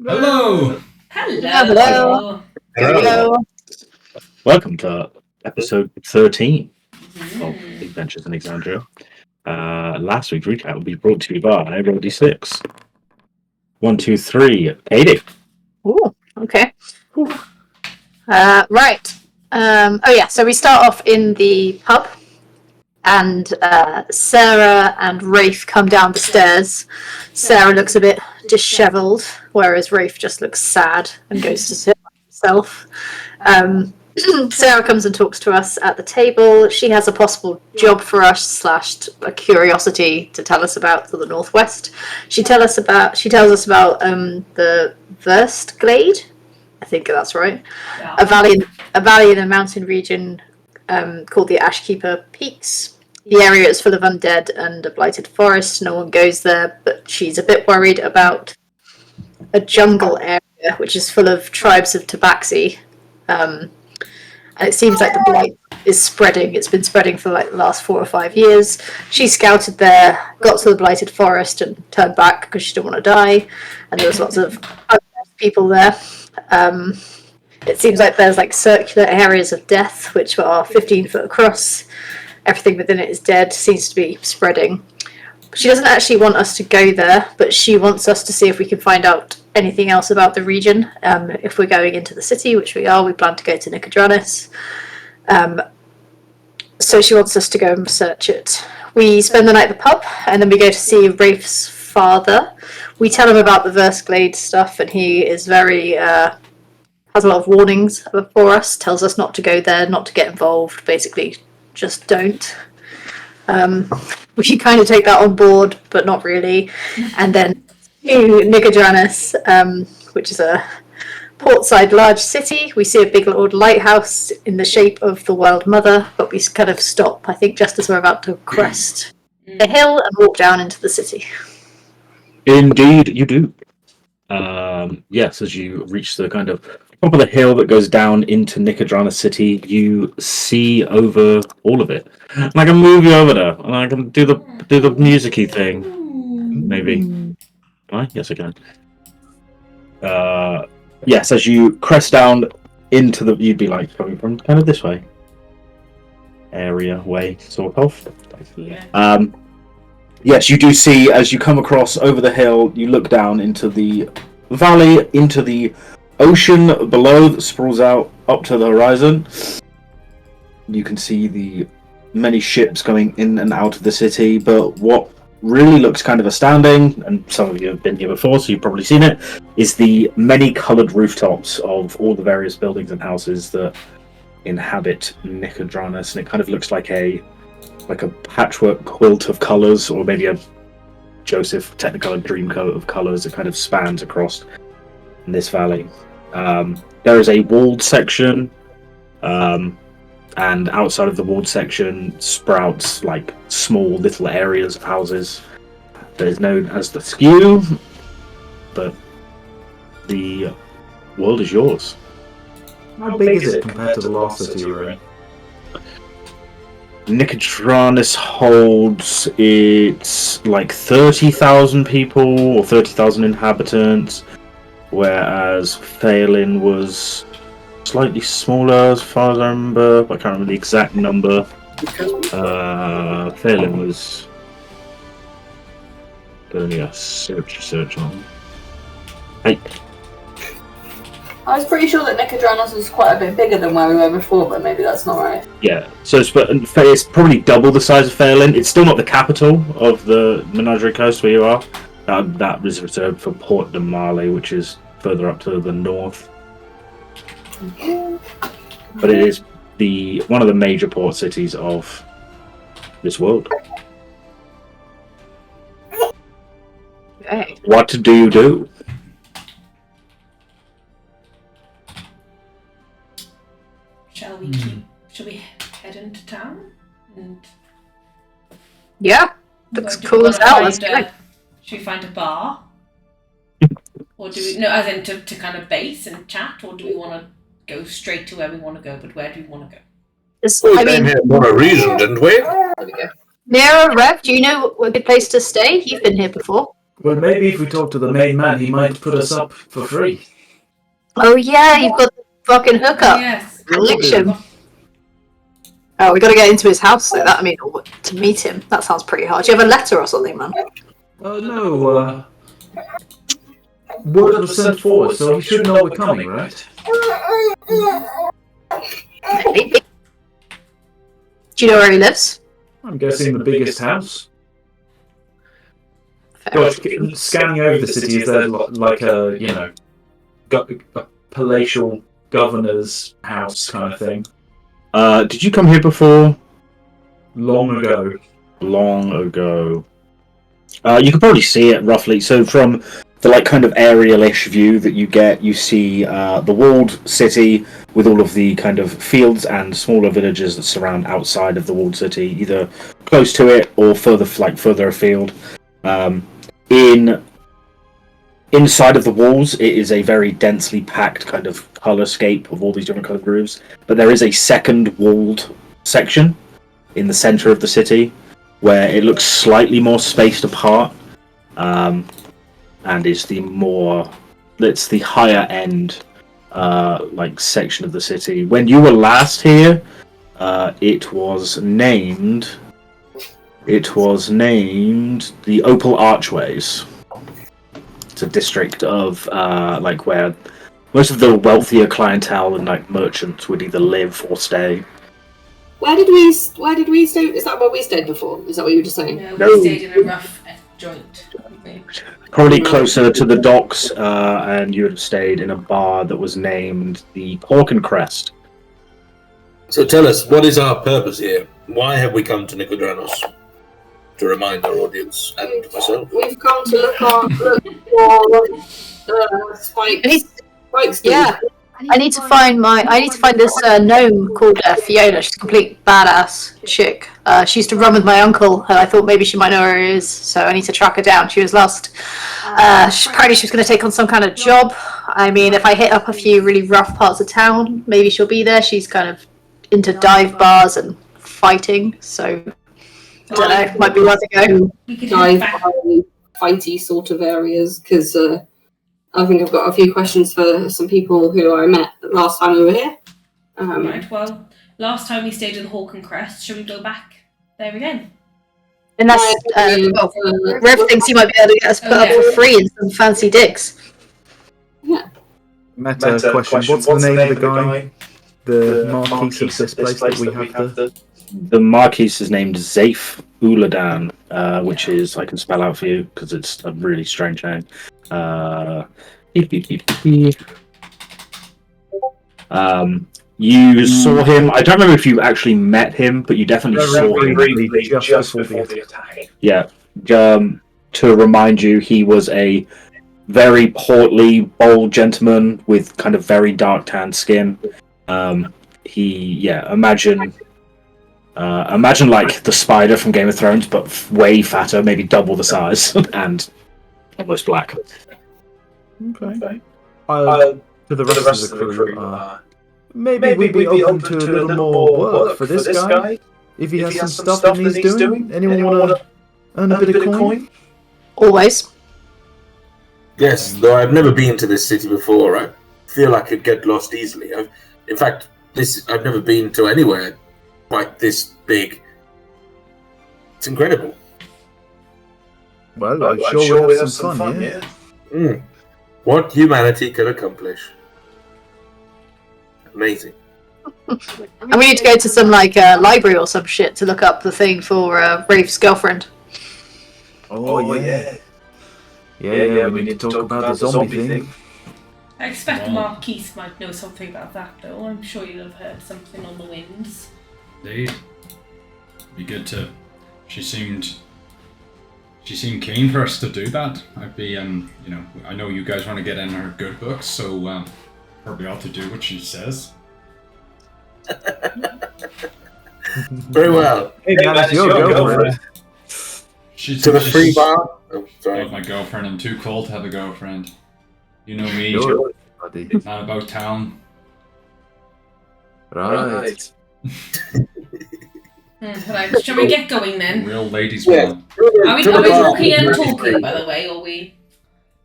Hello! Hello. Hello. Welcome to episode 13 of Adventures in Exandria. Last week's recap will be brought to you by Roll D6. 1, 2, 3, 80. Ooh, okay. Right. So we start off in the pub, and Sarah and Rafe come down the stairs. Sarah looks a bit dishevelled, whereas Rafe just looks sad and goes to sit by himself. Sarah comes and talks to us at the table. She has a possible job for us / a curiosity to tell us about to the northwest. She tells us about the Verst Glade. I think that's right. Yeah. A valley in a mountain region called the Ashkeeper Peaks. The area is full of undead and a blighted forest. No one goes there, but she's a bit worried about a jungle area which is full of tribes of tabaxi. And it seems like the blight is spreading. It's been spreading for like the last 4 or 5 years. She scouted there, got to the blighted forest and turned back because she didn't want to die. And there was lots of other people there. It seems like there's like circular areas of death which are 15 foot across. Everything within it is dead, seems to be spreading. She doesn't actually want us to go there, but she wants us to see if we can find out anything else about the region. If we're going into the city, which we are, we plan to go to Nicodranis. So she wants us to go and research it. We spend the night at the pub, and then we go to see Rafe's father. We tell him about the Verstglade stuff, and he is very has a lot of warnings for us. Tells us not to go there, not to get involved. Basically, just don't. We should kind of take that on board, but not really. And then to Nicodranis, which is a portside large city. We see a big old lighthouse in the shape of the World Mother, but we kind of stop, I think, just as we're about to crest the hill and walk down into the city. Indeed, you do. Yes, as you reach the kind of top of the hill that goes down into Nicodranis city, you see over all of it. And I can move you over there, and I can do the music-y thing. Maybe. Can I? Yes, I can. Yes, as you crest down into the, you'd be like coming from kind of this way. Area way, sort of. Yeah. Yes, you do see, as you come across over the hill, you look down into the valley, into the ocean below that sprawls out up to the horizon. You can see the many ships going in and out of the city, but what really looks kind of astounding, and some of you have been here before, so you've probably seen it, is the many coloured rooftops of all the various buildings and houses that inhabit Nicodranis, and it kind of looks like a patchwork quilt of colours, or maybe a Joseph Technicolor Dreamcoat of colours that kind of spans across this valley. There is a walled section, and outside of the walled section sprouts like small little areas of houses that is known as the Skew, but the world is yours. How big is it compared to the last city you were in? Nicodranis holds, it's like 30,000 people or 30,000 inhabitants, whereas Phelan was slightly smaller as far as I remember, but I can't remember the exact number. Phelan was doing a search on. Hey. I was pretty sure that Nicodranis was quite a bit bigger than where we were before, but maybe that's not right. Yeah, so it's probably double the size of Phelan. It's still not the capital of the Menagerie Coast where you are. That is reserved for Port de Marley, which is further up to the north. But it is one of the major port cities of this world. Okay. What do you do? Shall we head into town? And yeah, looks cool as hell. Should we find a bar? Or do we, no, as in to kind of base and chat, or do we want to go straight to where we want to go, but where do we want to go? We came here for a reason, didn't we? Meira, Rev, do you know a good place to stay? You've been here before. Well, maybe if we talk to the main man, he might put us up for free. Oh yeah, you've got the fucking hookup. Yes. Connection. Oh, we got to get into his house. So that to meet him. That sounds pretty hard. Do you have a letter or something, man? No. Word was sent forward, so he should know we're coming, right? Maybe. Do you know where he lives? I'm guessing the biggest house. Gosh, scanning over the city, is there like a palatial governor's house kind of thing? Did you come here before? Long ago. Long ago. You can probably see it roughly. So from the kind of aerial-ish view that you get, you see the walled city with all of the kind of fields and smaller villages that surround outside of the walled city, either close to it or further afield. Inside of the walls, it is a very densely packed kind of colorscape of all these different colored roofs. But there is a second walled section in the center of the city where it looks slightly more spaced apart, and is it's the higher end section of the city. When you were last here, it was named the Opal Archways. It's a district of where most of the wealthier clientele and merchants would either live or stay. Where did we stay? Is that where we stayed before? Is that what you were just saying? No, we stayed in a rough joint. Probably closer to the docks, and you would have stayed in a bar that was named the Pork and Crest. So tell us, what is our purpose here? Why have we come to Nicodranos? To remind our audience and myself. We've come to look for Spike's. Yeah. I need to find this gnome called Fiona. She's a complete badass chick. She used to run with my uncle, and I thought maybe she might know where he is, so I need to track her down. She was lost. Apparently she was going to take on some kind of job. I mean, if I hit up a few really rough parts of town, maybe she'll be there. She's kind of into dive bars and fighting, so I don't know, might be worth a go. Dive fighty sort of areas, because I think I've got a few questions for some people who I met last time we were here. Right, well, last time we stayed in the Hawk and Crest, shall we go back there again? Unless Rev thinks he might be able to get us put up for free in some fancy digs. Yeah. Meta question, what's the name of the guy? The Marquis of this place that we have there? The Marquis is named Zafe Uladan, which is, I can spell out for you because it's a really strange name. You saw him. I don't remember if you actually met him, but you definitely saw him. Just before the attack. Yeah. To remind you, he was a very portly, bold gentleman with kind of very dark tanned skin. Imagine like the spider from Game of Thrones, but way fatter, maybe double the size, and almost black. Okay. To the rest of the crew, maybe we'd be open to a little more work for this guy. If he has some stuff that he's doing. Anyone want to earn a bit of coin? Always. Yes, though I've never been to this city before, I feel I could get lost easily. I've never been to anywhere quite this big. It's incredible. Well, I'm sure we'll have some fun, yeah. What humanity can accomplish. Amazing. And we need to go to some library or some shit to look up the thing for Rafe's girlfriend. Oh yeah. Yeah, we need to talk about the zombie thing. I expect Marquis might know something about that, though. I'm sure you'll have heard something on the winds. Indeed. Be good to. She seemed keen for us to do that. I'd be, I know you guys want to get in her good books, so probably ought to do what she says. Very well. Hey, man, it's your girlfriend. She's to the free bar. Oh, sorry. Not my girlfriend. I'm too cold to have a girlfriend. You know me. Sure, buddy. Not about town. Right. Right, shall we get going then? Real ladies' Yeah. man. Are we walking and talking, by the way, or are we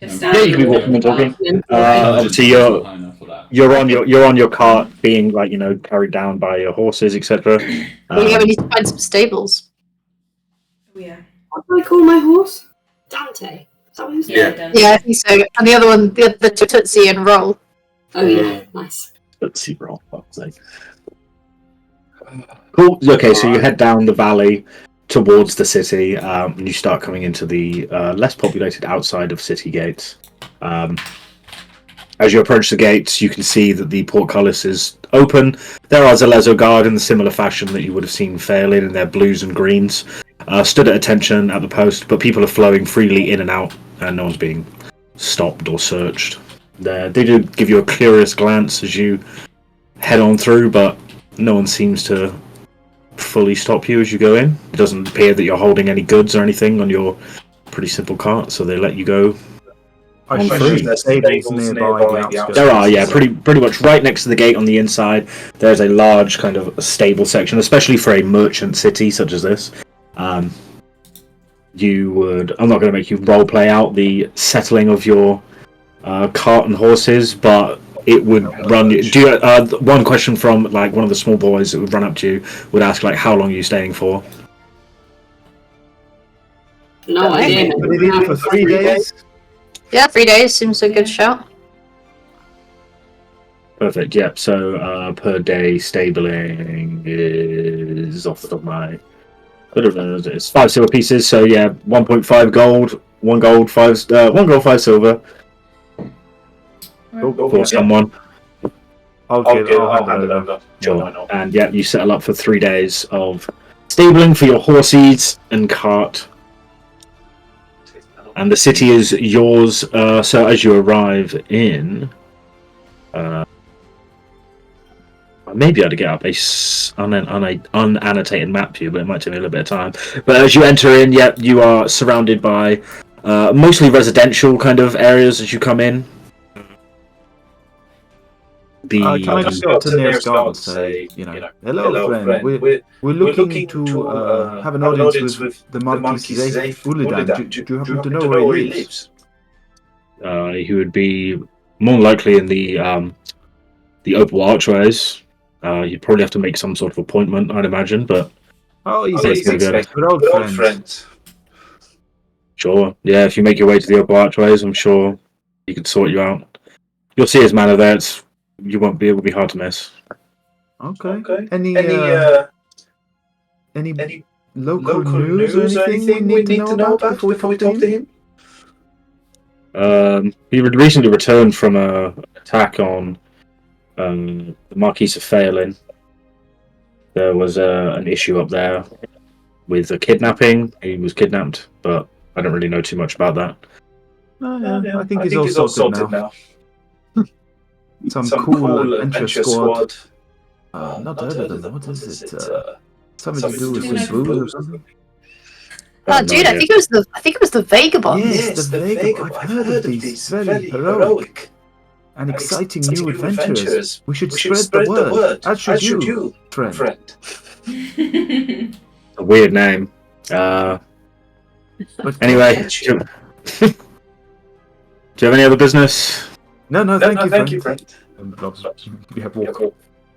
just Yeah, you can be walking and talking. Budget Obviously, isn't high enough for that. you're on your cart, being carried down by your horses, etc. We need to find some stables. Yeah. What do I call my horse? Dante. Is that what his name? Yeah. Done. Yeah, I think so. And the other one, the Tootsie and Roll. Oh yeah, nice. Let's see, roll. Fuck's sake. Cool. Okay, so you head down the valley towards the city, and you start coming into the less populated outside of city gates. As you approach the gates, you can see that the portcullis is open. There are Zalezo Guard in the similar fashion that you would have seen Fairlin in their blues and greens, stood at attention at the post, but people are flowing freely in and out, and no one's being stopped or searched. They do give you a curious glance as you head on through, but no one seems to fully stop you as you go in. It doesn't appear that you're holding any goods or anything on your pretty simple cart, so they let you go. I On presume three. there's stables nearby the outskirts. There are, yeah, pretty much right next to the gate on the inside. There's a large kind of stable section, especially for a merchant city such as this. You would. I'm not going to make you role play out the settling of your cart and horses, but it would run. Do you, one question from like one of the small boys that would run up to you would ask like, "How long are you staying for?" No idea. Would it be for 3 days? Yeah, 3 days seems a good shout. Perfect. Yep. So per day stabling is off the top of my. It's 5 silver pieces. So yeah, 1.5 gold, 1 gold, 5 silver for someone. I'll hand it over. Sure. And yeah, you settle up for 3 days of stabling for your horses and cart. And the city is yours. So as you arrive in, I may be able to get up an unannotated map for you, but it might take me a little bit of time. But as you enter in, yeah, you are surrounded by mostly residential kind of areas as you come in. Can I just go up to the nearest guard and say, hello friend, we're looking to have an audience with the Marquis Rafe Ulidan. Do you happen to know where he lives? He would be more likely in the open archways. You'd probably have to make some sort of appointment, I'd imagine, but... Oh, easy. We're old friends. Sure. Yeah, if you make your way to the open archways, I'm sure he could sort you out. You'll see his manor there. It will be hard to miss. Okay. Any local news or anything we need to know about before we talk to him? He recently returned from an attack on the Marquis of Phelan. There was an issue up there with a kidnapping. He was kidnapped, but I don't really know too much about that. Oh, yeah. I think he's all sorted now. Some cool adventure squad. Not heard of them. What is it? Something to do with some booze or something? Oh, dude, I think it was the Vagabonds. Yes, the Vagabonds. I've heard of these. Very heroic and exciting new adventures. We should spread the word. As should you, friend. A weird name. Anyway, do you have any other business? No, thank you, friend. We have walk.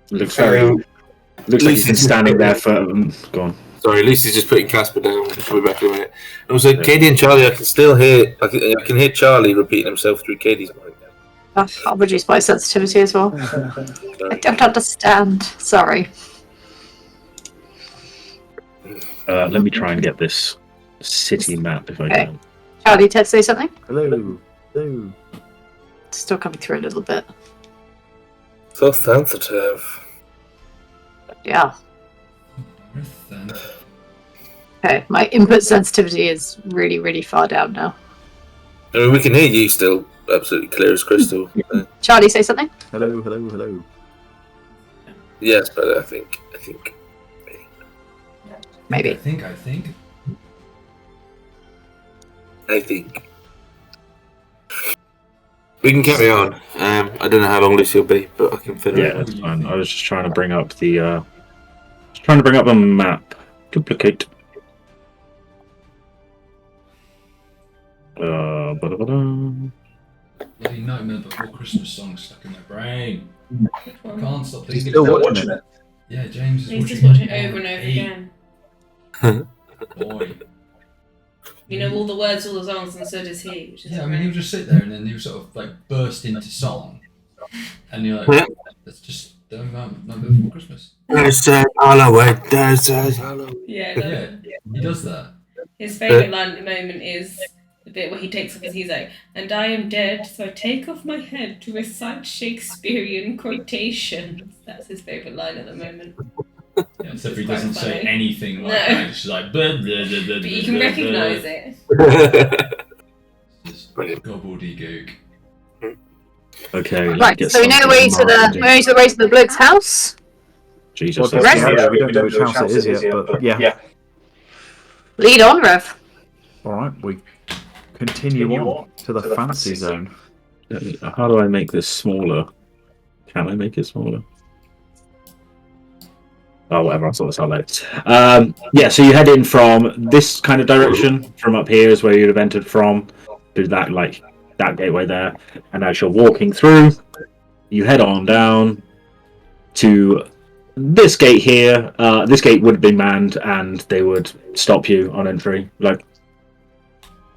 Looks like he's been standing there for. Go on. Sorry, Lucy's just putting Casper down. I'll be back in a minute. And also, Katie and Charlie, I can still hear. I can hear Charlie repeating himself through Katie's mic. I'll reduce my sensitivity as well. I don't understand. Sorry. Let me try and get this city map if I can. Charlie, Ted, say something? Hello. It's still coming through a little bit. So sensitive. Yeah. Okay, my input sensitivity is really, really far down now. I mean, we can hear you still absolutely clear as crystal. Charlie, say something? Hello. Yes, but I think. Maybe. I think. We can carry on. I don't know how long Lucy will be, but I can fit it. Yeah, that's fine. I was just trying to bring up the map. Duplicate. Ba-da-ba-da. Bloody Nightmare Before Christmas song stuck in my brain. I can't stop He's thinking still about watching it. Yeah, James is He's watching, just watching it over and over again. Boy. You know all the words, all the songs, and so does he. Which is Yeah, I mean, he'll just sit there and then he'll sort of like burst into song. And you're like, that's just the Nightmare Before Christmas. There's Halloween. There's Halloween. Yeah, He does that. his favourite line at the moment is the bit where he takes off his, he's like, and I am dead, so I take off my head to recite Shakespearean quotations. That's his favourite line at the moment. Yeah, except he doesn't say anything like No. that. It's just like, blah, blah, blah, blah, But you blah, can blah, recognise blah. it. It's just gobbledygook. Okay. Right, so we know the way to the bloke's house. Jesus. Well, Rest- yeah, we don't know which house it is yet, but yeah. Lead on, Rev. Alright, we continue on to the fancy zone. How do I make this smaller? Can I make it smaller? Oh, whatever, I'll sort this out later. Yeah, so you head in from this kind of direction. From up here is where you'd have entered from. To that, like, that gateway there. And as you're walking through, you head on down to this gate here. This gate would have been manned, and they would stop you on entry. Like,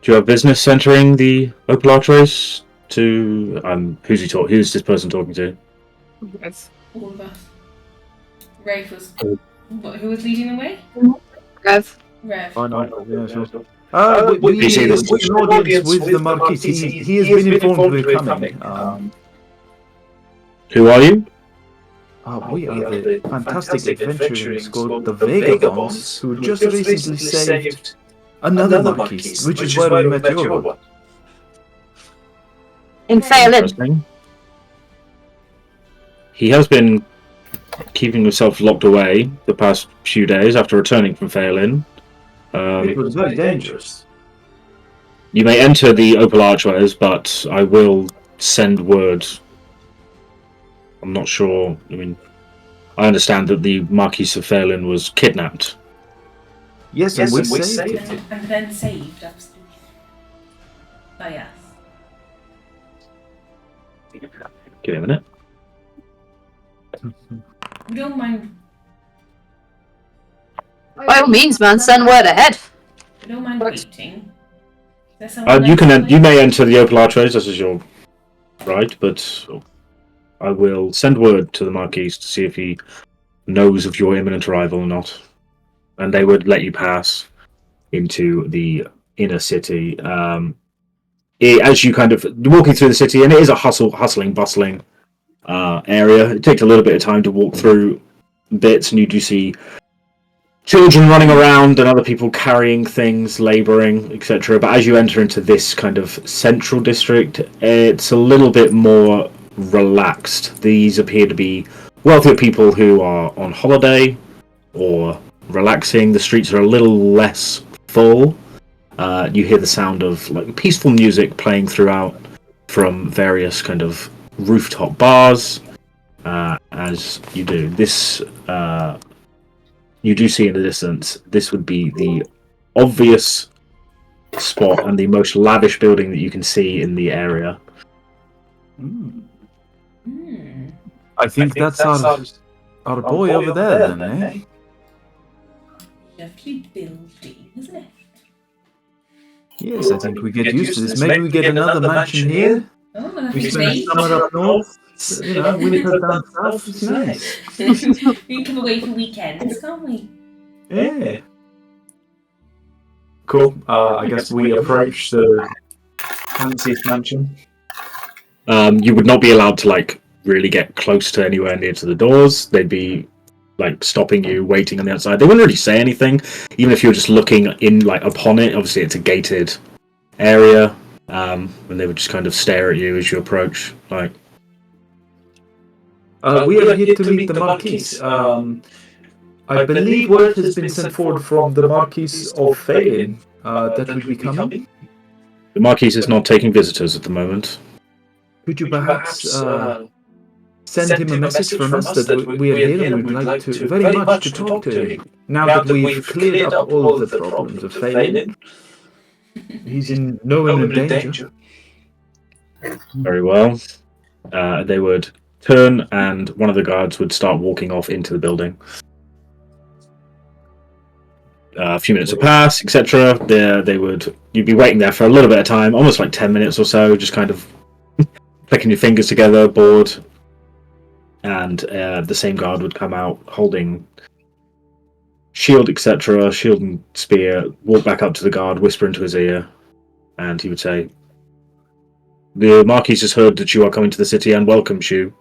do you have business entering the Opal Archways? To who's this person talking to? All of us. Rafe was... who was leading the way? Rev. Rev. I know, yeah, sure. We see this? an audience with the Marquis. He has been informed we're coming. Who are you? We are the fantastic adventurers called the Vagabonds, who just recently saved another Marquis, which is where we met your one. In Phelan. Interesting. He has been keeping himself locked away the past few days after returning from Phelan. It was very dangerous. You may enter the Opal Archways, but I will send word. I'm not sure. I mean, I understand that the Marquis of Phelan was kidnapped. Yes, and we saved And, it. and then saved, absolutely. By us. Give me a minute. We don't mind... By all means, man, send word ahead. We don't mind waiting. Is there someone You may enter the Opal Archways, this is your right, but I will send word to the Marquis to see if he knows of your imminent arrival or not. And they would let you pass into the inner city. As you kind of walking through the city, and it is a hustling, bustling area. It takes a little bit of time to walk through bits, and you do see children running around and other people carrying things, labouring, etc. But as you enter into this kind of central district, it's a little bit more relaxed. These appear to be wealthier people who are on holiday or relaxing. The streets are a little less full. You hear the sound of like peaceful music playing throughout from various kind of rooftop bars. As you do this, you do see in the distance. This would be the obvious spot and the most lavish building that you can see in the area. I think that's our boy over there, then, eh? Lovely building, isn't it? Yes, I think we get used to this. Maybe we get another mansion here. Oh, well, We that's spend nice. summer up north. You know, winter down south. It's nice. We can come away for weekends, can't we? Yeah. Cool. I guess we approach the fanciest mansion. You would not be allowed to like really get close to anywhere near to the doors. They'd be like stopping you, waiting on the outside. They wouldn't really say anything, even if you're just looking in like upon it. Obviously, it's a gated area, and they would just kind of stare at you as you approach. Like, We are here to meet the Marquis. I believe word has been sent forward from the Marquis of Phelan that will be coming. the Marquis is not taking visitors at the moment. Could you perhaps send him a message from us that we are here and we'd like to very much to talk to him. Now that we've cleared up all the problems of Phelan, he's in no imminent danger. Very well. They would turn, and one of the guards would start walking off into the building. A few minutes would pass, etc. You'd be waiting there for a little bit of time, almost like 10 minutes or so, just kind of clicking your fingers together, bored. And the same guard would come out holding shield, etc., shield and spear, walk back up to the guard, whisper into his ear, and he would say, "The Marquis has heard that you are coming to the city and welcomes you,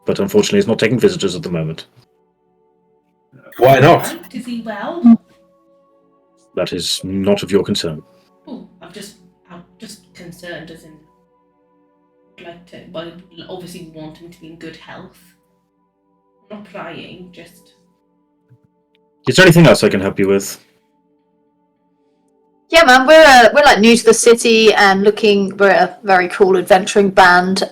but unfortunately is not taking visitors at the moment." Why not? Is he well? That is not of your concern. Oh, I'm just concerned, as in, well, obviously want him to be in good health. I'm not prying, just. Is there anything else I can help you with? Yeah, man, we're like new to the city and we're a very cool adventuring band.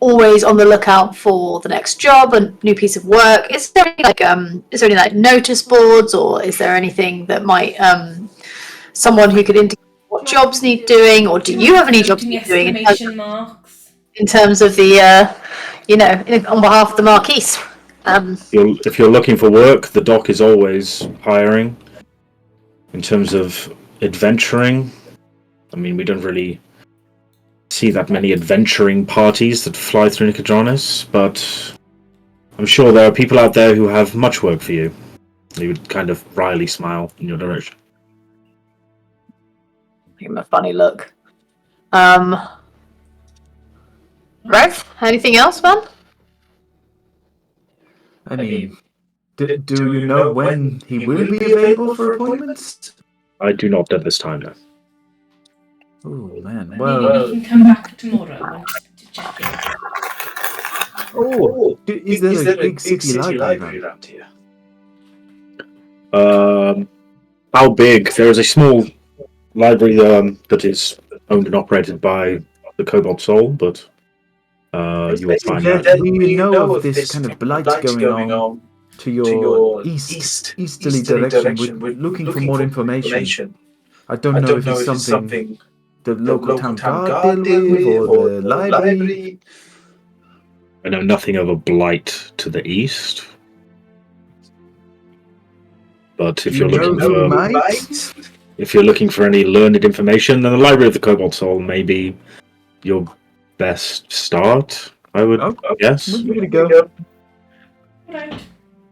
Always on the lookout for the next job and new piece of work. Is there any notice boards, or is there anything that might someone who could indicate what jobs need doing, or do you have any jobs need doing in terms of the on behalf of the Marquis? If you're looking for work, the dock is always hiring. In terms of adventuring, I mean, we don't really see that many adventuring parties that fly through Nicodranas, but I'm sure there are people out there who have much work for you. He would kind of wryly smile in your direction. Give him a funny look. Rafe, anything else, man? I mean, do you know when he will be available for appointments? I do not at this time, no. Oh, man. Maybe Well, we can come back tomorrow to check in. oh, is there a big city library around here? How big? There is a small library that is owned and operated by the Cobalt Soul, but you will find that. Do you know of this kind of blight going on to your easterly direction? We're looking for more information. I don't know if it's something the local town guard deal with, or the library. I know nothing of a blight to the east. But if you're looking for any learned information, then the Library of the Cobalt Soul may be your best start, I would guess. We'll give it a go. Right.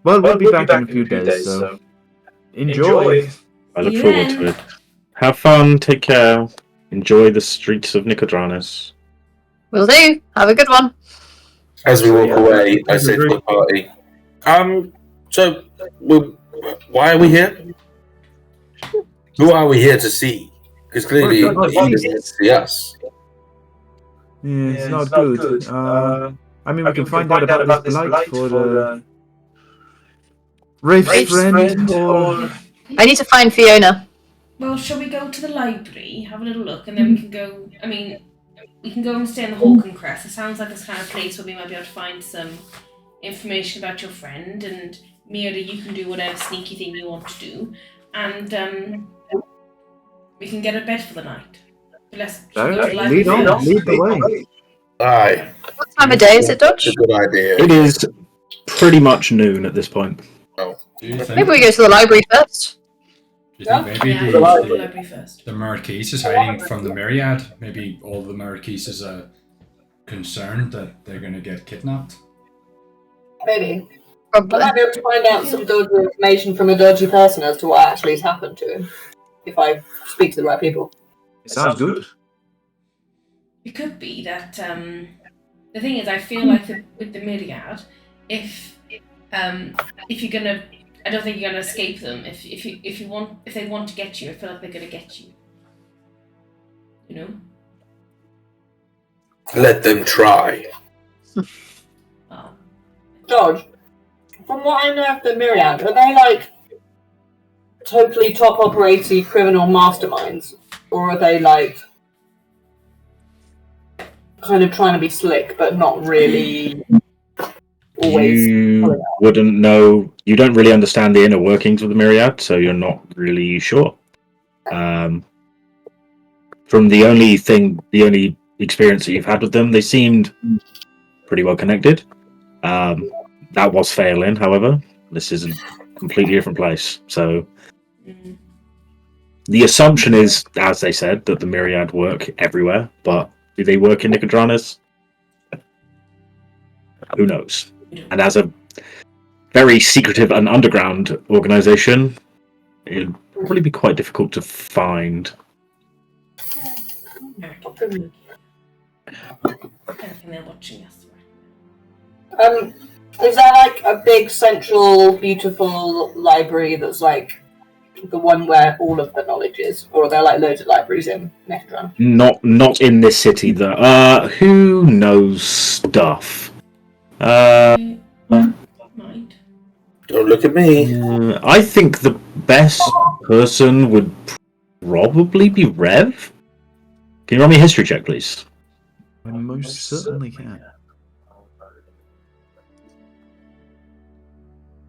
Well, we'll be back in a few days, so enjoy. I look forward to it. Have fun, take care, enjoy the streets of Nicodranas. Will do. Have a good one. As we walk away, I say to the party, why are we here? Who are we here to see? Because clearly he didn't see us. Yeah, it's not good. I mean, we can find out about this blight for the Rafe's friend, or... I need to find Fiona. Well, shall we go to the library, have a little look, and then we can go... I mean, we can go and stay in the Hawken Crest. It sounds like this kind of place where we might be able to find some information about your friend, and Meira, you can do whatever sneaky thing you want to do, and we can get a bed for the night. Lead the way. Aye. What time of day is it, Dodge? That's a good idea. It is pretty much noon at this point. Oh. Do you think, Maybe we go to the library first. do you think maybe the library first. the Marquis is hiding from the Myriad? Maybe all the Marquises are concerned that they're going to get kidnapped? Maybe. Probably. I might be able to find out some dodgy information from a dodgy person as to what actually has happened to him. If I speak to the right people. Sounds good. It could be that the thing is, I feel like with the Myriad, if you're gonna, I don't think you're gonna escape them. If they want to get you, I feel like they're gonna get you. You know. Let them try. Dodge, from what I know of the Myriad, are they like totally top operating criminal masterminds? Or are they like kind of trying to be slick but not really always. You wouldn't know. You don't really understand the inner workings of the Myriad, so you're not really sure. From the only experience that you've had with them, they seemed pretty well connected. That was Phelan, however. This is a completely different place. So the assumption is, as they said, that the Myriad work everywhere, but do they work in Nicodranas? Who knows? And as a very secretive and underground organization, it'd probably be quite difficult to find. I reckon they're watching us. Is there like a big central, beautiful library that's like the one where all of the knowledge is, or are there like loads of libraries in Nectron? Not in this city, though. Who knows stuff? Mind. Don't look at me. I think the best person would probably be Rev. Can you run me a history check, please? I most certainly can.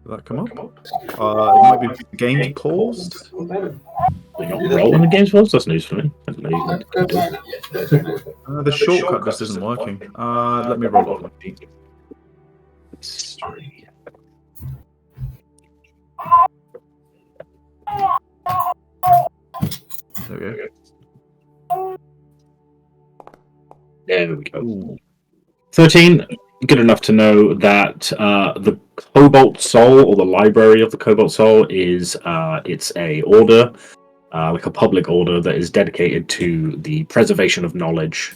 Will that come up? It might be games paused. We're not rolling the games first? That's news for me. The shortcut just isn't working. Let me roll off my feet. History. There we go. There we go. 13. Good enough to know that the Cobalt Soul, or the Library of the Cobalt Soul, is it's a order, like a public order that is dedicated to the preservation of knowledge.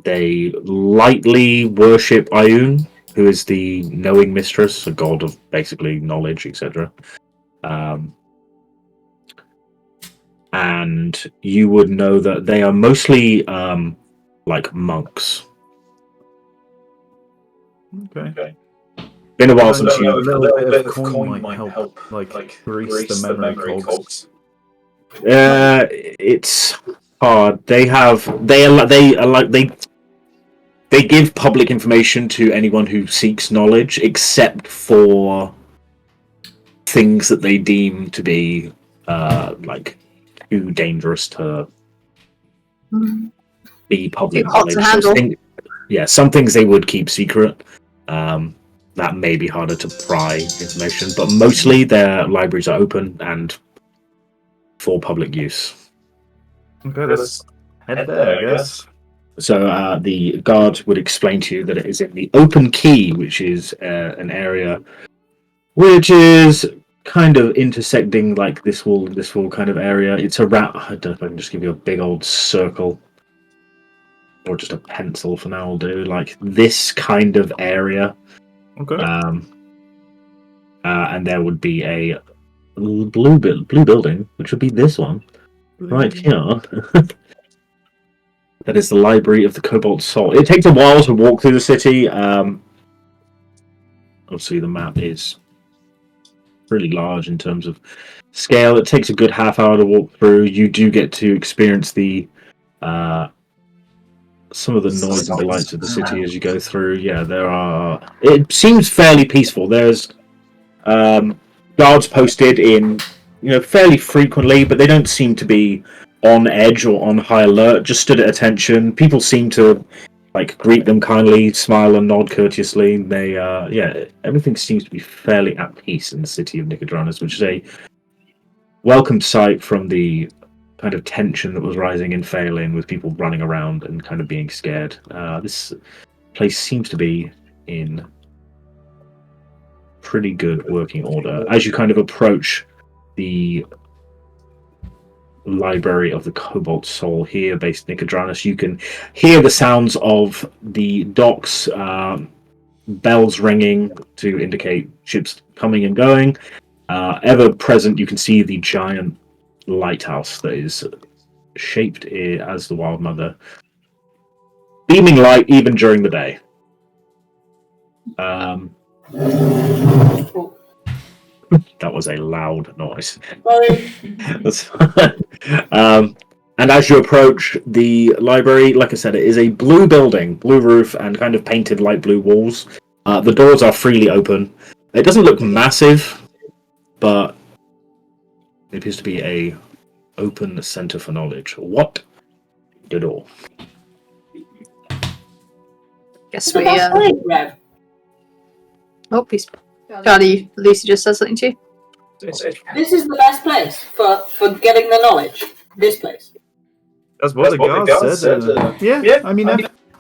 They lightly worship Ioun, who is the knowing mistress, a god of basically knowledge, etc. And you would know that they are mostly like monks. Okay. Been a while since A you. little bit of coin might help, like grease the memory cogs. It's hard. They give public information to anyone who seeks knowledge, except for things that they deem to be like too dangerous to be public knowledge. So some things they would keep secret. That may be harder to pry information, but mostly their libraries are open and for public use. Okay, let's head there, I guess. So the guard would explain to you that it is in the Open Key, which is an area which is kind of intersecting like this wall kind of area. It's around. I don't know if I can just give you a big old circle, or just a pencil for now will do. Like this kind of area. Okay. And there would be a blue building, which would be this one right here. That is the Library of the Cobalt Soul. It takes a while to walk through the city. Obviously, the map is really large in terms of scale. It takes a good half hour to walk through. You do get to experience the some of the noise and delights of the city as you go through. Yeah, there are. It seems fairly peaceful. There's guards posted in, fairly frequently, but they don't seem to be on edge or on high alert. Just stood at attention. People seem to greet them kindly, smile and nod courteously. They, everything seems to be fairly at peace in the city of Nicodranas, which is a welcome sight from the kind of tension that was rising in Phelan, with people running around and kind of being scared. This place seems to be in pretty good working order. As you kind of approach the Library of the Cobalt Soul here, based in Nicodranas, you can hear the sounds of the docks, bells ringing to indicate ships coming and going. Ever present, you can see the giant lighthouse that is shaped as the Wild Mother, beaming light even during the day. That was a loud noise. And as you approach the library, like I said, it is a blue building, blue roof, and kind of painted light blue walls. The doors are freely open. It doesn't look massive, but it appears to be a open center for knowledge. What? The door. Guess The we. best place, Rev. Oh, peace. Charlie, Lucy just said something to you. This is the best place for getting the knowledge. This place. That's what the guards said. Yeah, I mean,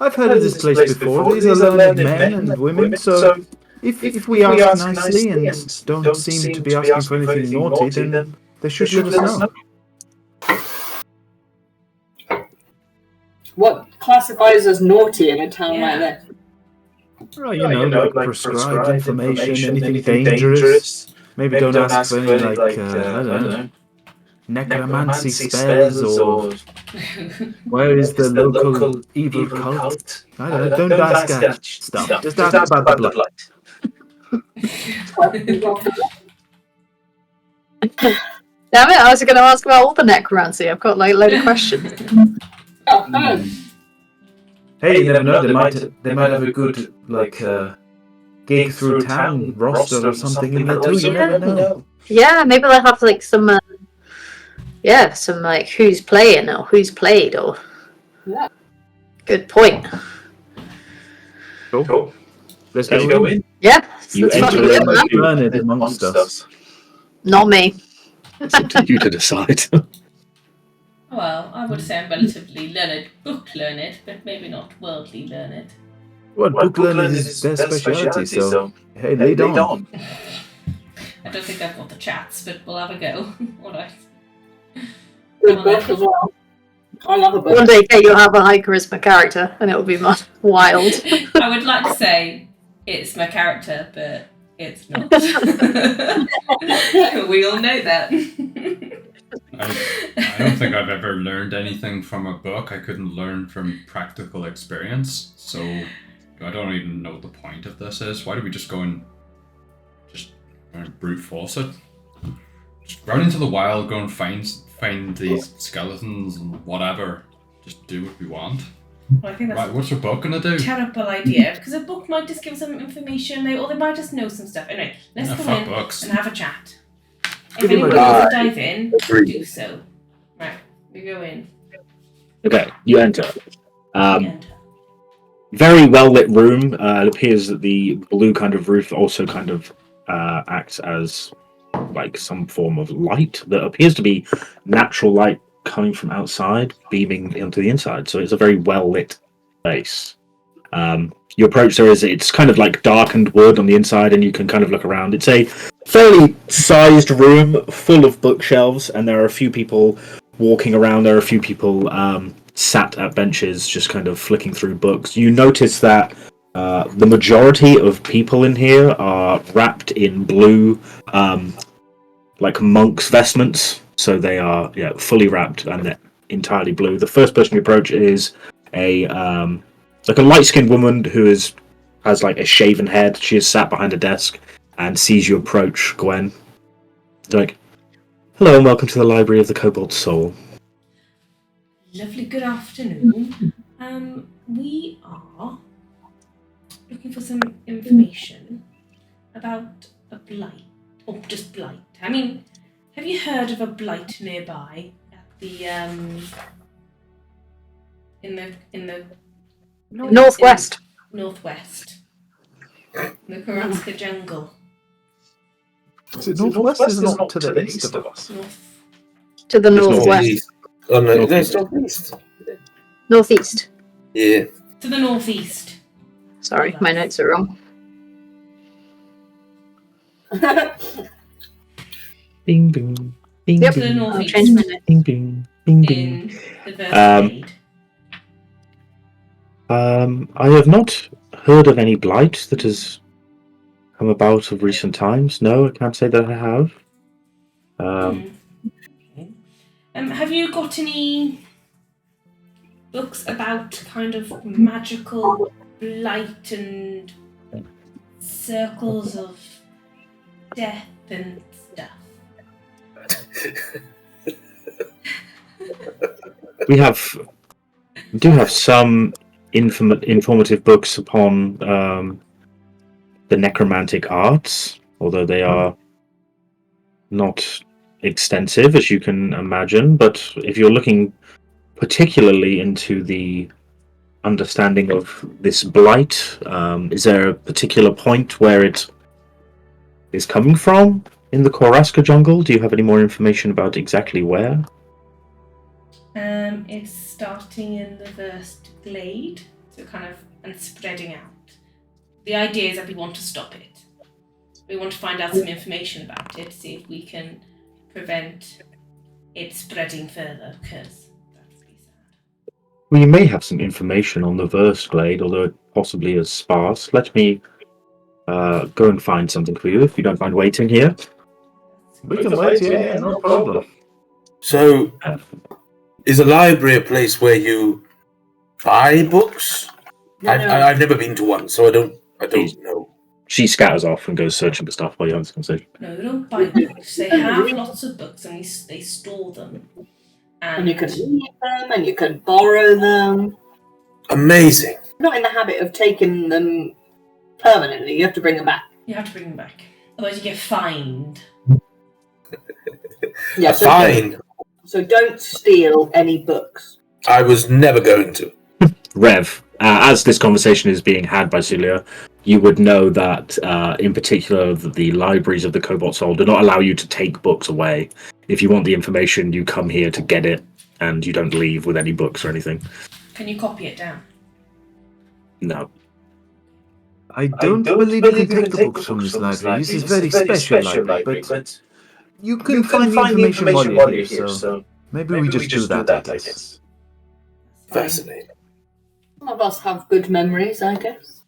I've heard of this place before. These are learned men and women, so if we ask nicely and don't seem to be asking for anything naughty, then they should let us know. What classifies as naughty in a town like this? Well, you know, like prescribed information, anything dangerous. Maybe don't ask for any, like, I don't know, necromancy spells or where is the local evil cult? I don't know, don't ask that stuff. Just ask about the blood. Damn it, I was going to ask about all the necromancy. I've got like a load of questions. Hey, you never know, they might have a good, like, gig through town roster or something in there too, you never know. Yeah, maybe they'll have like some, some like who's playing or who's played or. Yeah. Good point. Cool. Let's go in. Yeah. You let's enter fucking do in it, man. Learn it amongst us. Not me. It's up to you to decide. Well, I would say I'm relatively learned, book learned, but maybe not worldly learned. Well, book learning is their speciality, so hey, lead on. I don't think I've got the chats, but we'll have a go. Alright. Good book as well. I love a book. One day, Kate, you'll have a high charisma character, and it'll be wild. I would like to say it's my character, but it's not. We all know that. I don't think I've ever learned anything from a book. I couldn't learn from practical experience, so I don't even know what the point of this is. Why do we just go and just brute force it? Just run into the wild, go and find these skeletons and whatever. Just do what we want. Well, I think that's Right, what's your book gonna do? a terrible idea, because a book might just give some information, or they might just know some stuff. Anyway, let's Yeah, go fuck in books. and have a chat. If Give him a anyone go. wants to dive in, Agreed. do so. Right, we go in. Okay, you enter. And Very well lit room. It appears that the blue kind of roof also kind of acts as like some form of light that appears to be natural light coming from outside, beaming into the inside. So it's a very well lit space. You approach it's kind of like darkened wood on the inside, and you can kind of look around. It's a fairly sized room full of bookshelves, and there are a few people walking around. There are a few people sat at benches just kind of flicking through books. You notice that the majority of people in here are wrapped in blue, like monks' vestments. So they are fully wrapped and they're entirely blue. The first person you approach is a light-skinned woman who has like a shaven head. She is sat behind a desk and sees you approach, Gwen. Like, hello and welcome to the Library of the Cobalt Soul. lovely good afternoon. We are looking for some information about a blight, or just blight. I mean, have you heard of a blight nearby at the in the Northwest. northwest, in the Karaska jungle? Is it northwest? Is not to the east of us. North. To the It's northwest. Northeast. Oh no, it's northeast. Northeast. Yeah. To the northeast. Sorry, my notes are wrong. Bing, bing, bing, Yep. To the bing, I'll northeast. change my notes. bing, bing, bing, bing. In the Versailles. I have not heard of any blight that has come about of recent times. No, I can't say that I have. Okay. Have you got any books about kind of magical blight and circles of death and stuff? We do have some informative books upon the necromantic arts, although they are not extensive, as you can imagine. But if you're looking particularly into the understanding of this blight, is there a particular point where it is coming from in the Koraska jungle? Do you have any more information about exactly where? It's starting in the first glade, so kind of and spreading out. The idea is that we want to stop it. We want to find out some information about it, see if we can prevent it spreading further, because that's pretty sad. Well, you may have some information on the verse glade, although it possibly is sparse. Let me go and find something for you, if you don't mind waiting here. We can wait, yeah, no problem. So, is a library a place where you buy books? No. I've never been to one, so I don't know. She scatters off and goes searching for stuff while you have this conversation. No, they don't buy books. They have lots of books and they store them. And you can read them, and you can borrow them. Amazing. Not in the habit of taking them permanently. You have to bring them back. You have to bring them back. Otherwise you get fined. Yeah, Fine. So don't steal any books. I was never going to. Rev, as this conversation is being had by Soulia, you would know that, in particular, the libraries of the Cobalt Soul do not allow you to take books away. If you want the information, you come here to get it, and you don't leave with any books or anything. Can you copy it down? No. I don't believe you can take the books from this library. This is a very special library, but you can find the information while you're here, so maybe we just do that, I guess. Fascinating. Some of us have good memories, I guess.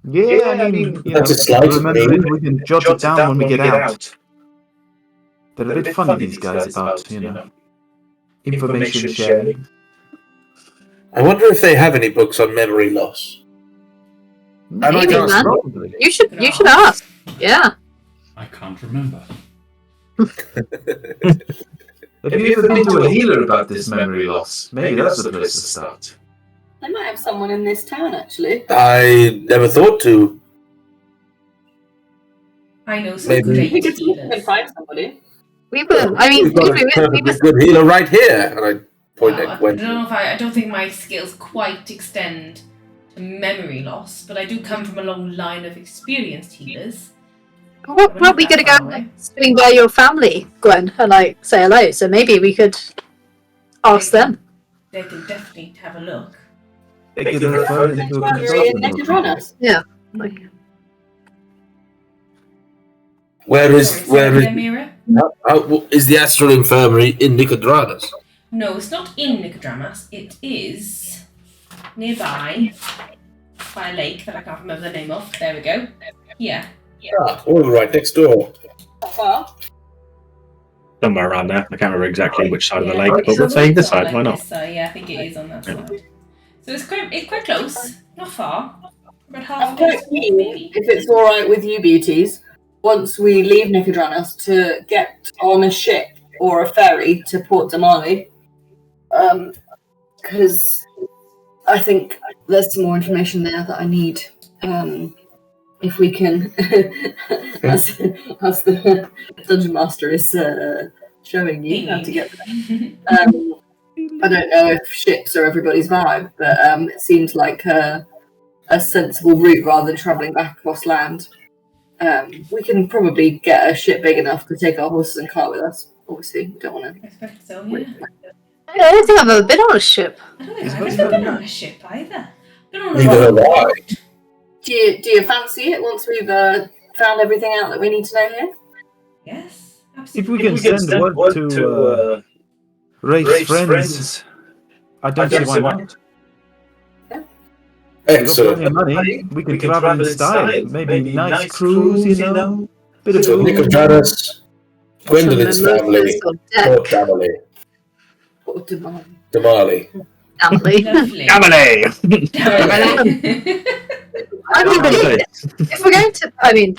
Yeah, I mean, that's a slight remember name. we can jot it down when we get out. They're a bit funny, these guys, about, information sharing. I wonder if they have any books on memory loss. I might Maybe, ask man. Probably. You should ask. Yeah. I can't remember. Have you ever been to a healer about this memory loss? Maybe that's the place to start. They might have someone in this town, actually. I never thought to. I know some Maybe. great We could see if we can healers. find somebody. We were. I mean, We've got a perfectly good healer right here. And I point Well, at I Gwendolyn. don't know if I don't think my skills quite extend to memory loss, but I do come from a long line of experienced healers. Well, we could go swing by your family, Gwen, and say hello. So maybe we could ask them. They can definitely have a look. They could refer it into a Library in consultant. Necrodranas. Yeah. Where is Meira? is the Astral Infirmary in Nicodranas? No, it's not in Nicodramas. It is nearby by a lake that I can't remember the name of. There we go. Yeah. Ah, all right next door. Not far. Somewhere around there. I can't remember exactly which side of the Yeah, lake, I think but we'll it's say on this the side. Why not? this side. Yeah, I think it is on that side. So it's quite close. Not far. About half I'm a quite day's walk, keen, maybe. if it's alright with you beauties, once we leave Nicodranas, to get on a ship or a ferry to Port Damali. Because I think there's some more information there that I need. If we can, as the Dungeon Master is showing you how to get there. I don't know if ships are everybody's vibe, but it seems like a sensible route rather than travelling back across land. We can probably get a ship big enough to take our horses and cart with us. Obviously, we don't want I expect so, yeah. I don't think I've ever been on a ship. I don't think I've ever been on a ship either. Been on a Neither have boat. I. Do you fancy it once we've found everything out that we need to know here? Yes, If absolutely. we can send word to Rafe's friends, I don't see why not. We've got Excellent. plenty of money. We can travel in style. Maybe nice cruise, Bit of food. Nicodranas, Gwendolyn's family, Port Damali. Port Damali. Damali. Family. Lovely. Emily! I mean, if we're going to, I mean,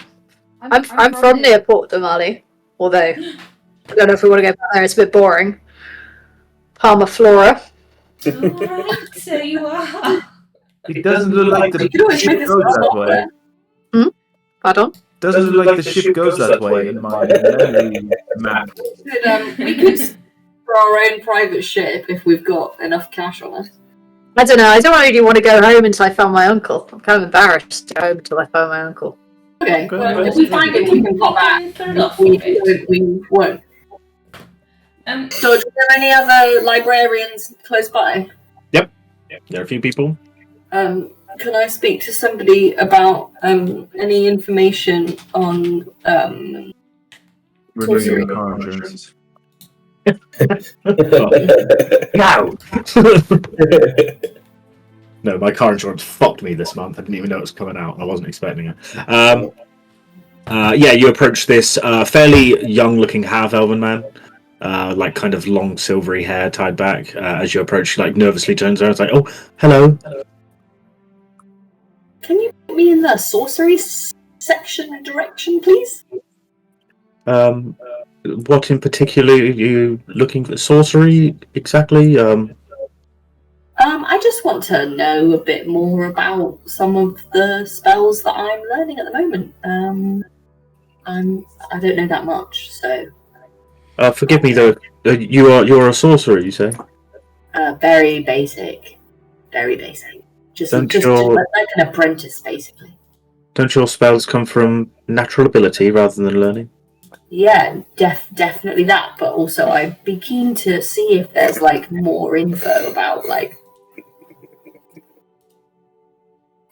I'm from near Port Damali, although I don't know if we want to go back there. It's a bit boring. Palma Flora. Alright, so you are. It doesn't look like the You could always make ship this goes that software. way. Pardon? Doesn't look like the ship goes that way in my memory map. We could for our own private ship if we've got enough cash on us. I don't know. I don't really want to go home until I found my uncle. I'm kind of embarrassed to go home until I found my uncle. Okay, Okay. well, if we find it, we can pop back. Put it off for a bit. We won't. So, are there any other librarians close by? There are a few people. Can I speak to somebody about any information on Renewing your car insurance. No! No, my car insurance fucked me this month. I didn't even know it was coming out. I wasn't expecting it. Yeah, you approach this fairly young-looking half-elven man. Like kind of long silvery hair tied back. As you approach, like nervously turns around. It's like, oh, hello. Can you put me in the sorcery section and direction, please? What in particular are you looking for? Sorcery exactly? I just want to know a bit more about some of the spells that I'm learning at the moment. I don't know that much, so. Forgive me though. You're a sorcerer, you say? Very basic. Very basic. Just like an apprentice, basically. Don't your spells come from natural ability rather than learning? Yeah, definitely that. But also, I'd be keen to see if there's like more info about like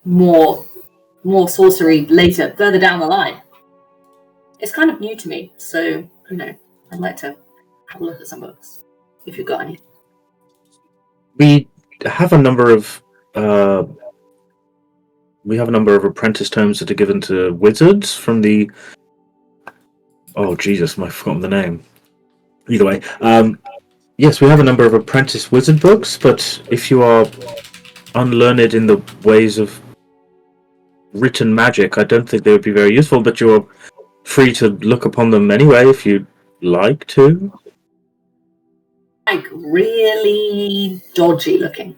more sorcery later, further down the line. It's kind of new to me, so I'd like to have a look at some books if you've got any. We have a number of apprentice terms that are given to wizards from the. Oh Jesus, I've forgotten the name. Either way, yes, we have a number of apprentice wizard books, but if you are unlearned in the ways of written magic, I don't think they would be very useful. But you're free to look upon them anyway if you'd like to. Like really dodgy looking.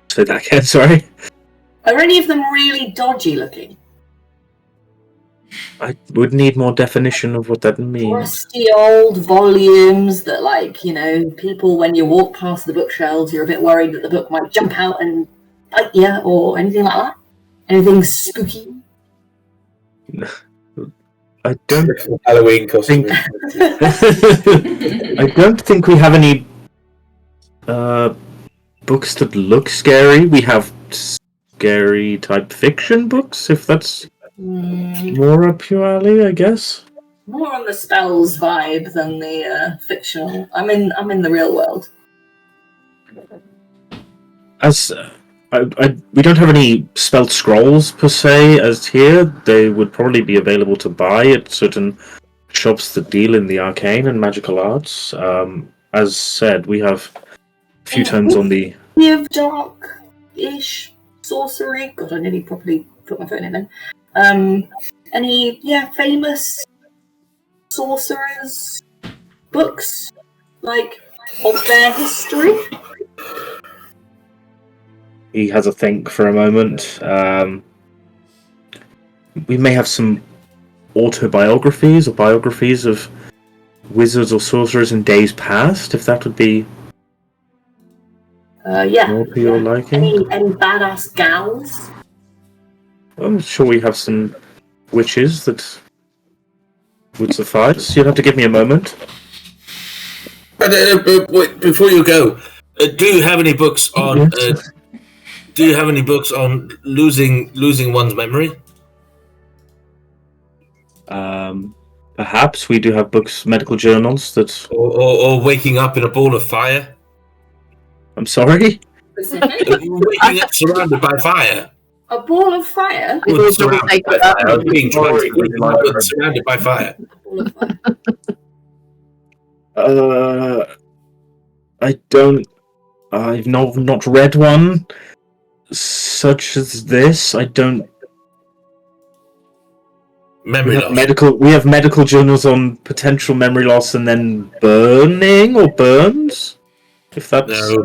Say that again, sorry. Are any of them really dodgy looking? I would need more definition of what that means. Rusty old volumes that, like, people, when you walk past the bookshelves, you're a bit worried that the book might jump out and bite you, or anything like that? Anything spooky? I don't Halloween costume. I don't think we have any books that look scary. We have scary type fiction books, if that's more up your alley, I guess. More on the spells vibe than the fictional. I'm in the real world. As we don't have any spelled scrolls per se as here. They would probably be available to buy at certain shops that deal in the arcane and magical arts. As said, we have a few terms on the. We have dark-ish sorcery. God, I nearly properly put my phone in then. Any famous sorcerers books, like of their history? He has a think for a moment. We may have some autobiographies or biographies of wizards or sorcerers in days past, if that would be more to your liking. Any badass gals? I'm sure we have some witches that would suffice. You'll have to give me a moment. Wait, before you go, do you have any books on? Do you have any books on losing one's memory? Perhaps we do have books, medical journals that. Or waking up in a ball of fire. I'm sorry. Waking up surrounded by fire. A ball of fire? Surrounded by fire. Being surrounded by fire. I've not read one such as this. I don't. Memory loss. We have medical journals on potential memory loss and then burning or burns. If that's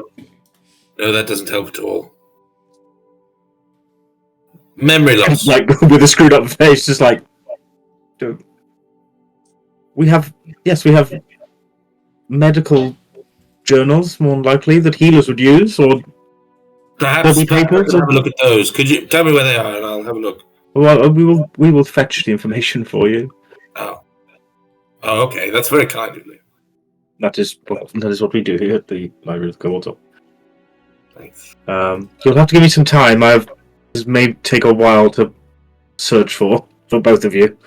No, that doesn't help at all. Memory loss. Like with a screwed up face, just like. We have medical journals, more than likely, that healers would use, or Perhaps there'll be papers. have a look at those. Could you tell me where they are, and I'll have a look. Well, we will fetch the information for you. Oh, okay. That's very kind of you. That is what we do here at the Library of the Court. Thanks. You'll have to give me some time. This may take a while to search for both of you.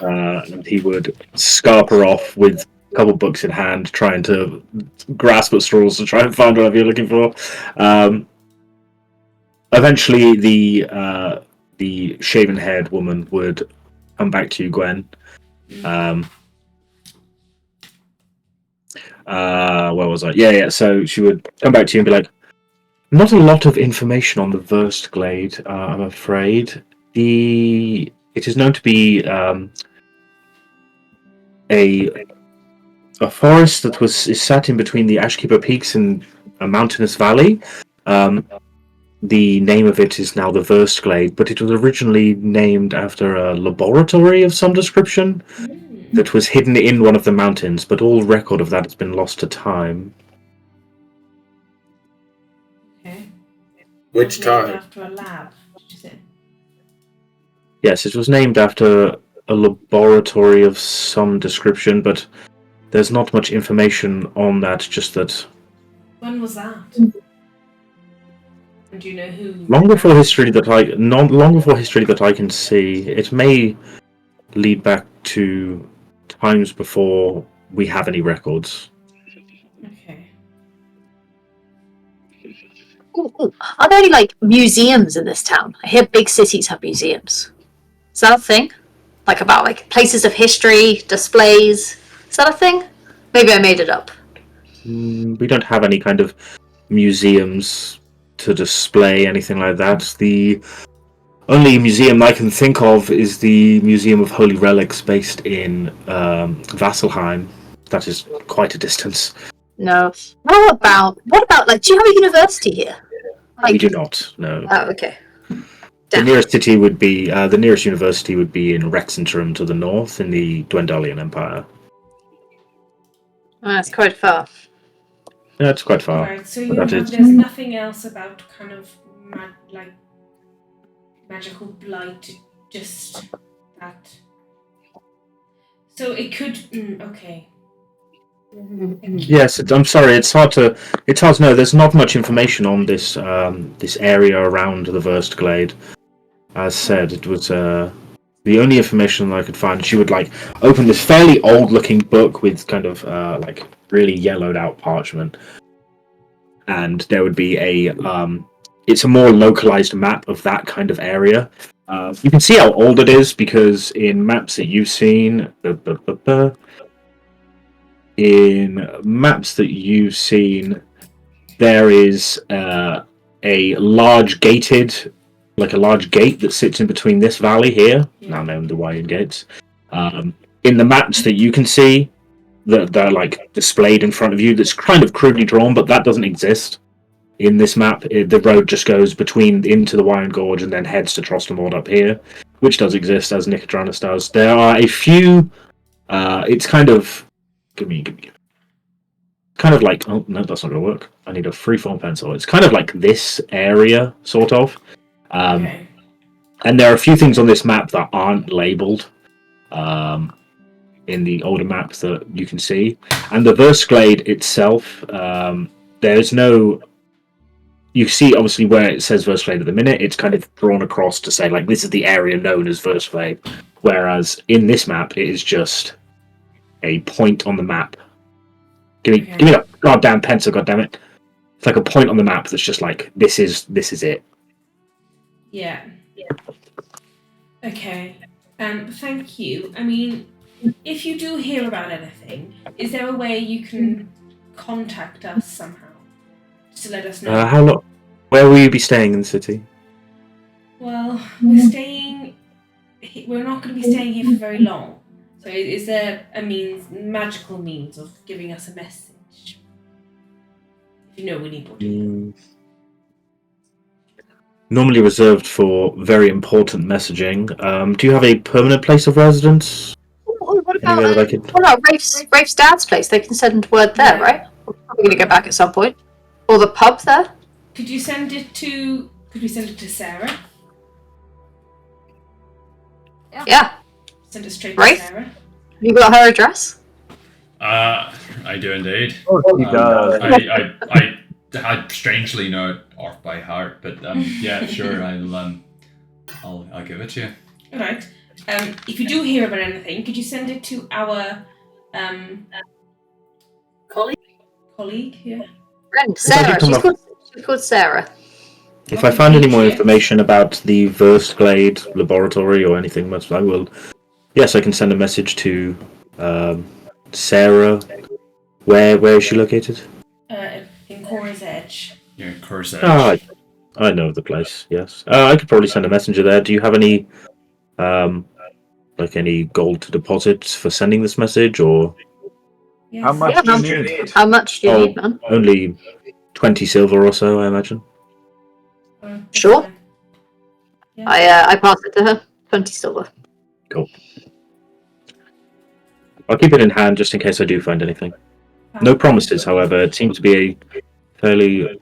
And he would scarper off with a couple books in hand, trying to grasp at straws to try and find whatever you're looking for. Eventually, the shaven-haired woman would come back to you, Gwen. Where was I? Yeah. So she would come back to you and be like, "Not a lot of information on the Versed Glade, I'm afraid. It is known to be a forest that is sat in between the Ashkeeper Peaks and a mountainous valley. The name of it is now the Versed Glade, but it was originally named after a laboratory of some description that was hidden in one of the mountains, but all record of that has been lost to time." Okay. Which time? After a lab, did you say? Yes, it was named after a laboratory of some description, but there's not much information on that, just that... When was that? And do you know who? Long before history that I can see. It may lead back to times before we have any records. Okay. Ooh. Are there any museums in this town? I hear big cities have museums. Is that a thing? About places of history, displays. Is that a thing? Maybe I made it up. We don't have any kind of museums to display anything like that. The only museum I can think of is the Museum of Holy Relics based in Vasselheim. That is quite a distance. No. What about do you have a university here? We do not, no. Oh, okay. The nearest city would be the nearest university would be in Rexentrum to the north in the Dwendalian Empire. Oh, that's quite far. Yeah, it's quite far. Right, so There's nothing else about kind of magical blight, just that. So it could. Okay. Yes, I'm sorry. It's hard to know. There's not much information on this this area around the Versed Glade. As said, it was the only information that I could find. She would open this fairly old-looking book with kind of really yellowed-out parchment, and there would be it's a more localized map of that kind of area. You can see how old it is because in maps that you've seen. In maps that you've seen, there is a large gated, a large gate that sits in between this valley here, now known the Wyan Gates. In the maps that you can see, that they're displayed in front of you, that's kind of crudely drawn, but that doesn't exist. In this map, the road just goes into the Wyan Gorge and then heads to Trostamord up here, which does exist, as Nicodranus does. There are a few. It's kind of. Give me. Kind of oh no, that's not gonna work. I need a freeform pencil. It's kind of this area, sort of. Okay. And there are a few things on this map that aren't labelled in the older maps that you can see. And the Versed Glade itself, there's no. You see, obviously, where it says Versed Glade at the minute, it's kind of drawn across to say this is the area known as Versed Glade. Whereas in this map, it is just a point on the map. Give me that goddamn pencil, goddammit. It's a point on the map that's just this is it. Yeah. Okay. Thank you. I mean, if you do hear about anything, is there a way you can contact us somehow? Just to let us know. How long? Where will you be staying in the city? Well, we're not going to be staying here for very long. So is there a magical means of giving us a message? If you know we need one. Normally reserved for very important messaging. Do you have a permanent place of residence? What about Rafe's dad's place? They can send word there, right? We're probably going to go back at some point. Or the pub there? Could we send it to Sarah? Yeah. Send it straight Rafe? to Sarah? Have you got her address? I do indeed. Oh, he does. I had strangely know it off by heart, but yeah, sure, I'll give it to you. All right. If you do hear about anything, could you send it to our colleague here? Friend, Sarah. She's called Sarah. If I find any more information about the Verstglade laboratory or anything much, I will. Yes, I can send a message to Sarah. Where is she located? In Cora's Edge. Yeah, Cora's Edge. I know the place. Yes, I could probably send a messenger there. Do you have any, any gold to deposit for sending this message, or? Yes. How much do you need? How much do you need, man? Only 20 silver or so, I imagine. Sure. Yeah. I pass it to her. 20 silver. Cool. I'll keep it in hand just in case I do find anything. No promises, however. It seems to be a fairly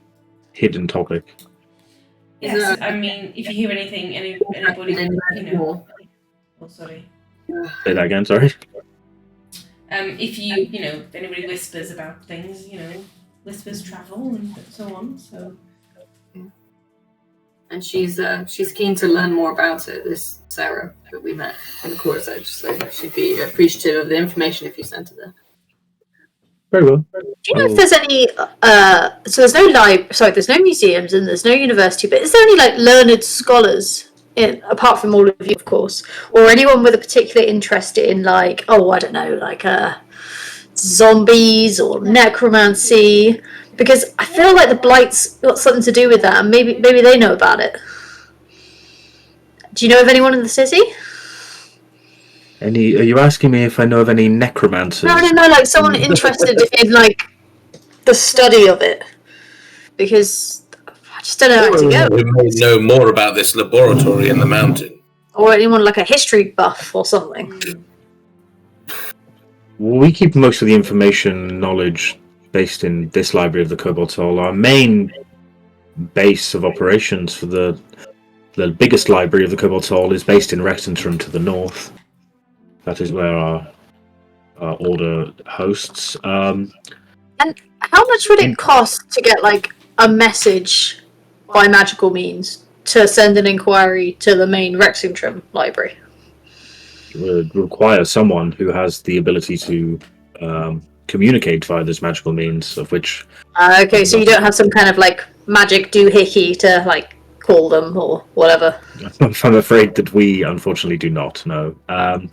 hidden topic. Yes, I mean, if you hear anything, anybody, Oh, sorry. Say that again, sorry. If if anybody whispers about things, whispers travel and so on. So. And she's keen to learn more about it. This Sarah that we met on the Cora's Edge, so she'd be appreciative of the information if you sent it there. Very well. Do you know if there's any? So there's no there's no museums and there's no university, but is there any learned scholars apart from all of you, of course, or anyone with a particular interest in I don't know, zombies or necromancy? Because I feel like the Blight's got something to do with that, and maybe they know about it. Do you know of anyone in the city? Are you asking me if I know of any necromancers? No, someone interested in the study of it. Because I just don't know how to go. We may know more about this laboratory in the mountain. Or anyone like a history buff or something. We keep most of the information and knowledge based in this library of the Cobalt Soul. Our main base of operations for the biggest library of the Cobalt Soul is based in Rexentrum to the north. That is where our order hosts. And how much would it cost to get a message by magical means to send an inquiry to the main Rexentrum library? It would require someone who has the ability to communicate via this magical means, of which... Okay, so you don't have some kind of magic doohickey to call them or whatever? I'm afraid that we unfortunately do not know. Darn.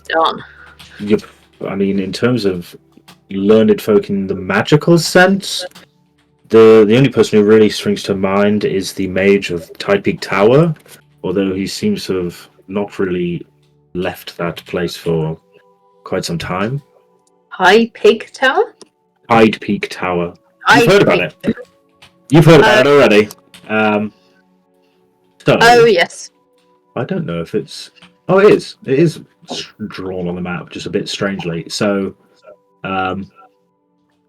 I mean, in terms of learned folk in the magical sense, the only person who really springs to mind is the mage of Tide Peak Tower, although he seems to have not really left that place for quite some time. High Pig Tower? Tide Peak Tower. You've heard about it. You've heard about it already. Oh, yes. I don't know if it's... Oh, it is. It is drawn on the map, just a bit strangely. So,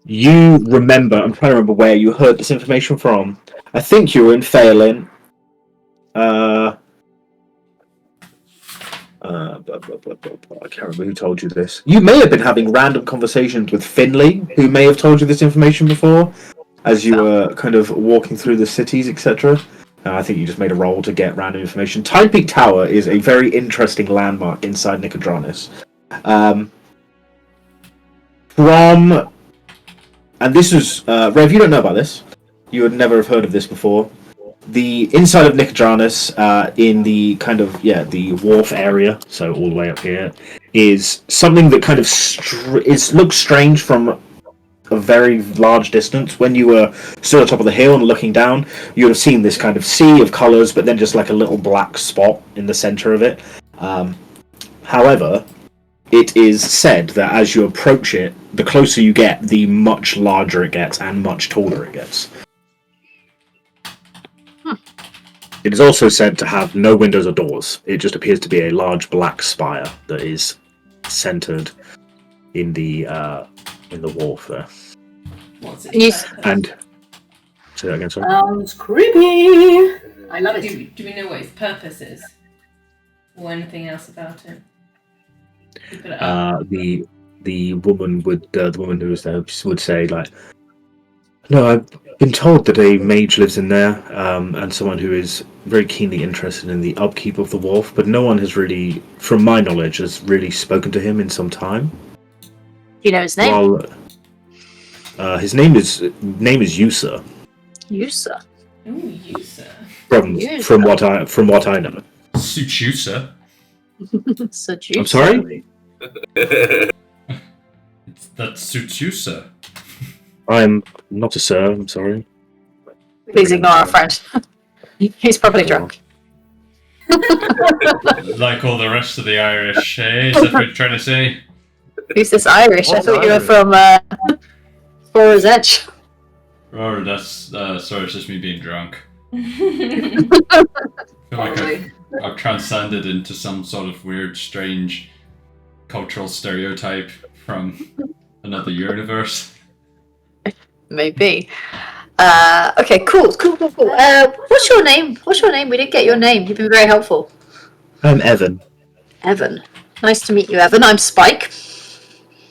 you remember... I'm trying to remember where you heard this information from. I think you were in Phelan. I can't remember who told you this. You may have been having random conversations with Finley, who may have told you this information before, as you were kind of walking through the cities, etc. I think you just made a roll to get random information. Tide Peak Tower is a very interesting landmark inside Nicodranas. And this is... Rafe, you don't know about this. You would never have heard of this before. The inside of Nicodranas, in the kind of, the wharf area, so all the way up here, is something that kind of looks strange from a very large distance. When you were still at the top of the hill and looking down, you would have seen this kind of sea of colours, but then just a little black spot in the centre of it. However, it is said that as you approach it, the closer you get, the much larger it gets and much taller it gets. It is also said to have no windows or doors. It just appears to be a large black spire that is centered in the wharf there. What's You- its purpose? And say that again, sorry. Sounds creepy. I love it. Do we know what its purpose is? Or anything else about it? You put it up. The woman who was there would say like, no, I've been told that a mage lives in there, and someone who is very keenly interested in the upkeep of the wharf, but no one has really, from my knowledge, has really spoken to him in some time. You know his name? Well, his name is Yusa. Yusa. Ooh, you, sir. Yusa. From what I know. Suits you, sir. So Yusa. I'm sorry? That suits you, sir. I'm not a sir, I'm sorry. Please ignore our friend. He's probably drunk. Like all the rest of the Irish, eh? Is that what you're trying to say? Who's this Irish? I What's thought you were Irish? from Forest Edge. Or that's sorry, it's just me being drunk. I feel like I've transcended into some sort of weird, strange cultural stereotype from another universe. Maybe. Okay, cool. What's your name? We didn't get your name. You've been very helpful. I'm Evan. Evan. Nice to meet you, Evan. I'm Spike.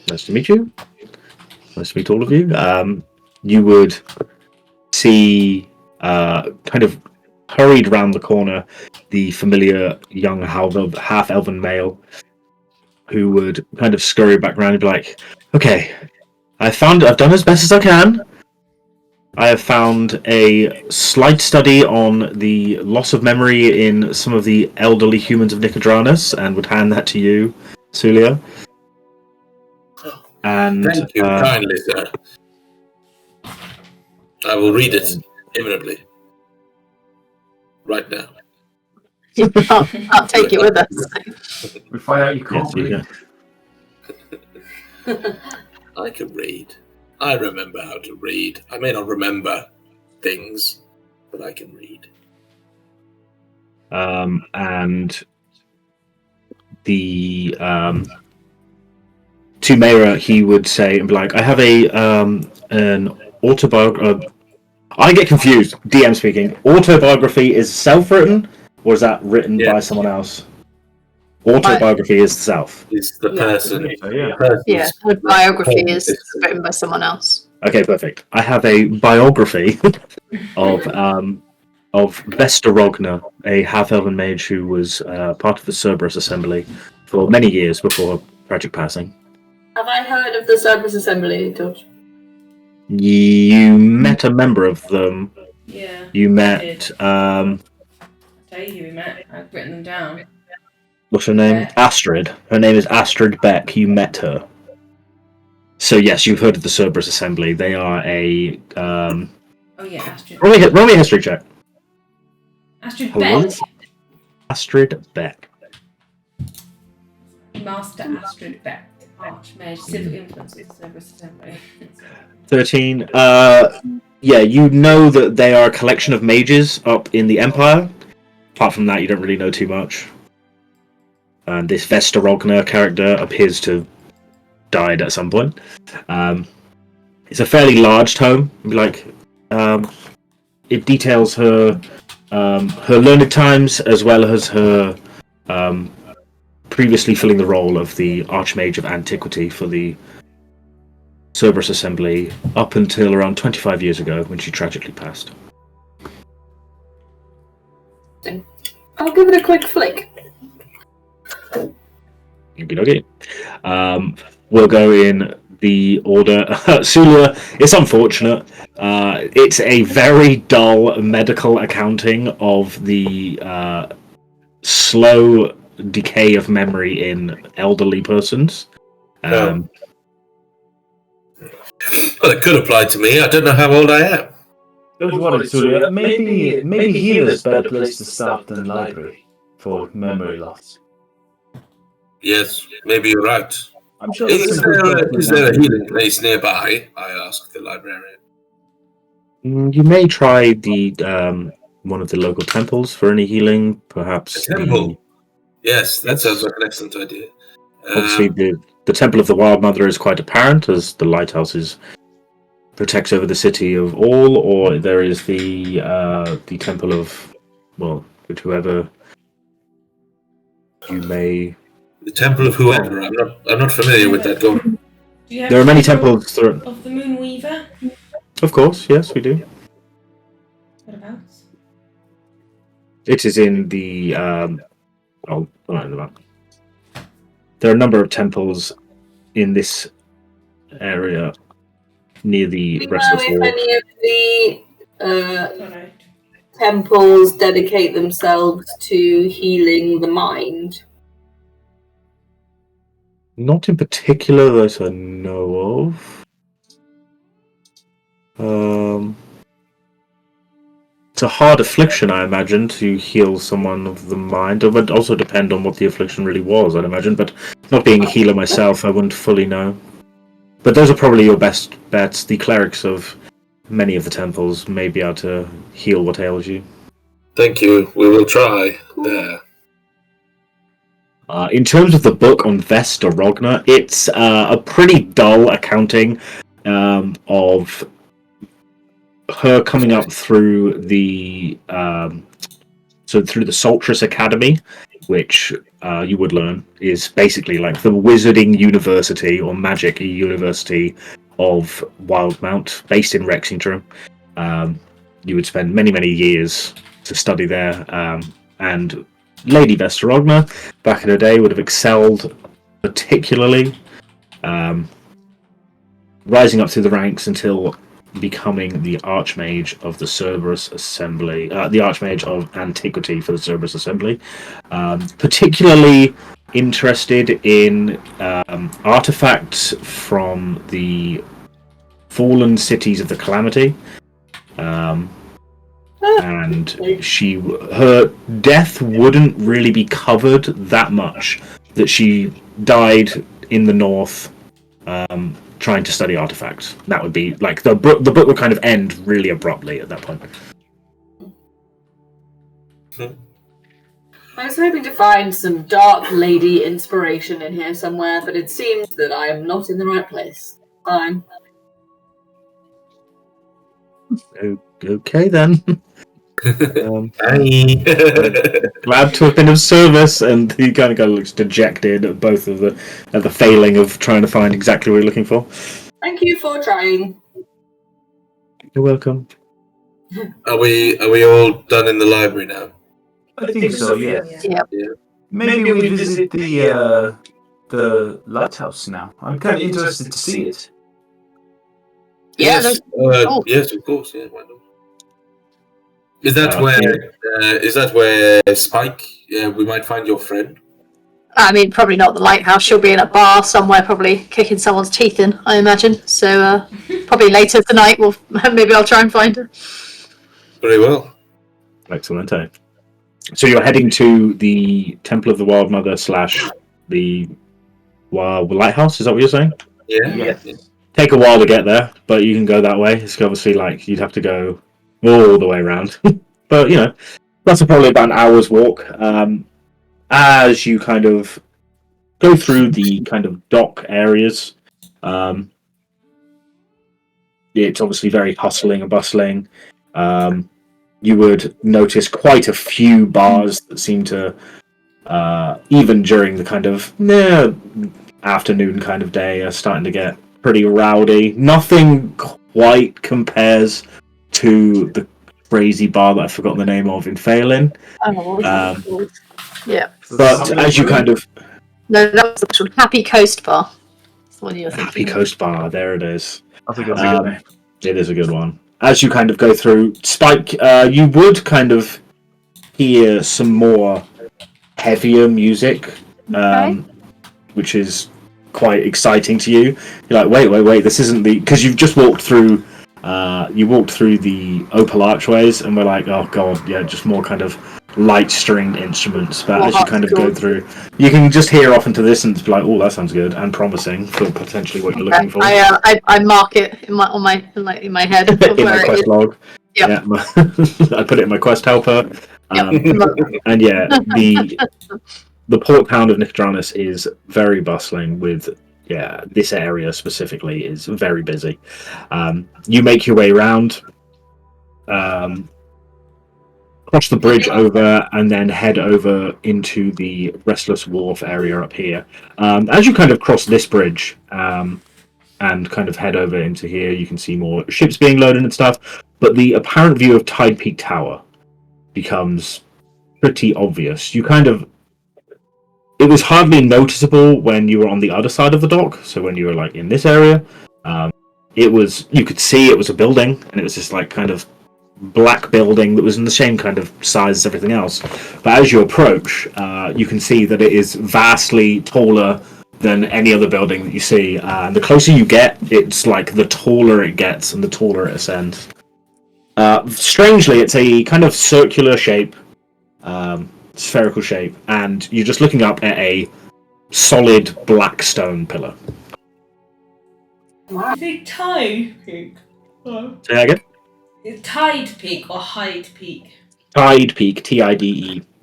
Nice to meet you. Nice to meet all of you. You would see kind of hurried round the corner the familiar young half-elven male who would kind of scurry back around and be like, okay, I've done as best as I can. I have found a slight study on the loss of memory in some of the elderly humans of Nicodranus, and would hand that to you, Soulia. And Thank you kindly, sir. I will read it imminently. Right now. You can't take it with us. We find out you yes, can't you read. can. I can read. I remember how to read. I may not remember things, but I can read. And the to Meira, he would say and be like, I have an autobiography. I get confused. DM speaking. Autobiography is self-written, or is that written by someone else? Autobiography is the self. It's the person. Yeah. Yeah, the biography is written by someone else. Okay, perfect. I have a biography of Vesterogna, a half-elven mage who was part of the Cerberus Assembly for many years before tragic passing. Have I heard of the Cerberus Assembly, George? You met a member of them. Yeah. You I met, did. um, I'll tell you who we met. I've written them down. what's her name? Yeah. Astrid. Her name is Astrid Beck. You met her. So yes, you've heard of the Cerberus Assembly. They are a, Oh yeah, Astrid. roll me a history check. Astrid Hello? Beck. Astrid Beck. Master Astrid Beck. Archmage. Civil influence of the Cerberus Assembly. 13. Yeah, you know that they are a collection of mages up in the Empire. Apart from that, you don't really know too much. And this Vesterogna character appears to have died at some point. It's a fairly large tome. It details her learned times as well as her previously filling the role of the Archmage of Antiquity for the Cerberus Assembly up until around 25 years ago when she tragically passed. I'll give it a quick flick. Okay. We'll go in the order. Soulia, it's unfortunate. It's a very dull medical accounting of the slow decay of memory in elderly persons. Well, it could apply to me. I don't know how old I am. Don't worry, Soulia. Maybe here is a better place to start than library for memory loss. Yes, maybe you're right. I'm sure there's Is some good there, things is there a healing place nearby? I asked the librarian. You may try the one of the local temples for any healing. Perhaps A temple? Yes, that sounds like an excellent idea. Obviously, the Temple of the Wild Mother is quite apparent, as the Lighthouses protects over the city of all, or there is the Temple of, well, whoever you may. The Temple of whoever. I'm not familiar with that goal. There are many temples. Of the Moonweaver? Of course, yes, we do. Whereabouts? It is in the. Oh, right in the map. There are a number of temples in this area near the Do you Restless know Walk. if any of the Alright. temples dedicate themselves to healing the mind? Not in particular that I know of. It's a hard affliction, I imagine, to heal someone of the mind. It would also depend on what the affliction really was, I'd imagine. But not being a healer myself, I wouldn't fully know. But those are probably your best bets. The clerics of many of the temples may be able to heal what ails you. Thank you. We will try there. In terms of the book on Vesta Rogna, it's a pretty dull accounting of her coming up through the through the Soltris Academy, which you would learn is basically like the wizarding university or magic university of Wildemount, based in Rexington. You would spend many years to study there, and Lady Vesterogna, back in her day, would have excelled particularly, rising up through the ranks until becoming the Archmage of the Cerberus Assembly, the Archmage of Antiquity for the Cerberus Assembly. Particularly interested in artifacts from the fallen cities of the Calamity. And her death wouldn't really be covered that much, that she died in the north trying to study artifacts. That would be like the book would kind of end really abruptly at that point. I was hoping to find some Dark Lady inspiration in here somewhere, but it seems that I am not in the right place. Fine. Okay then. Bye. Glad to have been of service, and he kind of looks dejected at both of the failing of trying to find exactly what you're looking for. Thank you for trying. You're welcome. Are we all done in the library now? I think so, yeah. Yep. Maybe we visit the lighthouse now. I'm kind of interested to see it. Yeah, Yes, cool. yes, of course. Yeah, why not? Is that where Spike? Yeah, we might find your friend. I mean, probably not the lighthouse. She'll be in a bar somewhere, probably kicking someone's teeth in, I imagine. So probably later tonight, maybe I'll try and find her. Very well. Excellent. So you're heading to the Temple of the Wild Mother / the lighthouse. Is that what you're saying? Yeah. Take a while to get there, but you can go that way. It's obviously like you'd have to go all the way around, but that's probably about an hour's walk. As you kind of go through the kind of dock areas, it's obviously very hustling and bustling. You would notice quite a few bars that seem to, even during the kind of afternoon kind of day, are starting to get pretty rowdy. Nothing quite compares to the crazy bar that I've forgotten the name of in Phelan. Yeah. But as you kind of... No, that was the Happy Coast Bar. That's what you're Happy Coast Bar, there it is. I think that's a good name. It is a good one. As you kind of go through, Spike, you would kind of hear some more heavier music, which is quite exciting to you. You're like, wait, this isn't the... Because you've just walked through... You walked through the opal archways, and we're like, oh god, yeah, just more kind of light stringed instruments, but as you that's kind of cool. go through, you can just hear off into the distance, be like, "Oh, that sounds good and promising for potentially what you're looking for." I mark it in my head of In where my it quest is. log. Yep. Yeah, I put it in my quest helper. And yeah, the port town of Nicodranas is very bustling with, this area specifically is very busy. You make your way around, cross the bridge over, and then head over into the Restless Wharf area up here. As you kind of cross this bridge and kind of head over into here, you can see more ships being loaded and stuff, but the apparent view of Tide Peak Tower becomes pretty obvious. It was hardly noticeable when you were on the other side of the dock, so when you were like in this area, you could see it was a building, and it was this like kind of black building that was in the same kind of size as everything else. But as you approach, you can see that it is vastly taller than any other building that you see, and the closer you get, it's like the taller it gets and the taller it ascends. Strangely, it's a kind of circular shape, spherical shape, and you're just looking up at a solid black stone pillar. I think Tide Peak. Say that again? Tide Peak or Hyde Peak? Tide Peak, Tide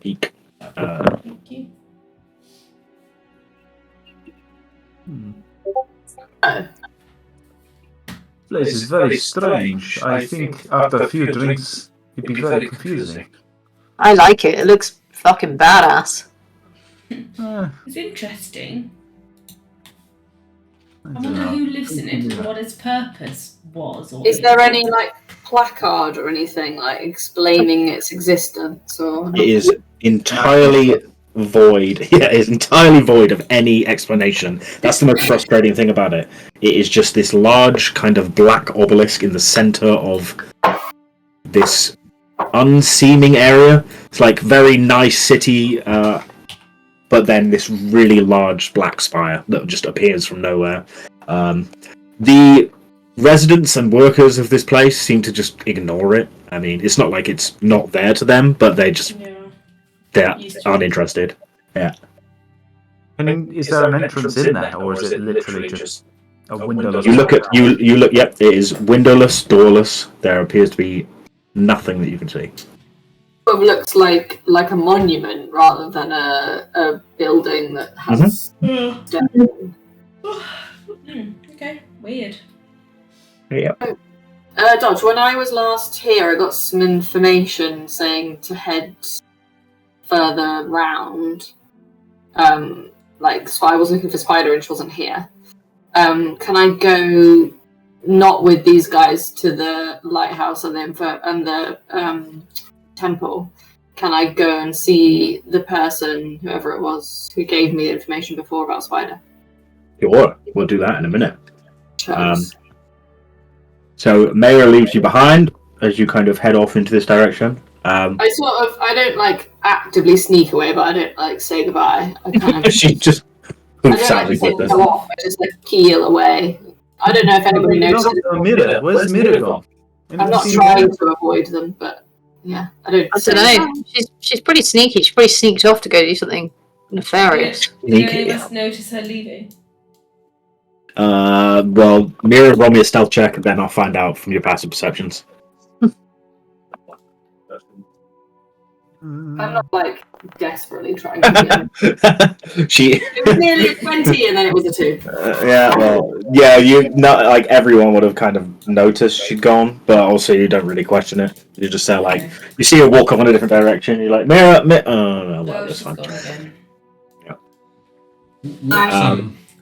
Peak. Thank you. Place is very strange. I think after a few drinks, it'd be very confusing. I like it. It looks fucking badass. It's interesting. I don't wonder know. who lives in it and what its purpose was. Or Is there any like placard or anything like explaining its existence? Or It is entirely void. Yeah, it's entirely void of any explanation. That's the most frustrating thing about it. It is just this large kind of black obelisk in the center of this unseeming area. It's like very nice city, but then this really large black spire that just appears from nowhere. The residents and workers of this place seem to just ignore it. I mean, it's not like it's not there to them, but they're uninterested. Yeah. I mean, is there an entrance in there, or is it literally just a windowless? You look. Yep, it is windowless, doorless. There appears to be nothing that you can see. It looks like a monument rather than a building that has. Okay, weird. Yeah. Dodge, when I was last here, I got some information saying to head further round. So I was looking for Spider and she wasn't here. Can I go not with these guys to the lighthouse and the temple? Can I go and see the person, whoever it was, who gave me the information before about Spider? Sure, we'll do that in a minute. Chose. So Meira leaves you behind as you kind of head off into this direction. I don't like actively sneak away, but I don't like say goodbye. I kind of she just I don't like to go off. I just like keel away. I don't know if anybody noticed. Meira, where's Meira gone? I'm not trying to avoid them, but yeah, I don't know. She's pretty sneaky. She probably sneaked off to go do something nefarious. Did any of us notice her leaving? Well, Meira, roll me a stealth check, and then I'll find out from your passive perceptions. I'm not like desperately trying to it was nearly a 20 and then it was a 2. You not like everyone would have kind of noticed she'd gone, but also you don't really question it. You just say like you see her walk off in a different direction, you're like Meira, no, that's fine.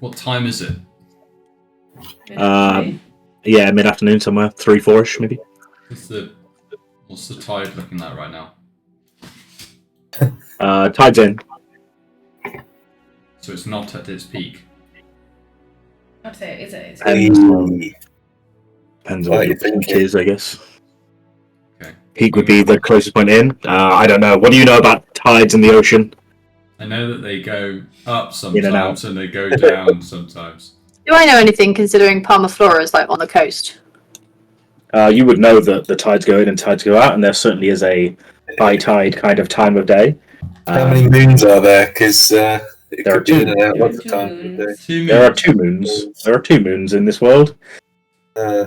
What time is it? Mid-afternoon somewhere, 3-4ish maybe. What's the tide looking like right now? Tide's in. So it's not at its peak. I'd say it is. Depends on what your peak is, I guess. Okay. Peak would be the closest point in. I don't know. What do you know about tides in the ocean? I know that they go up sometimes and they go down sometimes. Do I know anything considering Palmaflora is like on the coast? You would know that the tides go in and tides go out, and there certainly is a high tide kind of time of day. How many moons are there? Because it There are could be two. in and out lots of Two times of the day. moons. There are 2 moons. There are 2 moons in this world. Uh,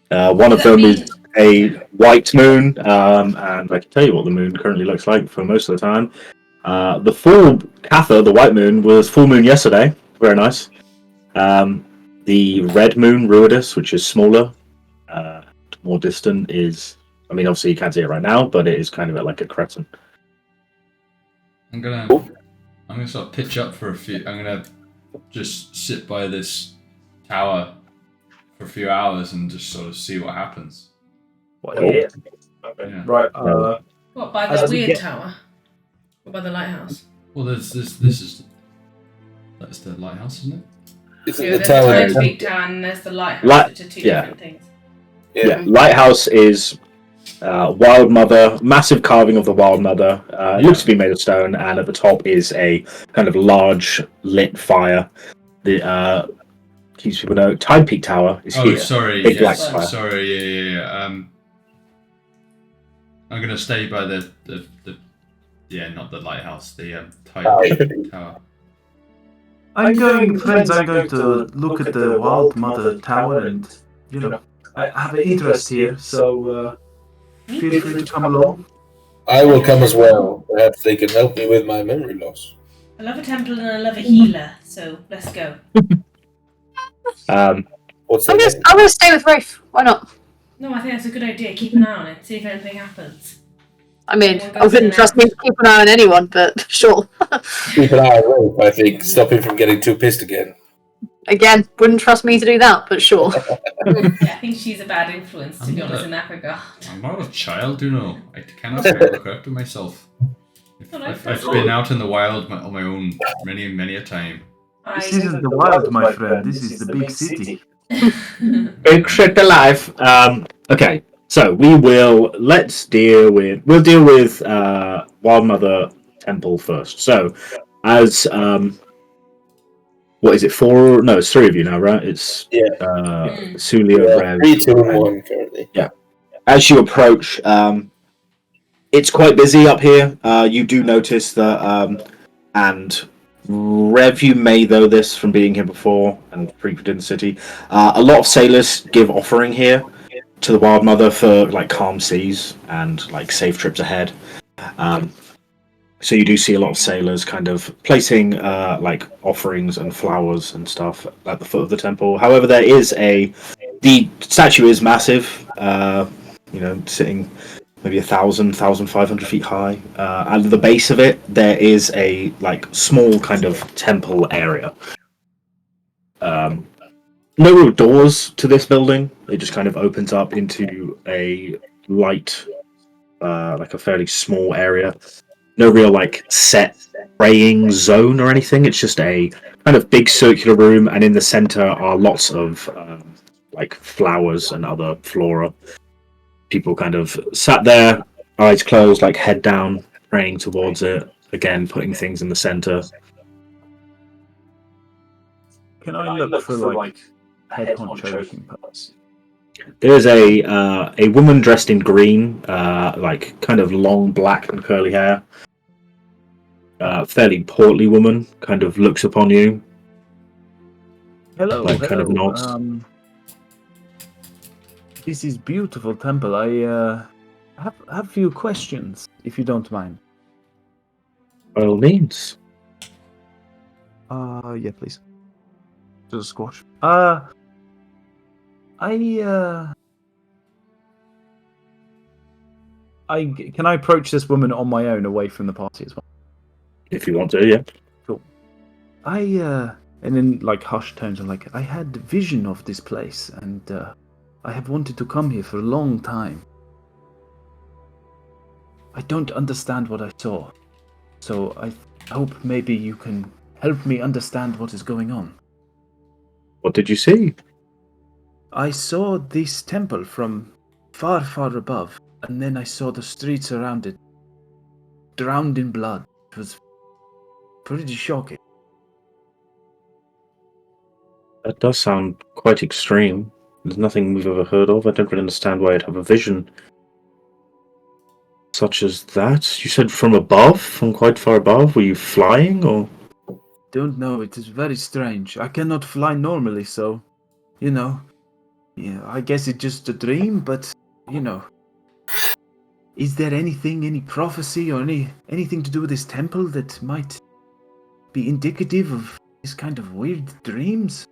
One of Does that them is mean- a white moon, and I can tell you what the moon currently looks like for most of the time. The full Cather, the white moon, was full moon yesterday. Very nice. The red moon, Ruidus, which is smaller, more distant, is... I mean, obviously you can't see it right now, but it is kind of like a crescent. I'm gonna sort of pitch up for a few. I'm gonna just sit by this tower for a few hours and just sort of see what happens. What here? Yeah. Right. What, by As the we weird get- tower? Or by the lighthouse? Well, that's the lighthouse, isn't it? isn't Yeah, the there's tower? the there? Time's Tower and there's the lighthouse, Light- which are two yeah. different things. Yeah, Lighthouse is Wild Mother, massive carving of the Wild Mother. It looks to be made of stone, and at the top is a kind of large lit fire. The keeps people know Tide Peak Tower is Oh, here. sorry. Big Yes, black fire. sorry. Yeah. I'm gonna stay by the not the lighthouse, the Tide Tower. I'm going to look at the Wild Mother Tower and, I have an interest here, so feel free to come along. I will come as well. Perhaps they can help me with my memory loss. I love a temple and I love a healer, so let's go. What's I'm that? gonna stay with Rafe. Why not? No, I think that's a good idea. Keep an eye on it, see if anything happens. I mean, Everyone I goes in wouldn't and trust out. me to keep an eye on anyone, but sure. Keep an eye on Rafe, I think. Stop him from getting too pissed again. Again, wouldn't trust me to do that, but sure. Yeah, I think she's a bad influence, to be I'm honest, not- in that regard. I'm not a child, you know. I cannot look after myself. Well, I've I've been out in the wild on my own many a time. This isn't the wild, my friend. This is the big city. Big shit alive. Okay, so we'll deal with Wild Mother Temple first. So, as what is it? 4? No, it's 3 of you now, right? It's Yeah. Soulia, Rev. 3, 2, and 1 currently. As you approach, it's quite busy up here. You do notice that, and Rev, you may know this from being here before and frequenting the city. A lot of sailors give offering here to the Wild Mother for like calm seas and like safe trips ahead. So you do see a lot of sailors kind of placing like offerings and flowers and stuff at the foot of the temple. However, the statue is massive. Sitting maybe 1,500 feet high. At the base of it, there is a like small kind of temple area. No real doors to this building. It just kind of opens up into a light, like a fairly small area. No real like set praying zone or anything. It's just a kind of big circular room, and in the center are lots of like flowers and other flora. People kind of sat there, eyes closed, like head down, praying towards it. Again, putting things in the center. Can I look for like head honcho looking person? There's a woman dressed in green, like kind of long black and curly hair. Fairly portly woman, kind of looks upon you. Hello, Like, kind of nods. This is beautiful temple. I have a few questions, if you don't mind. By all means. Yeah, please. Just a squash. Can I approach this woman on my own, away from the party as well? If you want to, yeah. And in like hushed tones, I'm like, I had vision of this place, and I have wanted to come here for a long time. I don't understand what I saw, so I hope maybe you can help me understand what is going on. What did you see? I saw this temple from far, far above, and then I saw the streets around it drowned in blood. It was pretty shocking. That does sound quite extreme. There's nothing we've ever heard of. I don't really understand why I'd have a vision. such as that? You said from above, from quite far above. Were you flying, or? Don't know. It is very strange. I cannot fly normally, so, yeah, I guess it's just a dream, but, is there anything, any prophecy or anything to do with this temple that might be indicative of this kind of weird dreams?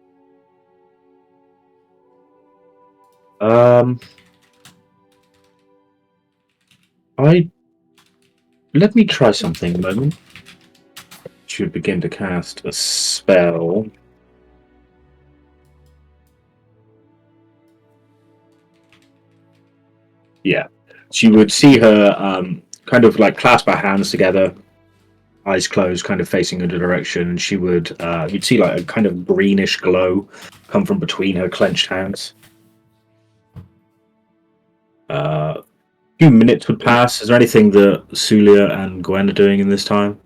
Let me try something a moment. Should begin to cast a spell. Yeah. She would see her kind of like clasp her hands together, eyes closed, kind of facing in a direction, and she would you'd see like a kind of greenish glow come from between her clenched hands. A few minutes would pass. Is there anything that Soulia and Gwen are doing in this time?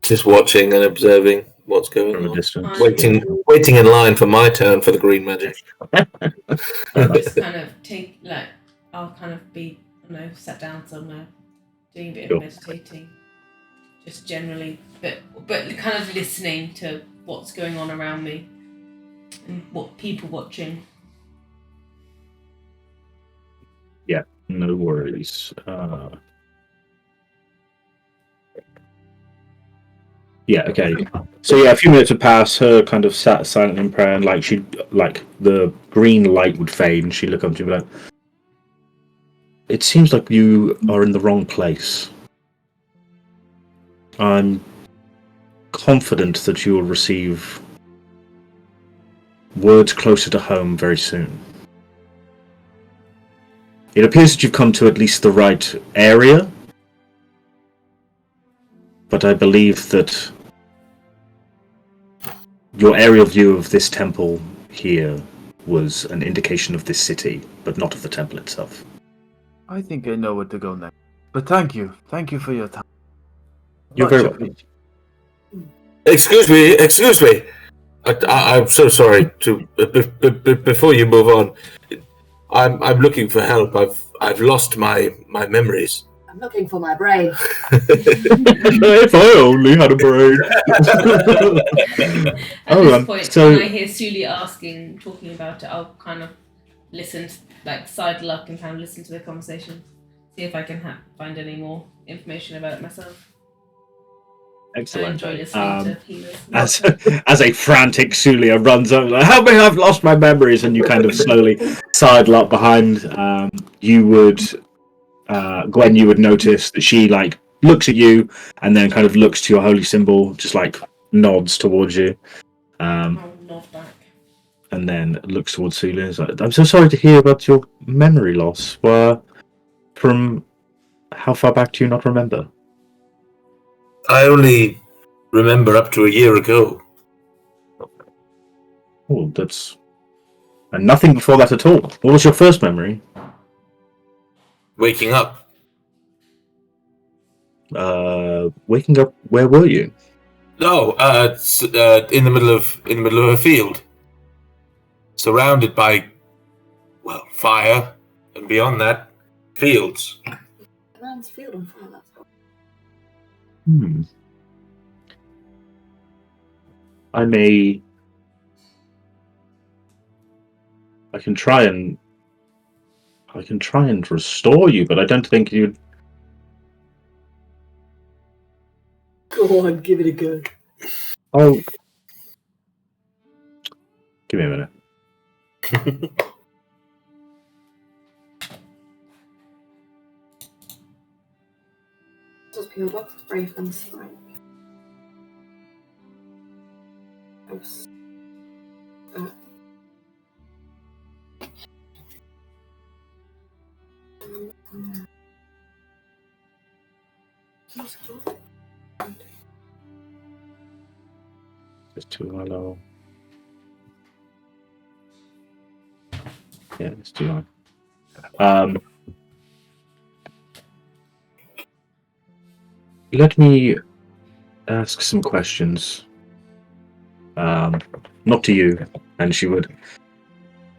Just watching and observing what's going From a on. distance. Waiting in line for my turn for the green magic. I'll just kind of I'll kind of be, sat down somewhere, doing a bit of meditating, just generally, but kind of listening to what's going on around me and what people watching. Yeah, no worries. Yeah, okay. So yeah, a few minutes would pass. Her kind of sat silent in prayer, and like the green light would fade, and she'd look up to you and be like, "It seems like you are in the wrong place. I'm confident that you will receive words closer to home very soon. It appears that you've come to at least the right area, but I believe that your aerial view of this temple here was an indication of this city, but not of the temple itself." I think I know where to go next. But thank you. Thank you for your time. You're very welcome. Excuse me. I'm so sorry. Before you move on, I'm looking for help. I've lost my memories. I'm looking for my brain. If I only had a brain. At this point, when I hear Soulia talking about it, I'll kind of listen, sidle up and kind of listen to the conversation, see if I can find any more information about it myself. Excellent. I enjoy listening to Helios. As a frantic Soulia runs up, like, "Help me! I've lost my memories!" And you kind of slowly sidle up behind. You would, Gwen, you would notice that she looks at you and then kind of looks to your holy symbol, just nods towards you. I'll nod back. And then looks towards Soulia. Is like, "I'm so sorry to hear about your memory loss. From how far back do you not remember?" I only remember up to a year ago. Oh, and nothing before that at all. What was your first memory? Waking up. Waking up. Where were you? No, in the middle of a field, surrounded by, fire, and beyond that, fields. A man's field on fire. That's all. I can try and restore you, but I don't think you'd. Go on, give it a go. Oh, give me a minute. Just peeled off Rafe and Strike. It's too low. Yeah, it's too low. Let me ask some questions. Not to you. And she would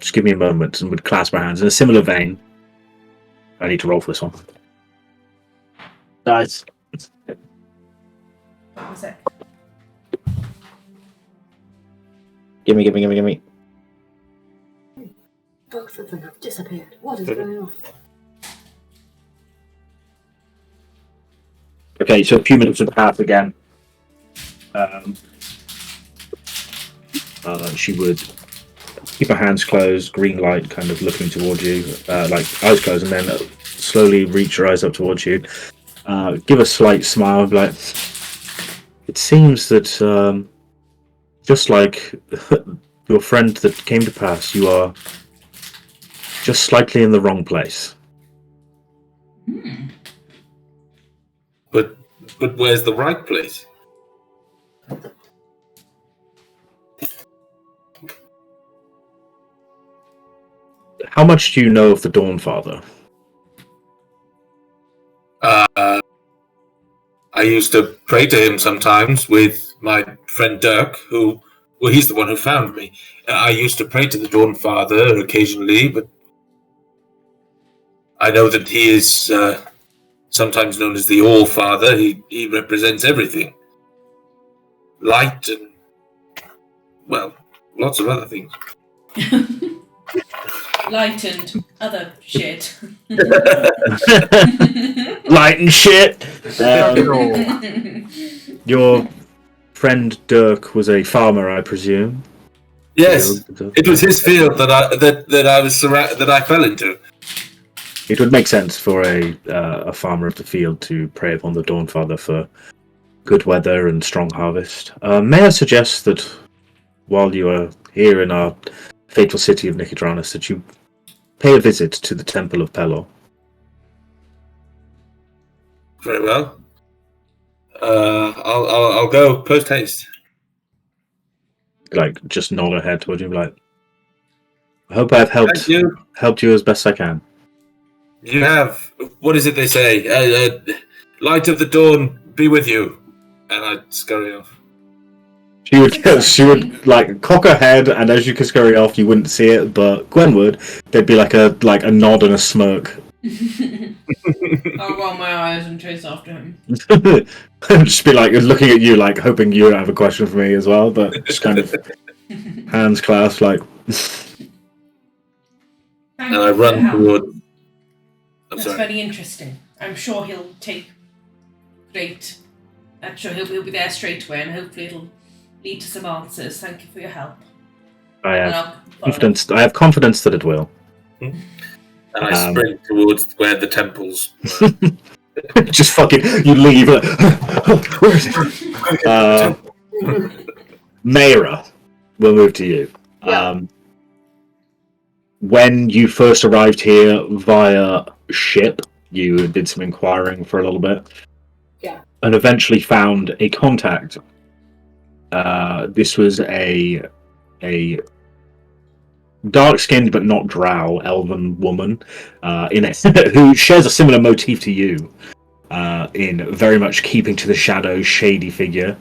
just give me a moment and would clasp her hands in a similar vein. I need to roll for this one. Nice. One sec. Gimme. Both of them have disappeared. What is going on? Okay, so a few minutes have passed again. She would keep her hands closed, green light kind of looking towards you, like eyes closed, and then slowly reach her eyes up towards you. Give a slight smile, like, it seems that just like your friend that came to pass, you are just slightly in the wrong place. But where's the right place? How much do you know of the Dawnfather? I used to pray to him sometimes with my friend Dirk, he's the one who found me. I used to pray to the Dawnfather occasionally, but I know that he is sometimes known as the All-Father. He represents everything. Light and, well, lots of other things. Light and other shit. Light and shit! Your friend Dirk was a farmer, I presume? Yes, it was his field that I fell into. It would make sense for a farmer of the field to pray upon the Dawnfather for good weather and strong harvest. May I suggest that while you are here in our fateful city of Nicodranas, that you pay a visit to the Temple of Pelor? Very well. I'll go post haste. Like, just nod her head towards you, like, I hope I've helped you as best I can. You have. What is it they say? Light of the dawn be with you. And I scurry off. She would like cock her head, and as you could scurry off, you wouldn't see it. But Gwen would. There'd be like a nod and a smirk. I'll roll my eyes and chase after him. Just be like looking at you, like hoping you would have a question for me as well, but just kind of hands clasped, like. And I run toward. That's very interesting. I'm sure he'll take great. I'm sure he'll be there straight away, and hopefully it'll lead to some answers. Thank you for your help. I have confidence that it will. And I sprint towards where the temples were. Just fucking, you leave. Where is it? Meira, we'll move to you. Yeah. When you first arrived here via ship, you did some inquiring for a little bit. Yeah. And eventually found a contact. This was a dark-skinned but not drow elven woman who shares a similar motif to you, in very much keeping to the shadows, shady figure.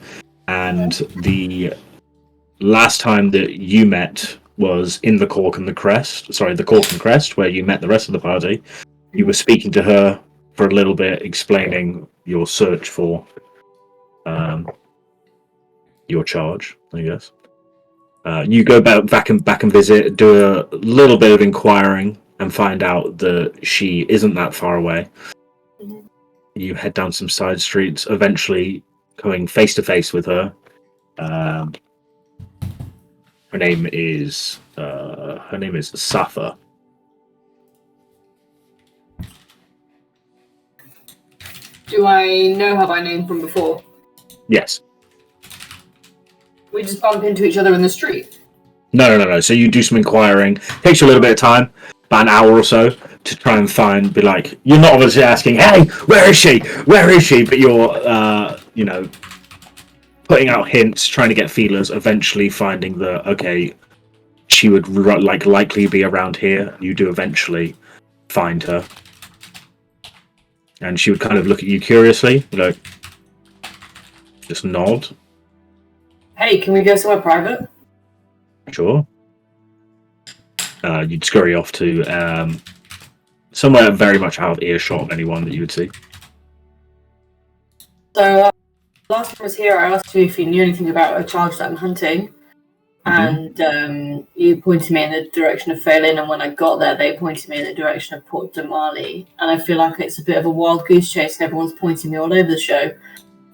And the last time that you met was in the Cork and Crest, where you met the rest of the party. You were speaking to her for a little bit, explaining your search for your charge, I guess. You go back and visit, do a little bit of inquiring, and find out that she isn't that far away. You head down some side streets, eventually coming face to face with her. Her name is Safa. Do I know her by name from before? Yes. We just bump into each other in the street. No. So you do some inquiring. Takes you a little bit of time, about an hour or so, to try and be like, you're not obviously asking, hey, where is she? But you're, putting out hints, trying to get feelers, eventually finding that, okay, she would likely be around here. You do eventually find her. And she would kind of look at you curiously, like, just nod. Hey, can we go somewhere private? Sure. You'd scurry off to somewhere very much out of earshot of anyone that you would see. So, last time I was here, I asked you if you knew anything about a charge that I'm hunting. And you pointed me in the direction of Phelan, and when I got there, they pointed me in the direction of Port Damali. And I feel like it's a bit of a wild goose chase, and everyone's pointing me all over the show.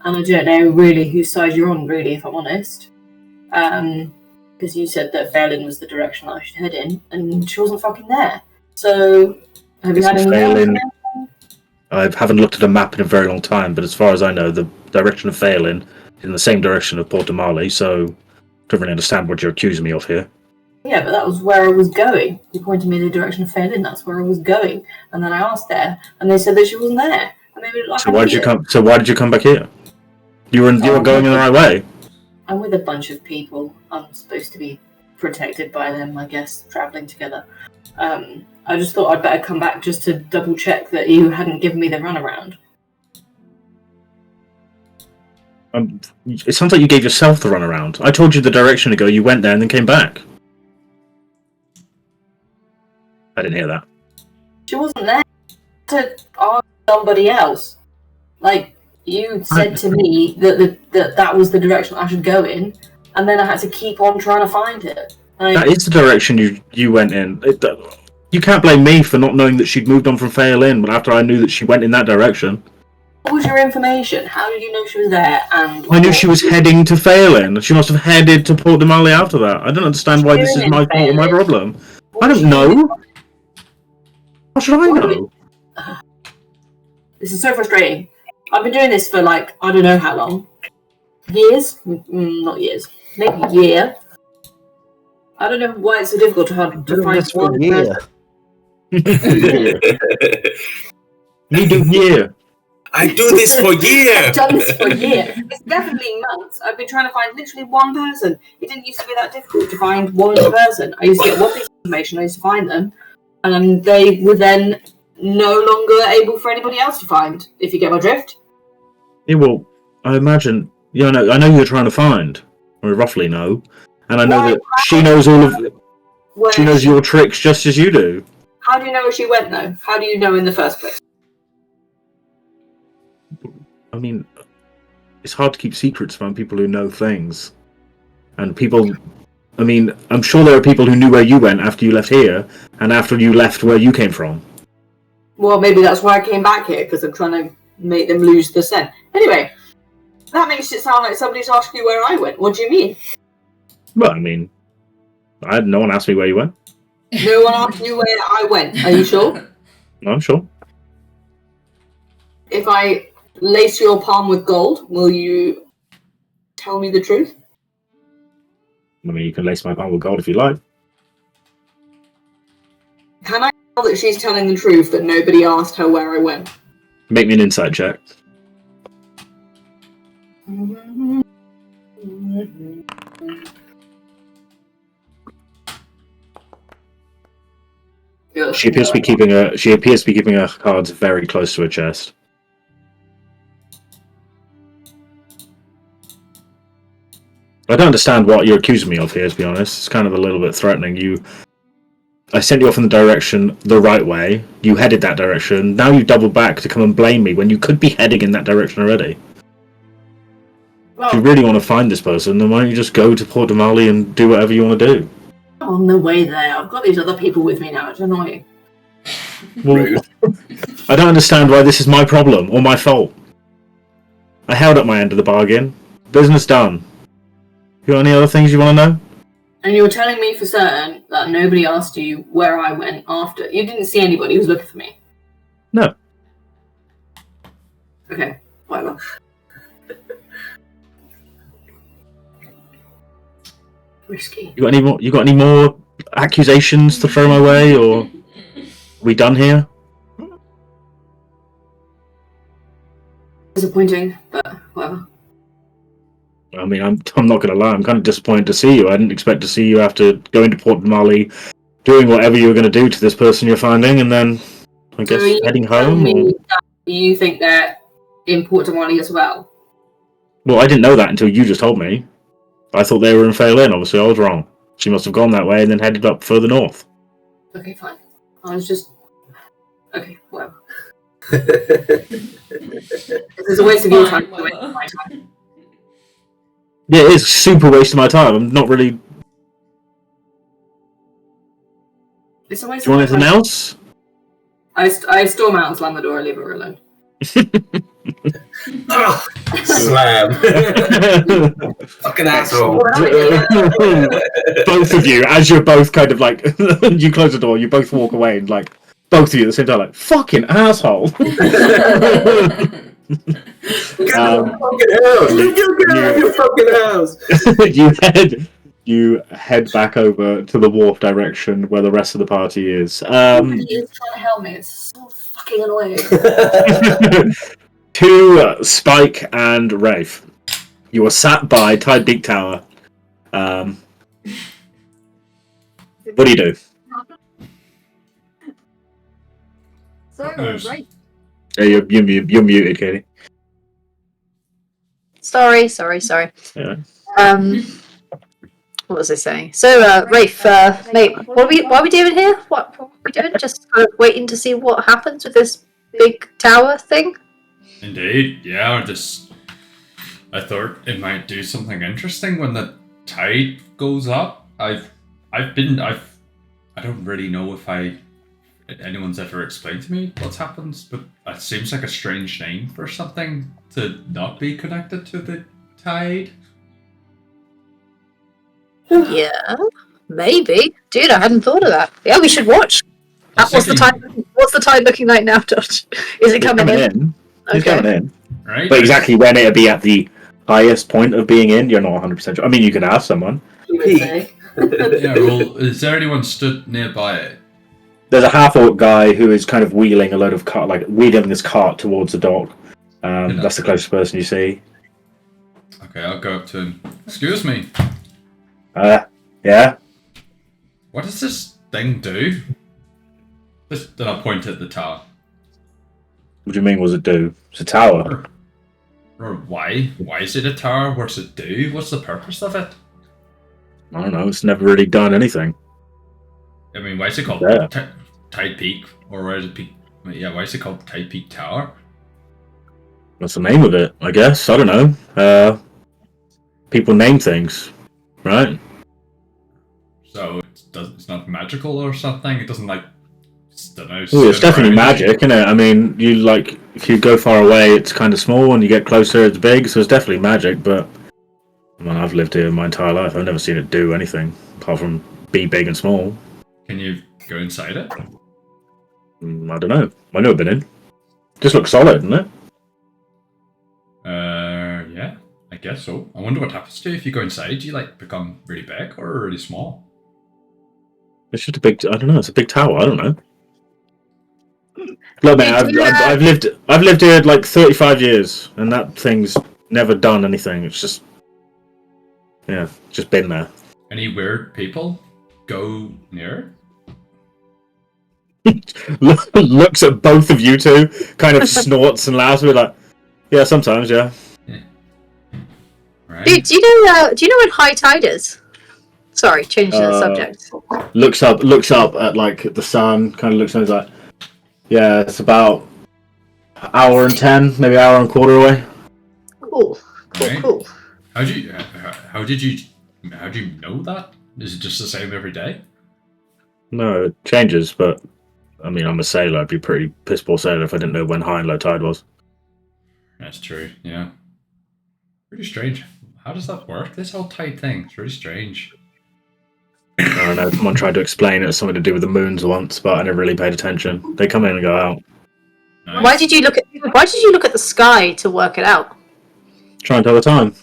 And I don't know really whose side you're on, really, if I'm honest. Because you said that Phelan was the direction I should head in, and she wasn't fucking there. So, have you had any Phelan? I haven't looked at a map in a very long time, but as far as I know, the direction of Phelan is in the same direction of Port Damali, so I don't really understand what you're accusing me of here. Yeah, but that was where I was going. You pointed me in the direction of Phelan, that's where I was going. And then I asked there, and they said that she wasn't there. And they were like, So why did you come back here? You were going in the right way. I'm with a bunch of people. I'm supposed to be protected by them, I guess, travelling together. I just thought I'd better come back just to double check that you hadn't given me the runaround. It sounds like you gave yourself the runaround. I told you the direction to go, you went there and then came back. I didn't hear that. She wasn't there to ask somebody else. Like, you said to me that was the direction I should go in, and then I had to keep on trying to find it. That is the direction you went in. You can't blame me for not knowing that she'd moved on from Phelan, but after I knew that she went in that direction. What was your information? How did you know she was there? And I knew she was heading to Phelan. She must have headed to Port Damali after that. I don't understand why this is my fault or my problem. I don't know. How should I know? This is so frustrating. I've been doing this for I don't know how long. Years? Not years. Maybe a year. I don't know why it's so difficult to find one person. You do year. I do this for years. I've done this for a year. It's definitely months. I've been trying to find literally one person. It didn't used to be that difficult to find one person. I used to get one piece of information, I used to find them, and they were then no longer able for anybody else to find, if you get my drift. Yeah, well, I imagine... I know you're trying to find, or roughly know, and I know that she knows all of... She knows your tricks just as you do. How do you know where she went, though? How do you know in the first place? I mean, it's hard to keep secrets from people who know things. And people... I mean, I'm sure there are people who knew where you went after you left here, and after you left where you came from. Well, maybe that's why I came back here, because I'm trying to make them lose the scent. Anyway, that makes it sound like somebody's asking you where I went. What do you mean? Well, I mean, no one asked me where you went. No one asked you where I went. Are you sure? No, I'm sure. If I lace your palm with gold, will you tell me the truth? I mean, you can lace my palm with gold if you like. Can I tell that she's telling the truth, that nobody asked her where I went? Make me an insight check. She appears to be keeping her cards very close to her chest. I don't understand what you're accusing me of here, to be honest. It's kind of a little bit threatening. I sent you off in the direction the right way. You headed that direction. Now you double back to come and blame me when you could be heading in that direction already. Well, if you really want to find this person, then why don't you just go to Port Damali and do whatever you want to do? On the way there. I've got these other people with me now. It's annoying. Well, I don't understand why this is my problem or my fault. I held up my end of the bargain. Business done. You got any other things you want to know? And you're telling me for certain that nobody asked you where I went after. You didn't see anybody who was looking for me? No. Okay, whatever. Risky. You got any more accusations to throw my way, or are we done here? Disappointing, but whatever. I mean, I'm not going to lie. I'm kind of disappointed to see you. I didn't expect to see you after going to Port Damali, doing whatever you were going to do to this person you're finding, and then I guess heading home. You think they're in Port Damali as well? Well, I didn't know that until you just told me. I thought they were in Phelan. Obviously, I was wrong. She must have gone that way and then headed up further north. Okay, fine. I was just... Okay, whatever. Is It's a waste of your time. Fine, It's a waste of my time. Yeah, it is a super waste of my time. I'm not really. Do It's a waste you of want my anything time. else? I storm out and slam the door and leave her alone. Oh, slam. Fucking asshole. Both of you, as you're both kind of like, you close the door, you both walk away, and like, both of you at the same time, like, fucking asshole. Get out of fucking house. You get out of your fucking house. you head back over to the wharf direction where the rest of the party is. He's trying to help me. It's so fucking annoying. To Spike and Rafe, you are sat by Tide Peak Tower. What do you do? So, right. Yeah, you're muted, Katie. Sorry. Yeah. What was I saying? So, Rafe, mate, what are we doing here? What are we doing? Just kind of waiting to see what happens with this big tower thing? Indeed, yeah. I thought it might do something interesting when the tide goes up. I don't really know if anyone's ever explained to me what's happened, but it seems like a strange name for something to not be connected to the tide. Yeah, maybe. Dude, I hadn't thought of that. Yeah, we should watch. What's the tide looking like now, Dodge? Is it coming in? He's coming in. Right. But exactly when it'll be at the highest point of being in, you're not 100% sure. I mean, you could ask someone. Yeah, well, is there anyone stood nearby it? There's a half-orc guy who is kind of wheeling a load of cart, like wheeling this cart towards the dock. That's the closest person you see. Okay, I'll go up to him. Excuse me. Yeah? What does this thing do? Then I'll point at the tower. What do you mean, what does it do? It's a tower. Or why? Why is it a tower? What does it do? What's the purpose of it? I don't know, it's never really done anything. I mean, why is it called Yeah. Tide Peak? Or why is it Peak? Yeah, why is it called Tide Peak Tower? What's the name of it, I guess? I don't know. People name things, right? So it's not magical or something? It doesn't like... don't know. Ooh, it's definitely around. magic, isn't it? I mean, if you go far away, it's kind of small, and you get closer, it's big, so it's definitely magic, but... I mean, I've lived here my entire life, I've never seen it do anything, apart from be big and small. Can you go inside it? I don't know. I've never been in. Just looks solid, doesn't it? Yeah, I guess so. I wonder what happens to you if you go inside. Do you like become really big or really small? It's just a big. I don't know. It's a big tower. I don't know. Look, man, I've lived here like 35 years, and that thing's never done anything. It's just, just been there. Any weird people go near Looks at both of you two, kind of snorts and laughs. We're like, yeah, sometimes, yeah. it? Right. Dude, do you know when high tide is? Sorry, change the subject. Looks up at like the sun. Kind of looks and is like, yeah, it's about an hour and 10, maybe an hour and a quarter away. Cool. Right. Cool. How did you know that? Is it just the same every day? No, it changes, but I mean, I'm a sailor. I'd be pretty piss poor sailor if I didn't know when high and low tide was. That's true. Yeah. Pretty strange. How does that work? This whole tide thing. It's really strange. I don't know. Someone tried to explain it as something to do with the moons once, but I never really paid attention. They come in and go out. Nice. Why did you look at the sky to work it out? Try and tell the time.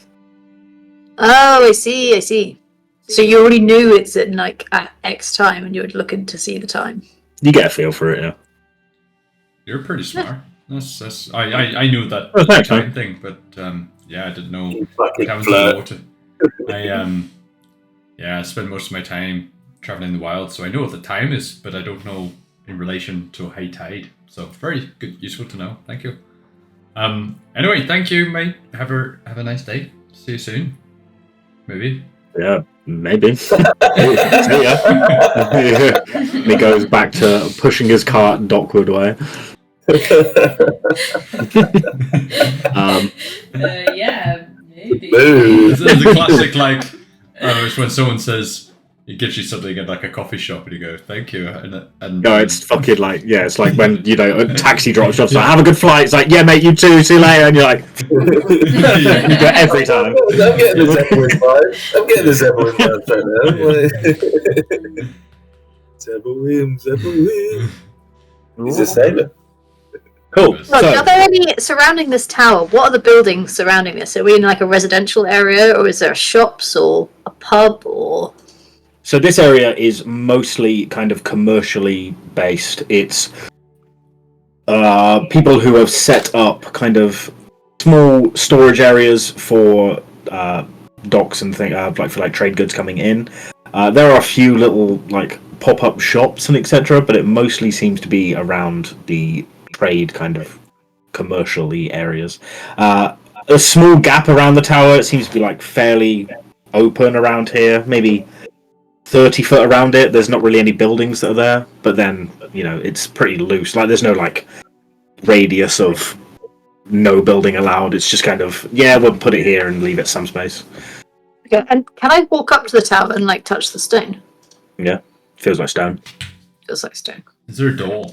Oh, I see. So you already knew it's at at X time, and you were looking to see the time. You get a feel for it, yeah. You're pretty smart. That's I knew that Oh, thanks, time man. thing, but yeah, I didn't know. You I fucking haven't flirt. I spend most of my time traveling in the wild, so I know what the time is, but I don't know in relation to high tide. So very good, useful to know. Thank you. Anyway, thank you, mate. Have a nice day. See you soon. Maybe. Yeah, maybe. See ya. He goes back to pushing his cart Dockwood way. Yeah, maybe. Boo. There's a classic, like, it's when someone says, it gives you something at like a coffee shop and you go, thank you. And No, it's fucking like, yeah, it's like when, you know, a taxi drops you off, it's like, have a good flight. It's like, yeah, mate, you too, see you later. And you're like, you go every time. I'm getting this Zeppelin vibe. I'm getting this Zeppelin vibe right now. Zeppelin. He's a sailor. Cool. Look, are there any surrounding this tower? What are the buildings surrounding this? Are we in like a residential area, or is there shops or a pub or? So this area is mostly kind of commercially based. It's people who have set up kind of small storage areas for docks and things, like for like trade goods coming in. There are a few little like pop-up shops and etc., but it mostly seems to be around the trade kind of commercially areas. A small gap around the tower. It seems to be like fairly open around here. Maybe 30 foot around it. There's not really any buildings that are there, but then, you know, it's pretty loose. Like, there's no, like, radius of no building allowed. It's just kind of, yeah, we'll put it here and leave it some space. Okay, and can I walk up to the tower and, like, touch the stone? Yeah, feels like stone. Feels like stone. Is there a door?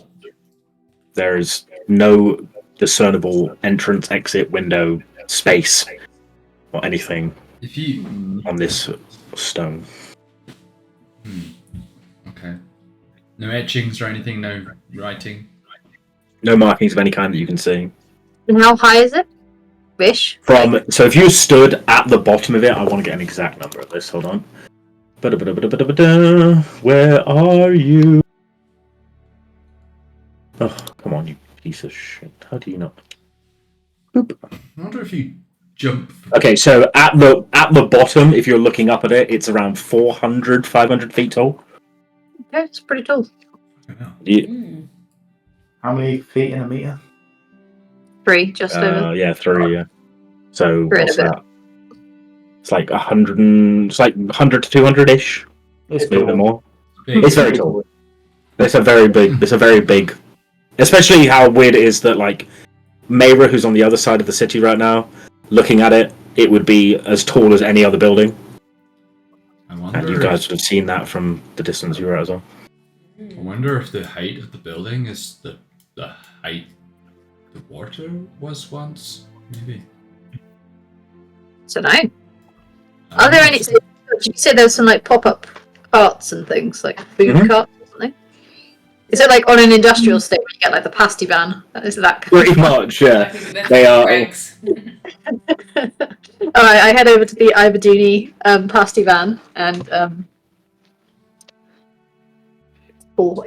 There is no discernible entrance, exit, window, space, or anything If you... on this stone. Okay. No etchings or anything, no writing? No markings of any kind that you can see. And how high is it? Bish? So if you stood at the bottom of it, I want to get an exact number of this. Hold on. Where are you? Oh, come on, you piece of shit. How do you not? Boop. I wonder if you jump... Okay, so at the bottom, if you're looking up at it, it's around 500 feet tall. Okay, it's pretty tall. Yeah, How many feet in a meter? 3, just over. yeah, 3. Yeah. So Three and what's a bit. that? It's like 100 it's like 100 to 200 ish. It's Maybe a bit more. Big. It's very tall. It's a very big. Especially how weird it is that like Meira, who's on the other side of the city right now, looking at it, it would be as tall as any other building. I wonder And you guys would have seen that from the distance you were at as well. I wonder if the height of the building is the height the water was once, maybe. So no. Are there any? You said there was some like pop-up carts and things, like food Mhm. carts or something. Is it like on an industrial estate where you get like the pasty van? Is it that? Pretty much, yeah. They are. Alright, I head over to the Ivadooni pasty van and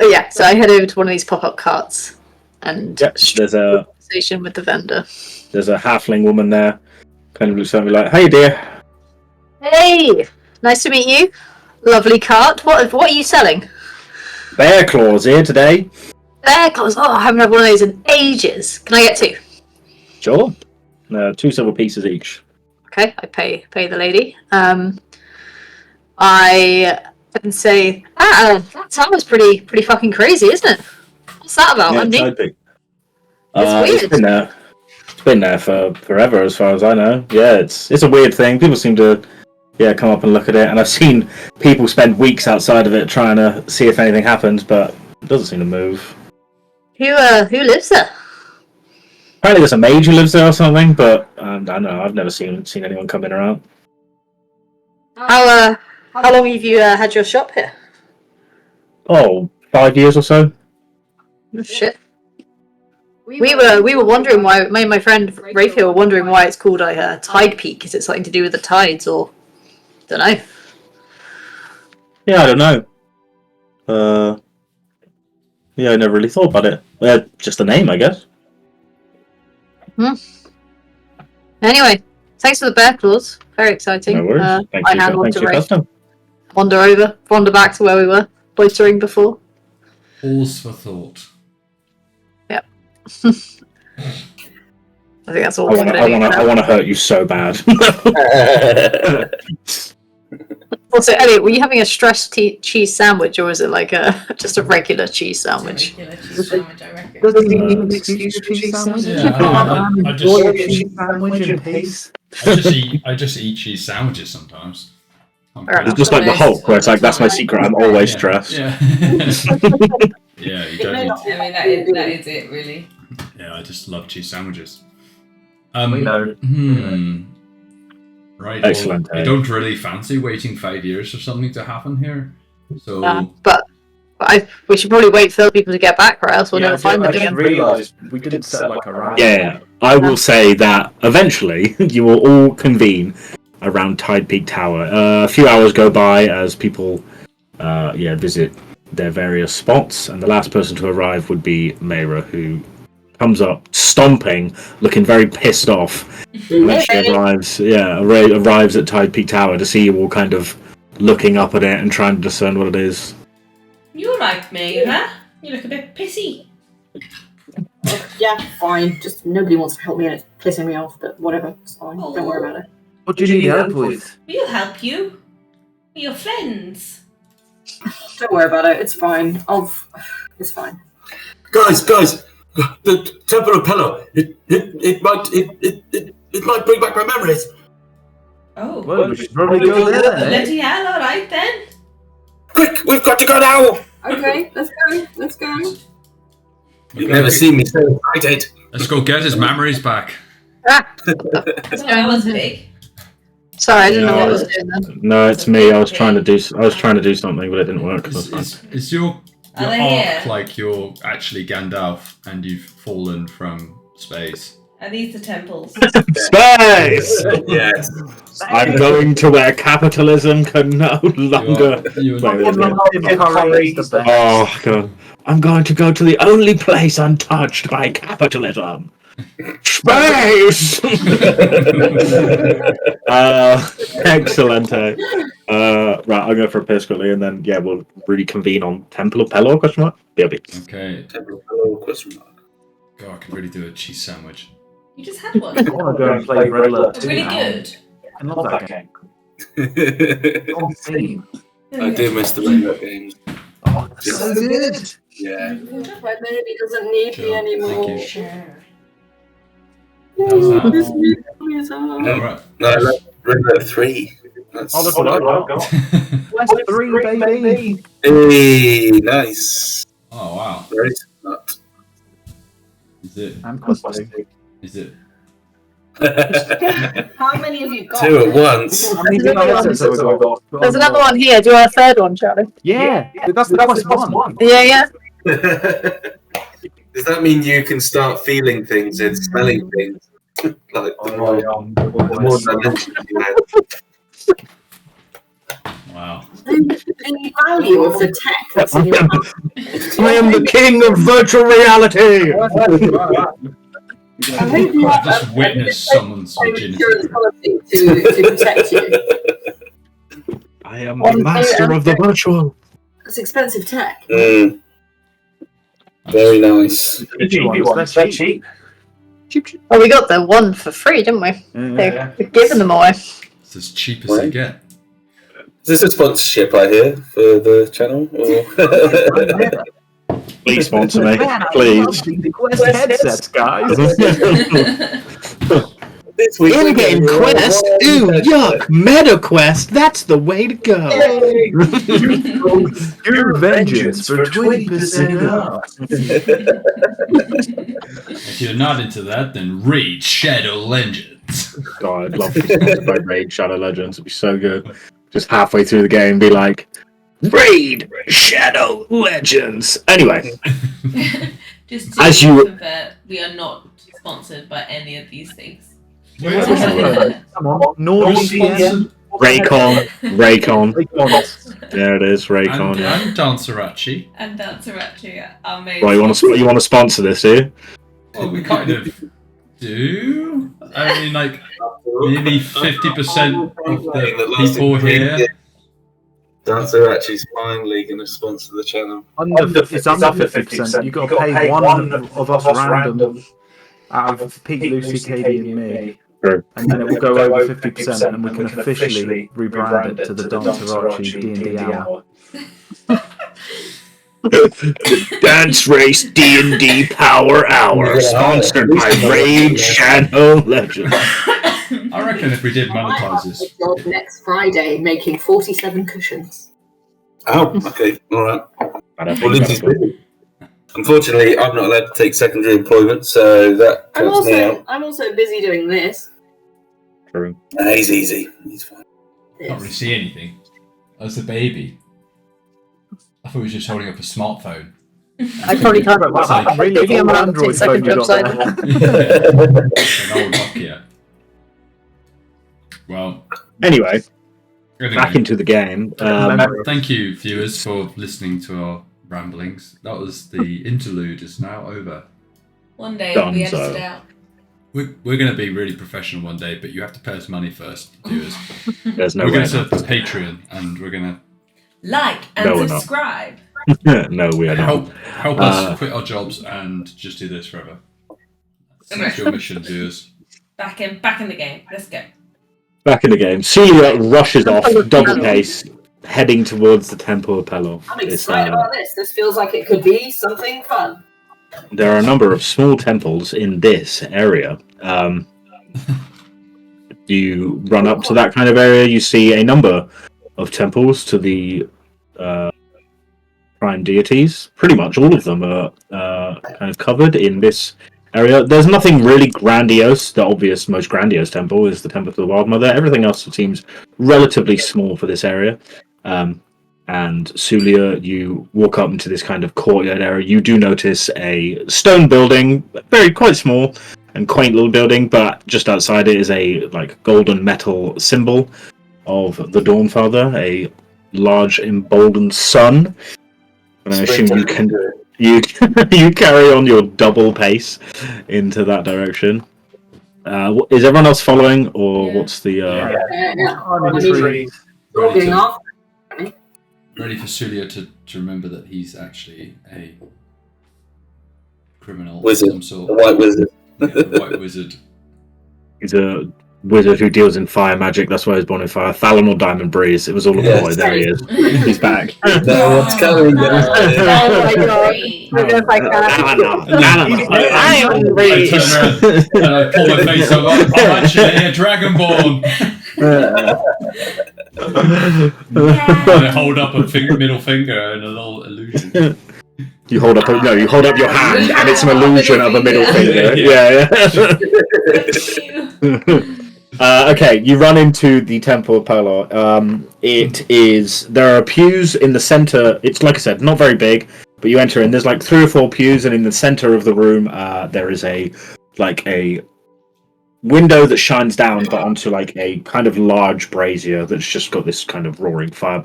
yeah, so I head over to one of these pop-up carts and Yep, there's a conversation with the vendor. halfling woman there. Kind of looks at me like, "Hey, dear." Hey, nice to meet you. Lovely cart. What are you selling? Bear claws here today. Bear claws. Oh, I haven't had one of those in ages. Can I get 2? Sure. 2 silver pieces each. Okay, I pay the lady. I can say that sounds pretty fucking crazy, isn't it? What's that about? Yeah, I'm new. I'd be. It's weird. It's been there. It's been there for forever, as far as I know. Yeah, it's a weird thing. People seem to, come up and look at it, and I've seen people spend weeks outside of it trying to see if anything happens, but it doesn't seem to move. Who lives there? Apparently, there's a mage who lives there or something, but I don't know. I've never seen anyone come in or out. How long have you had your shop here? Oh, 5 years or so. Oh, shit. We were wondering why. Me and my friend Rafe were wondering why it's called a tide peak. Is it something to do with the tides, or don't know? Yeah, I don't know. Yeah, I never really thought about it. Just the name, I guess. Anyway, thanks for the bear claws. Very exciting. No worries. Thank I you. hand on Thanks to for your Rafe. custom. Wander back to where we were loitering before. Pause for thought. I think that's all. I want to hurt you so bad. Also, Elliot, were you having a stressed cheese sandwich, or was it like just a regular cheese sandwich? Regular cheese sandwich, I reckon. Doesn't he need an excuse for cheese sandwich? Yeah, I Enjoy a just, cheese sandwich in peace. I just eat cheese sandwiches sometimes. It's just like the Hulk, where it's like, that's my secret, I'm always stressed. Yeah. Yeah, you don't need. I mean, that is it, really. Yeah, I just love cheese sandwiches. We know. Right. Excellent. Well, I don't really fancy waiting 5 years for something to happen here. So. But we should probably wait for people to get back, or else we'll never find them I again. realised we didn't set like a round. Yeah, I will say that eventually you will all convene around Tide Peak Tower. A few hours go by as people visit their various spots, and the last person to arrive would be Meira, who comes up stomping, looking very pissed off. And then she arrives at Tide Peak Tower to see you all kind of looking up at it and trying to discern what it is. You're right, Meira. You look a bit pissy. Yeah, fine. Just nobody wants to help me and it's pissing me off, but whatever. It's fine. Oh. Don't worry about it. What do you need help with? We'll help you. We're your friends. Don't worry about it. It's fine. It's fine. Guys! The Temple of Pelor. It might bring back my memories. Oh. Well, we should probably go there then. Bloody hell, alright then. Quick, we've got to go now. Okay, let's go. You've never seen me so excited. Let's go get his memories back. That was big. Sorry, I didn't know what I was doing then. No, it's me. I was trying to do something, but it didn't work. Is your Are they arc here? like you're actually Gandalf and you've fallen from space? Are these the temples? Space! Yes. I'm going to where capitalism can no longer. You're Oh god! I'm going to go to the only place untouched by capitalism. Space! Excellent. Right, I'll go for a piss quickly, and then we'll reconvene on Temple of Pelor? Question mark. BRB. Okay. Temple of Pelor, question mark. God, I could really do a cheese sandwich. You just had one. I want to go and play Red Alert 2 Really now. good. I love that game. On theme. I do miss the Rainbow games. Oh, it's so good. Yeah. My baby doesn't need Sure, me anymore. thank you. Sure. How's that? This needs me. Alright. No, I love Rainbow 3. That's... Oh, look what I got. West 3, baby. Hey, nice. Oh wow. Very smart. Is it? I'm costing. Is it? How many have you got? 2 at once. How many headsets have I got? There's another one here. Do you want a third one, Charlie? Yeah, that's the quest one. Yeah. Does that mean you can start feeling things and smelling things? Like the more dimensions you had. Wow. The value of the tech that's in your house. I am the king of virtual reality. I hope you have Just witness someone's virginity. insurance policy to protect you. I am the master of the virtual. It's expensive tech. Very nice. Cheap. Oh, we got the one for free, didn't we? We've given them away. It's as cheap as they get. Is this a sponsorship I hear for the channel? Or... Please sponsor me, please. The quest headsets, guys. This week In-game quest? Ooh, yuck! Meta quest? That's the way to go! Your vengeance for 20% off. If you're not into that, then read Shadow Legends. God, I'd love to be sponsored by Raid Shadow Legends. It'd be so good. Just halfway through the game, be like, Raid Shadow Legends! Anyway, Just As to you- confirm, we are not sponsored by any of these things. Come on, NordVPN. Raycon. There it is, And, Raycon. Yeah. and Dansarachi. And that's actually amazing. Well, you want to sponsor this, do you? Well, we kind of do. I mean, like, maybe 50% of the people here. Dancer actually is finally going to sponsor the channel. It's under 50%. You've got to pay one of us random out of Pete, Lucy, Katie, and me. True. and then it will go over 50%, and we can officially rebrand it to the Dancerochi D&D Hour. The Dance Race D&D Power Hour, sponsored by Raid Shadow Legends. I reckon if we did monetize this. Job next Friday, making 47 cushions. Oh, okay, all right. I don't Well, think Lindsay's that's busy. Unfortunately, I'm not allowed to take secondary employment, so that cuts me out. I'm also busy doing this. true. He's easy. He's fine. Can't really see anything. That's a baby. I thought he was just holding up a smartphone. I probably can't. Like, really Maybe I'm old on Android second phone you job got side. An old Nokia. Well, Anyway, anyway. back into the game. Thank you, viewers, for listening to our ramblings. That was the interlude. Is now over. One day it'll be Done so. edited out. We're going to be really professional one day, but you have to pay us money first, viewers. There's no We're way. going to set up a Patreon, and we're going Like and No, we're not. subscribe. No, we to are not. help us quit our jobs and just do this forever. That's your mission, viewers. Back in the game. Let's go. Back in the game. Celia rushes off, double pace, heading towards the Temple of Pelor. I'm It's, excited about this. This feels like it could be something fun. there are a number of small temples in this area. You run up to that kind of area, you see a number of temples to the prime deities. Pretty much all of them are kind of covered in this area. There's nothing really grandiose. The obvious, most grandiose temple is the Temple to the Wild Mother. Everything else seems relatively small for this area. And Soulia, you walk up into this kind of courtyard area. You do notice a stone building, quite small and quaint little building, but just outside it is a golden metal symbol of the Dawnfather, a large emboldened sun. And I assume you carry on your double pace into that direction. Is everyone else following, or Yeah. what's the? I'm intrigued. Getting off. Ready for Soulia to remember that he's actually a criminal Wizard. of some sort. The White Wizard. Yeah, the White Wizard. He's a wizard who deals in fire magic. That's why he was born in fire. Fallon or Diamond Breeze. It was all a Yes. boy. There he is. He's back. No one's coming there. Oh my god. Great. We're going like that. Diamond I Breeze. turn around and I pull my face up. I'm actually a Dragonborn. And I hold up a middle finger and a little illusion. You hold up your hand, and it's an illusion of a middle finger. Yeah. Yeah. Okay, you run into the Temple of Pelor. There are pews in the center. It's, like I said, not very big, but you enter in. There's 3 or 4 pews, and in the center of the room, there is a window that shines down, but onto a kind of large brazier that's just got this kind of roaring fire,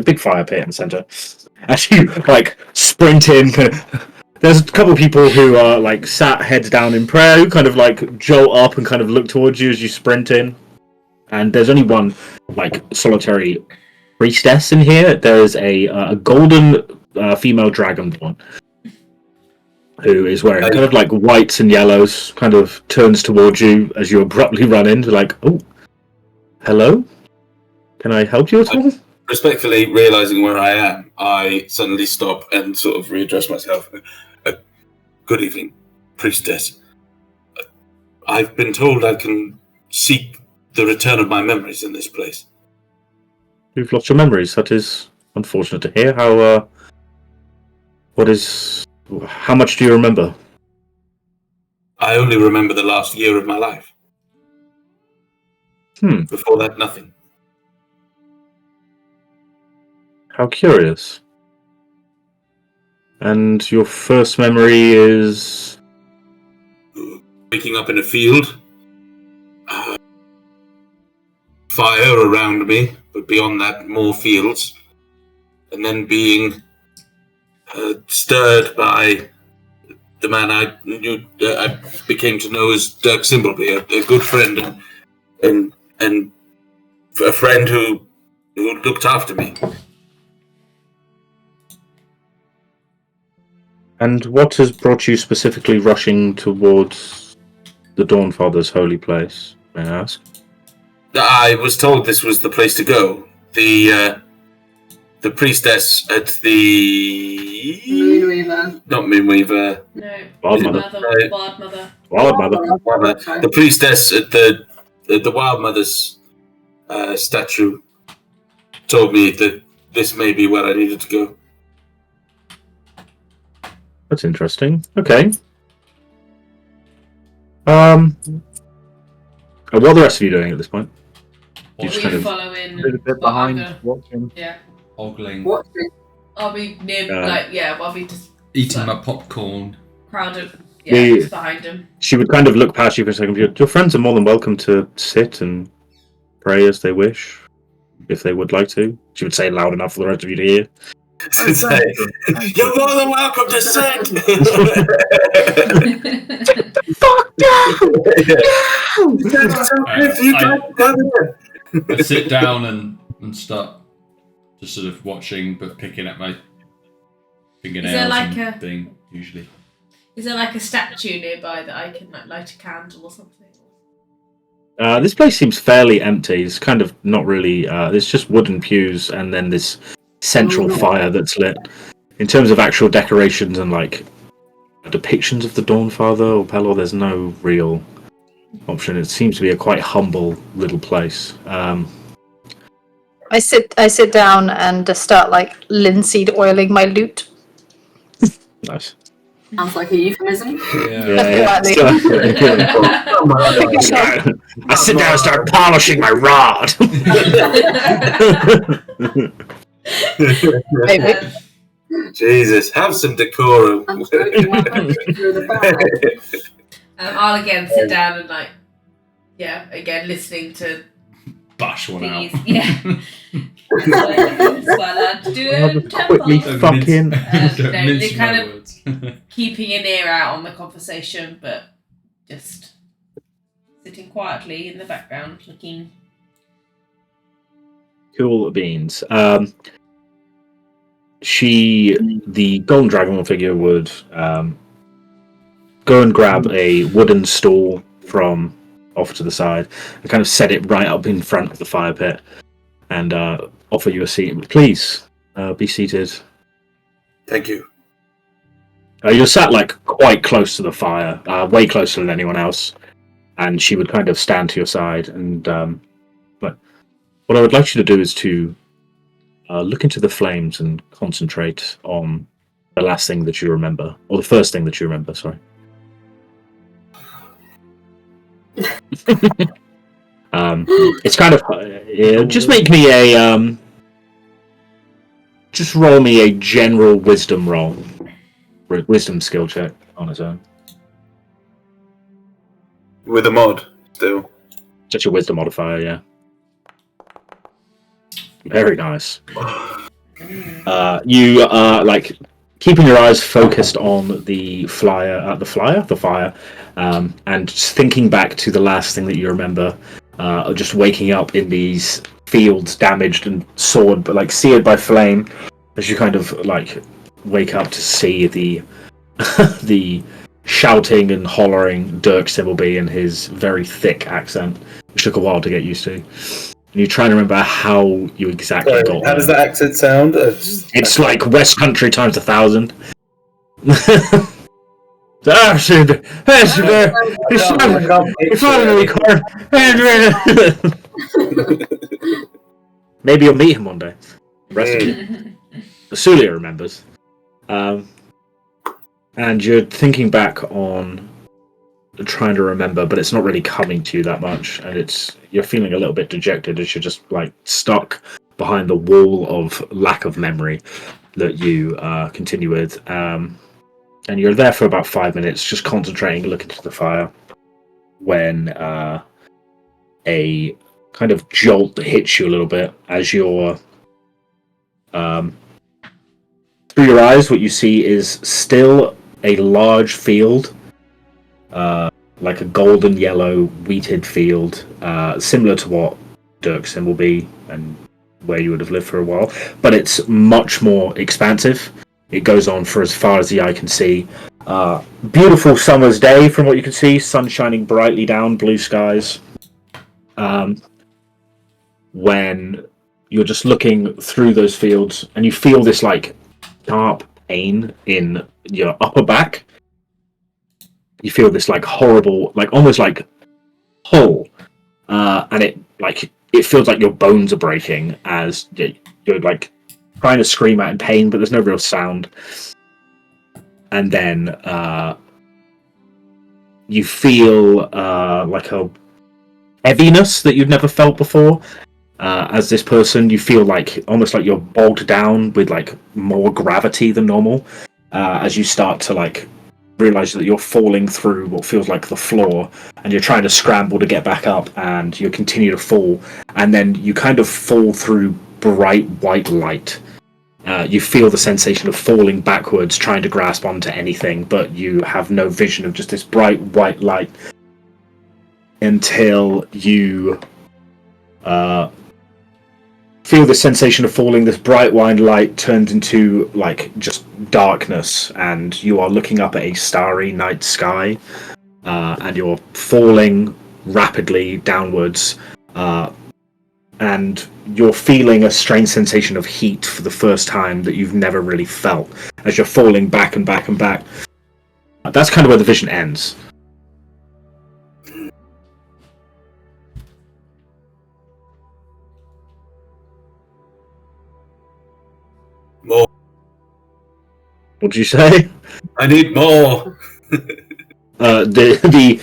big fire pit in the center. As you sprint in, there's a couple of people who are sat heads down in prayer, who kind of jolt up and kind of look towards you as you sprint in. And there's only one solitary priestess in here. There's a golden female dragonborn who is wearing kind of whites and yellows, kind of turns towards you as you abruptly run in, oh, hello? Can I help you at all? Respectfully realizing where I am, I suddenly stop and sort of readdress myself. Good evening, priestess. I've been told I can seek the return of my memories in this place. You've lost your memories. That is unfortunate to hear. How much do you remember? I only remember the last year of my life. Before that, nothing. How curious. And your first memory is... Waking up in a field. Fire around me, but beyond that, more fields. And then being stirred by the man I knew, I became to know as Dirk Simbleby, a good friend and a friend who looked after me. And what has brought you specifically rushing towards the Dawnfather's holy place, may I ask? I was told this was the place to go. The priestess at the... Moonweaver. Not Moonweaver. No. Wildmother. Wildmother. The priestess at the Wildmother's statue told me that this may be where I needed to go. That's interesting. Okay. And what are the rest of you doing at this point? You just kind We're of... following. A little bit behind, watching. Yeah. Ogling, What? I'll be near, I'll be just eating my popcorn. crowded. Yeah. Yeah, just behind him. She would kind of look past you for a second. Your friends are more than welcome to sit and pray as they wish, if they would like to. She would say it loud enough for the rest of you to hear. You're more than welcome to sit! Fuck I sit down and start just sort of watching, but picking at my fingernails like and a- thing, usually. Is there like a statue nearby that I can like light a candle or something? This place seems fairly empty. It's kind of not really... there's just wooden pews and then this central fire that's lit. In terms of actual decorations and like depictions of the Dawnfather or Pelor, there's no real option. It seems to be a quite humble little place. I sit down and start like linseed oiling my lute. Nice. Sounds like a euphemism. Yeah. I sit down and start polishing my rod. Maybe. Jesus, have some decorum. I'm stroking my country through the bag. I'll again sit down and like, again listening to Bash one out. thingies. Yeah. Quickly fucking... They kind of keeping an ear out on the conversation, but just sitting quietly in the background, looking. Cool beans. The Golden Dragon figure would go and grab a wooden stool from off to the side and kind of set it right up in front of the fire pit and offer you a seat. Please, be seated. Thank you. You're sat like quite close to the fire, way closer than anyone else, and she would kind of stand to your side. And but what I would like you to do is to look into the flames and concentrate on the last thing that you remember, or the first thing that you remember. Sorry. It's kind of just make me a just roll me a general wisdom roll. Wisdom skill check on its own. With a mod, still. Just your wisdom modifier, yeah. Very nice. You are like keeping your eyes focused on the fire, and just thinking back to the last thing that you remember. Just waking up in these fields, damaged and soared, but like seared by flame, as you kind of like wake up to see the the shouting and hollering Dirk Sibbleby in his very thick accent, which took a while to get used to. And you're trying to remember how you exactly got How there. does that accent sound? It's like West Country times 1,000. Maybe you'll meet him one day. The rest of you. Soulia remembers. And you're thinking back on trying to remember, but it's not really coming to you that much, and you're feeling a little bit dejected as you're just like stuck behind the wall of lack of memory that you continue with. And you're there for about 5 minutes, just concentrating, looking to the fire, when a kind of jolt hits you a little bit as you're through your eyes. What you see is still a large field, like a golden yellow wheated field, similar to what Dirksen will be and where you would have lived for a while, but it's much more expansive. It goes on for as far as the eye can see, Beautiful summer's day from what you can see, sun shining brightly down, blue skies. When you're just looking through those fields and you feel this like sharp pain in your upper back. You feel this like horrible, like almost like pull, and it feels like your bones are breaking as you're like trying to scream out in pain, but there's no real sound. And then you feel like a heaviness that you've never felt before. As this person, you feel like almost like you're bogged down with like more gravity than normal. As you start to like realize that you're falling through what feels like the floor, and you're trying to scramble to get back up, and you continue to fall, and then you kind of fall through bright white light. You feel the sensation of falling backwards, trying to grasp onto anything, but you have no vision of just this bright white light until you feel the sensation of falling. This bright white light turns into like just darkness, and you are looking up at a starry night sky, and you're falling rapidly downwards, and you're feeling a strange sensation of heat for the first time that you've never really felt as you're falling back and back and back. That's kind of where the vision ends. More. What did you say? I need more. The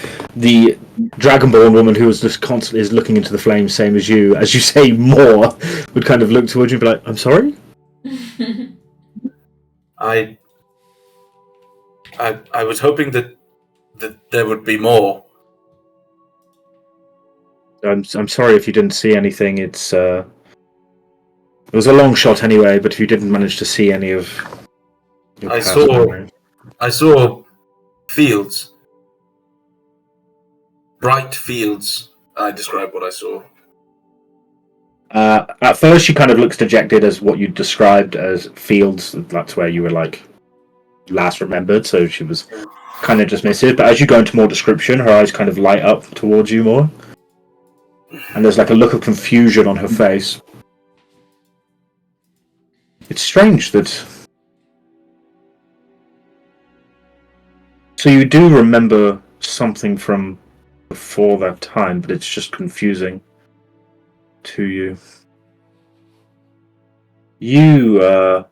Dragonborn woman who was just constantly is looking into the flames, same as you say more, would kind of look towards you and be like, "I'm sorry." I was hoping that there would be more. I'm sorry if you didn't see anything. It was a long shot anyway, but if you didn't manage to see any of your I past saw- memories. I saw fields. Bright fields. I described what I saw. At first, she kind of looks dejected as what you described as fields. That's where you were like last remembered, so she was kind of dismissive. But as you go into more description, her eyes kind of light up towards you more, and there's like a look of confusion on her face. It's strange that. So you do remember something from before that time, but it's just confusing to you. The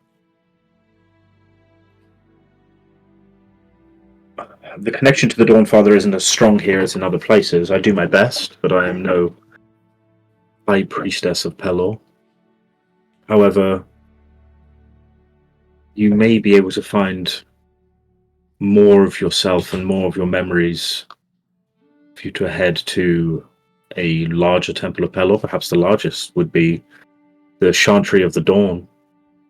connection to the Dawnfather isn't as strong here as in other places. I do my best, but I am no high priestess of Pelor. However, you may be able to find more of yourself and more of your memories for you to head to a larger temple of Pelor. Perhaps the largest would be the Chantry of the Dawn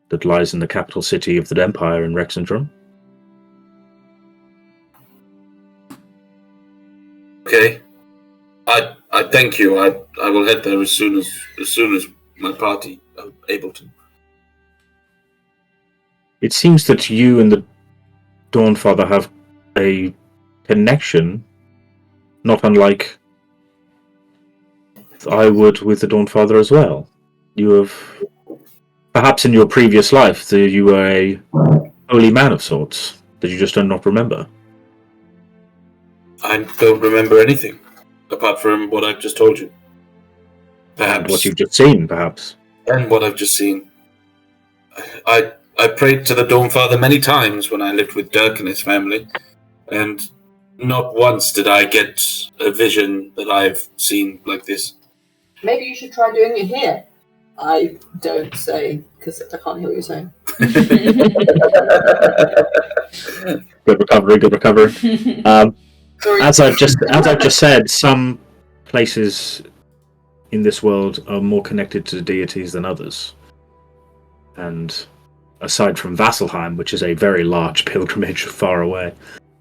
that lies in the capital city of the Empire in Rexendrum. Okay. I thank you. I will head there as soon as my party are able to. It seems that you and the Dawnfather have a connection, not unlike I would with the Dawnfather as well. You have, perhaps in your previous life, you were a holy man of sorts that you just do not remember. I don't remember anything apart from what I've just told you. Perhaps. And what you've just seen, perhaps. And what I've just seen. I prayed to the Dawnfather many times when I lived with Dirk and his family, and not once did I get a vision that I've seen like this. Maybe you should try doing it here. I don't say, because I can't hear what you're saying. Good recovery. Sorry. As I've just said, some places in this world are more connected to deities than others. And aside from Vasselheim, which is a very large pilgrimage far away,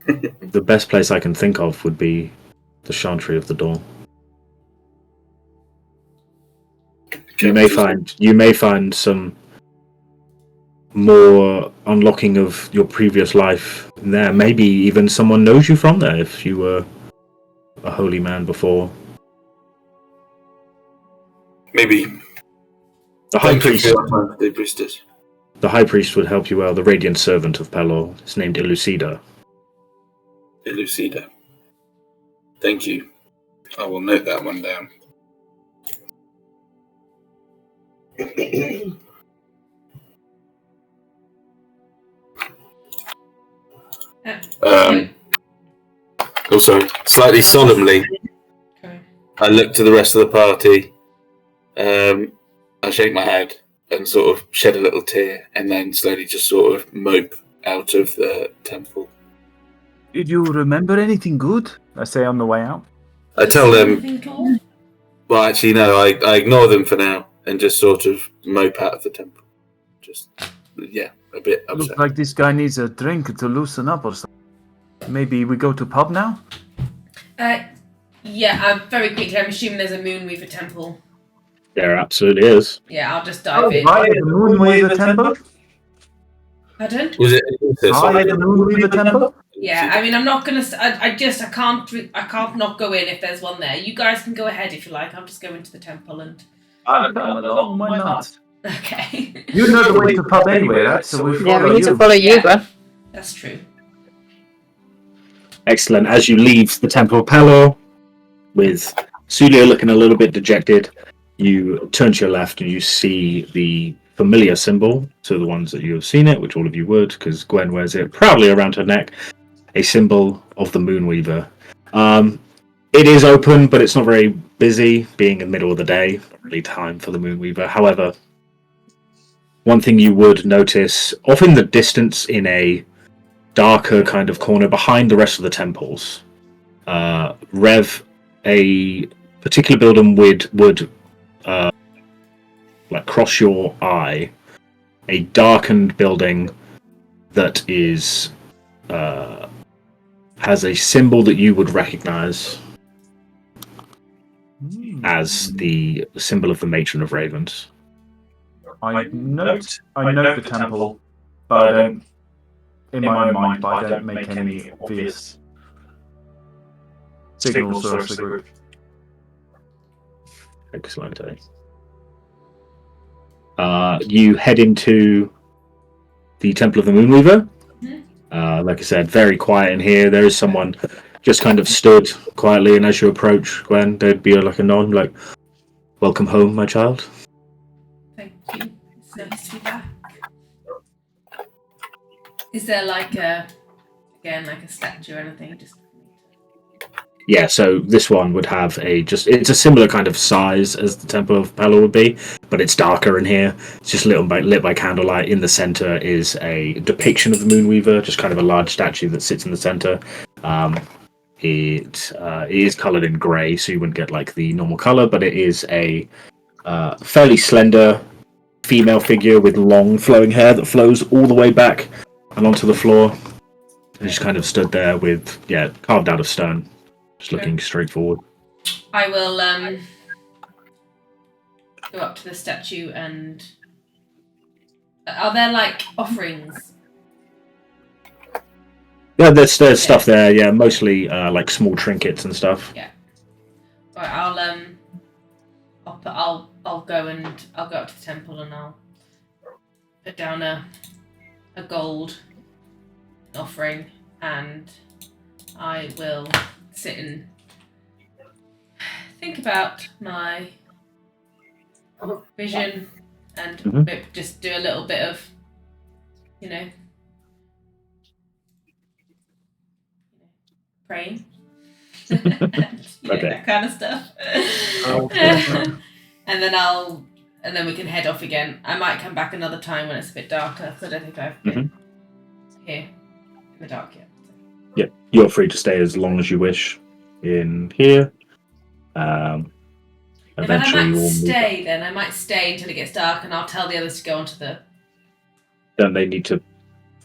the best place I can think of would be the Chantry of the Dawn. You may find some more unlocking of your previous life there. Maybe even someone knows you from there if you were a holy man before. Maybe. The high priest. The priestess. The high priest would help you well. The radiant servant of Pelor is named Elucida. Elucida. Thank you. I will note that one down. Also, slightly solemnly, I look to the rest of the party. I shake my head and sort of shed a little tear, and then slowly just sort of mope out of the temple. Did you remember anything good? I say on the way out. I tell them. Well, actually, no. I ignore them for now and just sort of mope out of the temple. Just, yeah, a bit upset. Looks like this guy needs a drink to loosen up or something. Maybe we go to pub now? Yeah, very quickly, I'm assuming there's a Moonweaver temple. There absolutely is. Yeah, I'll just dive in. Right at the Moonweaver temple? Pardon? Was it? Right at the Moonweaver temple? Yeah, I mean, I'm not gonna. I can't not go in if there's one there. You guys can go ahead if you like. I'll just go into the temple and. I'll come along. Why not? Okay. You know the way to pub anyway, right? So we follow Yeah, we need you. to follow you, bro. That's true. Excellent. As you leave the Temple of Pelor, with Soulia looking a little bit dejected, you turn to your left and you see the familiar symbol to the ones that you have seen it, which all of you would, because Gwen wears it proudly around her neck, a symbol of the Moonweaver. It is open, but it's not very busy, being in the middle of the day. Not really time for the Moonweaver. However, one thing you would notice, off in the distance in a darker kind of corner behind the rest of the temples, Rev, a particular building would like cross your eye, a darkened building that is has a symbol that you would recognize as the symbol of the Matron of Ravens. I note the temple, but I don't, in my own mind, but I don't make any obvious signals or the group. Excellent. You head into the Temple of the Moonweaver. Like I said, very quiet in here. There is someone just kind of stood quietly, and as you approach, Gwen, there'd be like a nod, like, "Welcome home, my child." Thank you. It's nice to be back. Is there like a statue or anything? Yeah, so this one would have it's a similar kind of size as the Temple of Pelor would be, but it's darker in here. It's just lit by candlelight. In the center is a depiction of the Moonweaver, just kind of a large statue that sits in the center. It is colored in grey, so you wouldn't get like the normal color, but it is a fairly slender female figure with long flowing hair that flows all the way back and onto the floor. And just kind of stood there with, carved out of stone. Just looking straight forward. I will go up to the statue and... Are there, like, offerings? Yeah, there's stuff there, yeah, mostly, like, small trinkets and stuff. Yeah. Right, I'll go up to the temple and I'll put down a gold offering, and I will sit and think about my vision and just do a little bit of, praying. Okay. That kind of stuff. And then we can head off again. I might come back another time when it's a bit darker, because I don't think I've been here in the dark yet. Yeah, you're free to stay as long as you wish in here. Eventually, I might stay until it gets dark, and I'll tell the others to go onto the... Don't they need to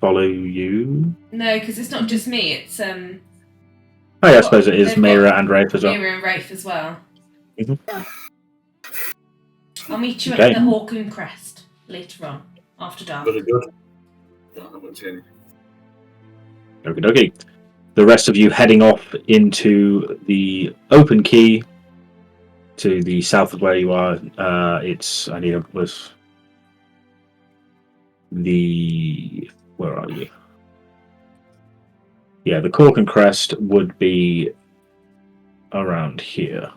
follow you? No, because it's not just me, it's... Oh yeah, I suppose it is Meira and Rafe as well. Meira and Rafe as well. Mm-hmm. I'll meet you at the Hawk and Crest later on, after dark. Very good. No, I won't say anything. Okay. The rest of you heading off into the open key to the south of where you are. Where are you? Yeah, the Cork and Crest would be around here.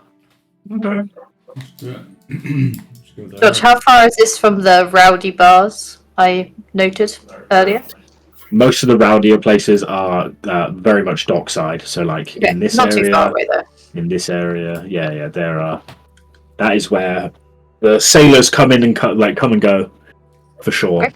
Okay. Let's do it. Let's go there. George, how far is this from the rowdy bars I noted earlier? Most of the rowdier places are very much dockside. So, like Okay, in this not area, too far away though. in this area, yeah, there are. That is where the sailors come in and come and go, for sure. Okay.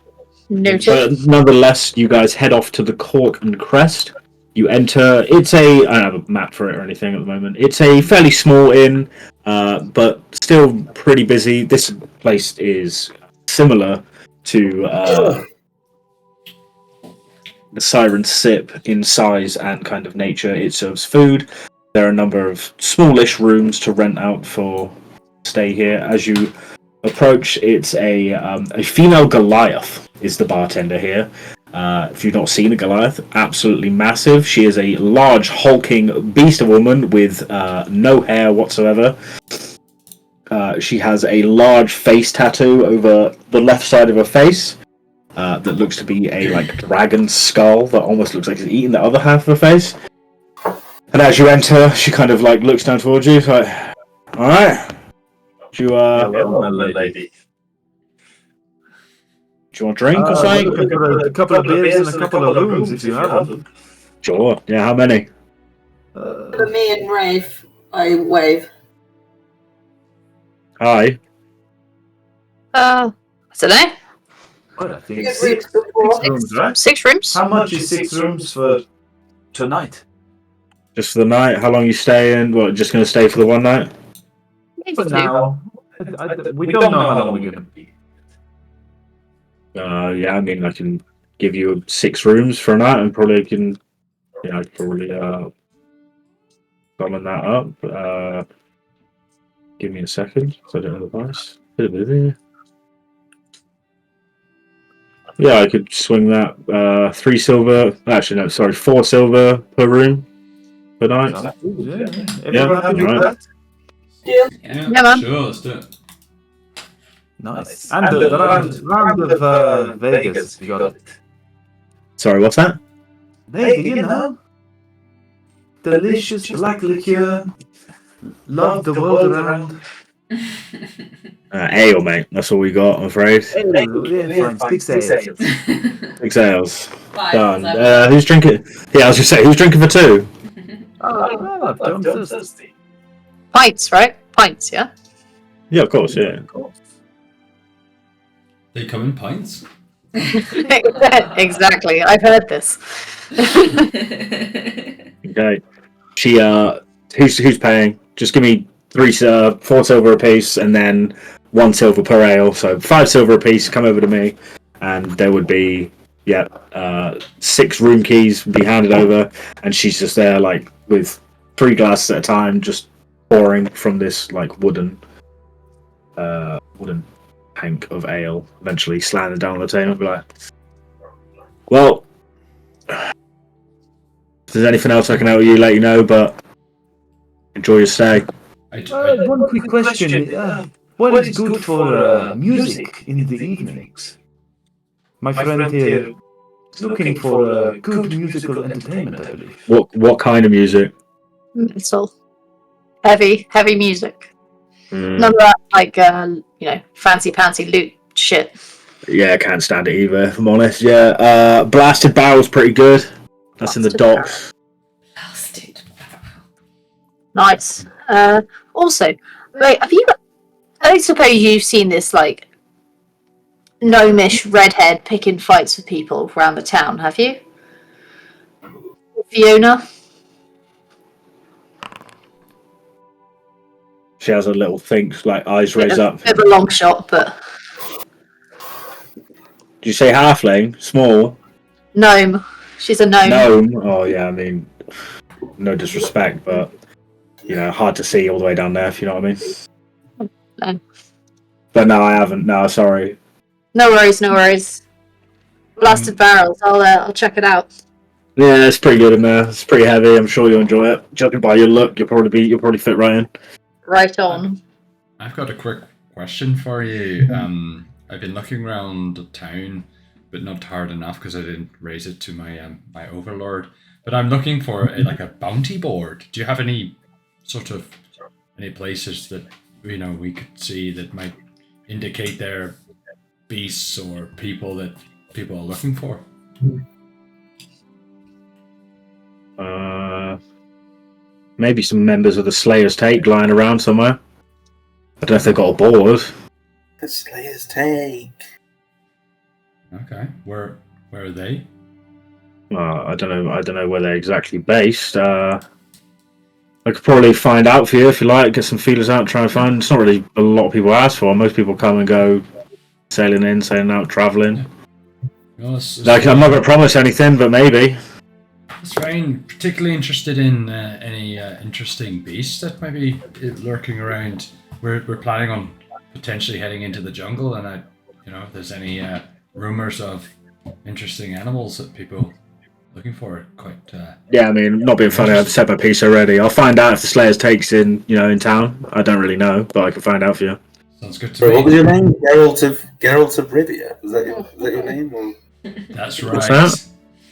Noted. But nonetheless, you guys head off to the Cork and Crest. You enter. I don't have a map for it or anything at the moment. It's a fairly small inn, but still pretty busy. This place is similar to the Siren Sip in size and kind of nature. It serves food. There are a number of smallish rooms to rent out for stay here. As you approach, it's a female Goliath is the bartender here. If you've not seen a Goliath, absolutely massive. She is a large, hulking beast of a woman with no hair whatsoever. She has a large face tattoo over the left side of her face that looks to be a dragon skull that almost looks like it's eating the other half of her face. And as you enter, she kind of looks down towards you. It's like, all right, Hello, my lady. do you want a drink or something? Looking for a couple of beers and a couple of rooms if you have them. Sure. Yeah. How many? For me and Rafe, I wave. Hi. I don't know. I think Get six rooms before. rooms, right? 6 rooms? How much is 6 rooms for tonight? Just for the night. How long you staying? What? Just gonna stay for the one night? For now, we don't know how long we're gonna be. Yeah. I mean, I can give you 6 rooms for a night, and probably can. Yeah, I could probably summon that up. Give me a second, so I don't know the price. Bit busy. Yeah, I could swing that 3 silver. Actually, no, sorry, 4 silver per room per night. Everyone happy with that? Yeah, Yeah, man. sure, let's do it. Nice. And the round of Vegas, you got it. Sorry, what's that? Vegas, you know. Delicious black liqueur. Love the world around. Ale, mate. That's all we got, I'm afraid. Yeah, fine. 6 ales. 6 ales. 5, Done. 7. Who's drinking? Yeah, I was just saying, who's drinking for 2? Oh, I'm thirsty. Pints, right? Pints, yeah? Yeah, of course, yeah. They come in pints. Exactly. I've heard this. Okay. She, who's paying? Just give me 4 silver apiece, and then 1 silver per ale. So 5 silver apiece. Come over to me, and there would be 6 room keys would be handed over, and she's just there with 3 glasses at a time, just pouring from this wooden tank of ale. Eventually, slam it down on the table and be like, "Well, if there's anything else I can help you, let you know. But enjoy your stay." One quick question. What is good for music in the evenings? My friend here is looking for good musical entertainment, I believe. What kind of music? Metal. Heavy music. Mm. None of that, fancy pantsy loot shit. Yeah, I can't stand it either, if I'm honest. Yeah, Blasted Barrel's pretty good. That's in the docks. Blasted. Nice. Also, wait, have you got... I suppose you've seen this, gnomish redhead picking fights with people around the town, have you? Fiona? She has a little think, eyes raised up. Bit of a long shot, but... Did you say halfling? Small? Gnome. She's a gnome. Gnome? Oh, yeah, I mean, no disrespect, but, hard to see all the way down there, if you know what I mean. No. But no, I haven't. No, sorry. No worries. Blasted barrels. I'll check it out. Yeah, it's pretty good in there. It's pretty heavy. I'm sure you'll enjoy it. Judging by your look, you'll probably fit right in. Right on. I've got a quick question for you. I've been looking around town, but not hard enough because I didn't raise it to my my overlord. But I'm looking for a bounty board. Do you have any places that we could see that might indicate their beasts or people that people are looking for? Maybe some members of the Slayer's Take lying around somewhere. I don't know if they've got a board. The Slayer's Take. Okay, where are they? I don't know where they're exactly based. I could probably find out for you if you like. Get some feelers out, try and find. It's not really a lot of people ask for. Most people come and go, sailing in, sailing out, travelling. Well, I'm not going to promise anything, but maybe. Strain, particularly interested in any interesting beasts that might be lurking around. We're planning on potentially heading into the jungle, and if there's any rumors of interesting animals that people are looking for, quite. Yeah, I mean, not being funny, I've said my piece already. I'll find out if the Slayer's Takes in town. I don't really know, but I can find out for you. Sounds good to me. What was your name? Geralt of Rivia. Was that your name? Or? That's right. What's that?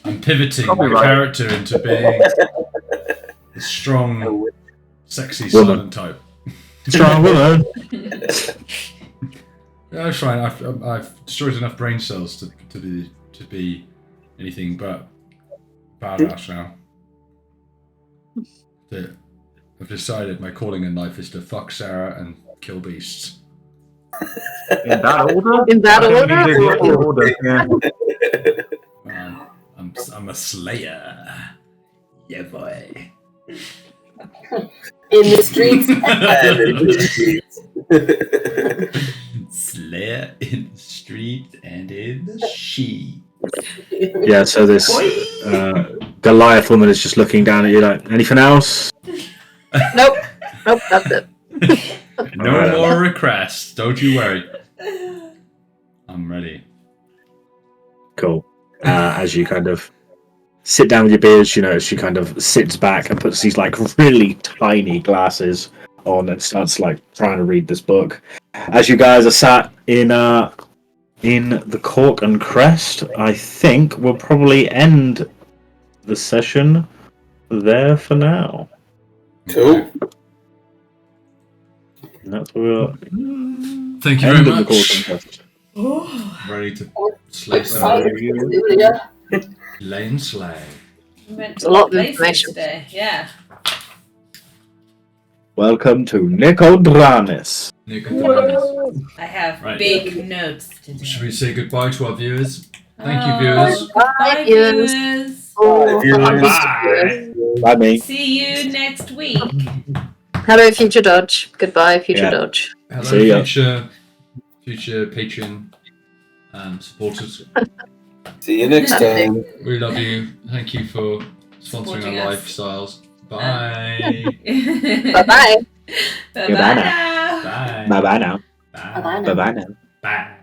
I'm pivoting my character into being a strong, sexy, silent type. Strong woman. Yeah, that's fine. I've destroyed enough brain cells to be anything but badass now. I've decided my calling in life is to fuck Sarah and kill beasts. In that order? In that I order? think it is in order, yeah. I'm a slayer. Yeah, boy. In the streets. Slayer in the street and in the sheep. Yeah, so this Goliath woman is just looking down at you like, anything else? Nope, that's it. No more requests, don't you worry. I'm ready. Cool. As you kind of sit down with your beers, she kind of sits back and puts these really tiny glasses on and starts trying to read this book. As you guys are sat in the Cork and Crest, I think we'll probably end the session there for now. Cool. And that's where we'll Thank you very end of the Cork much. and Crest. Ready to slay some Soulia. lay and slay. It's a lot of information. Today. Yeah. Welcome to Nicodranis. I have Right. big notes today. Should we say goodbye to our viewers? Thank you, viewers. Bye, viewers. viewers. Oh, Bye. Bye, me. See you next week. Hello, Future Dodge. Goodbye, Future Yeah. Dodge. Hello, See ya. future Patreon supporters. See you next time. We love you. Thank you for sponsoring Supporting our us. lifestyles. Bye. Bye-bye. Bye-bye Goodbye now. Bye. Bye-bye now. Bye. Bye-bye now. Bye-bye now. Bye.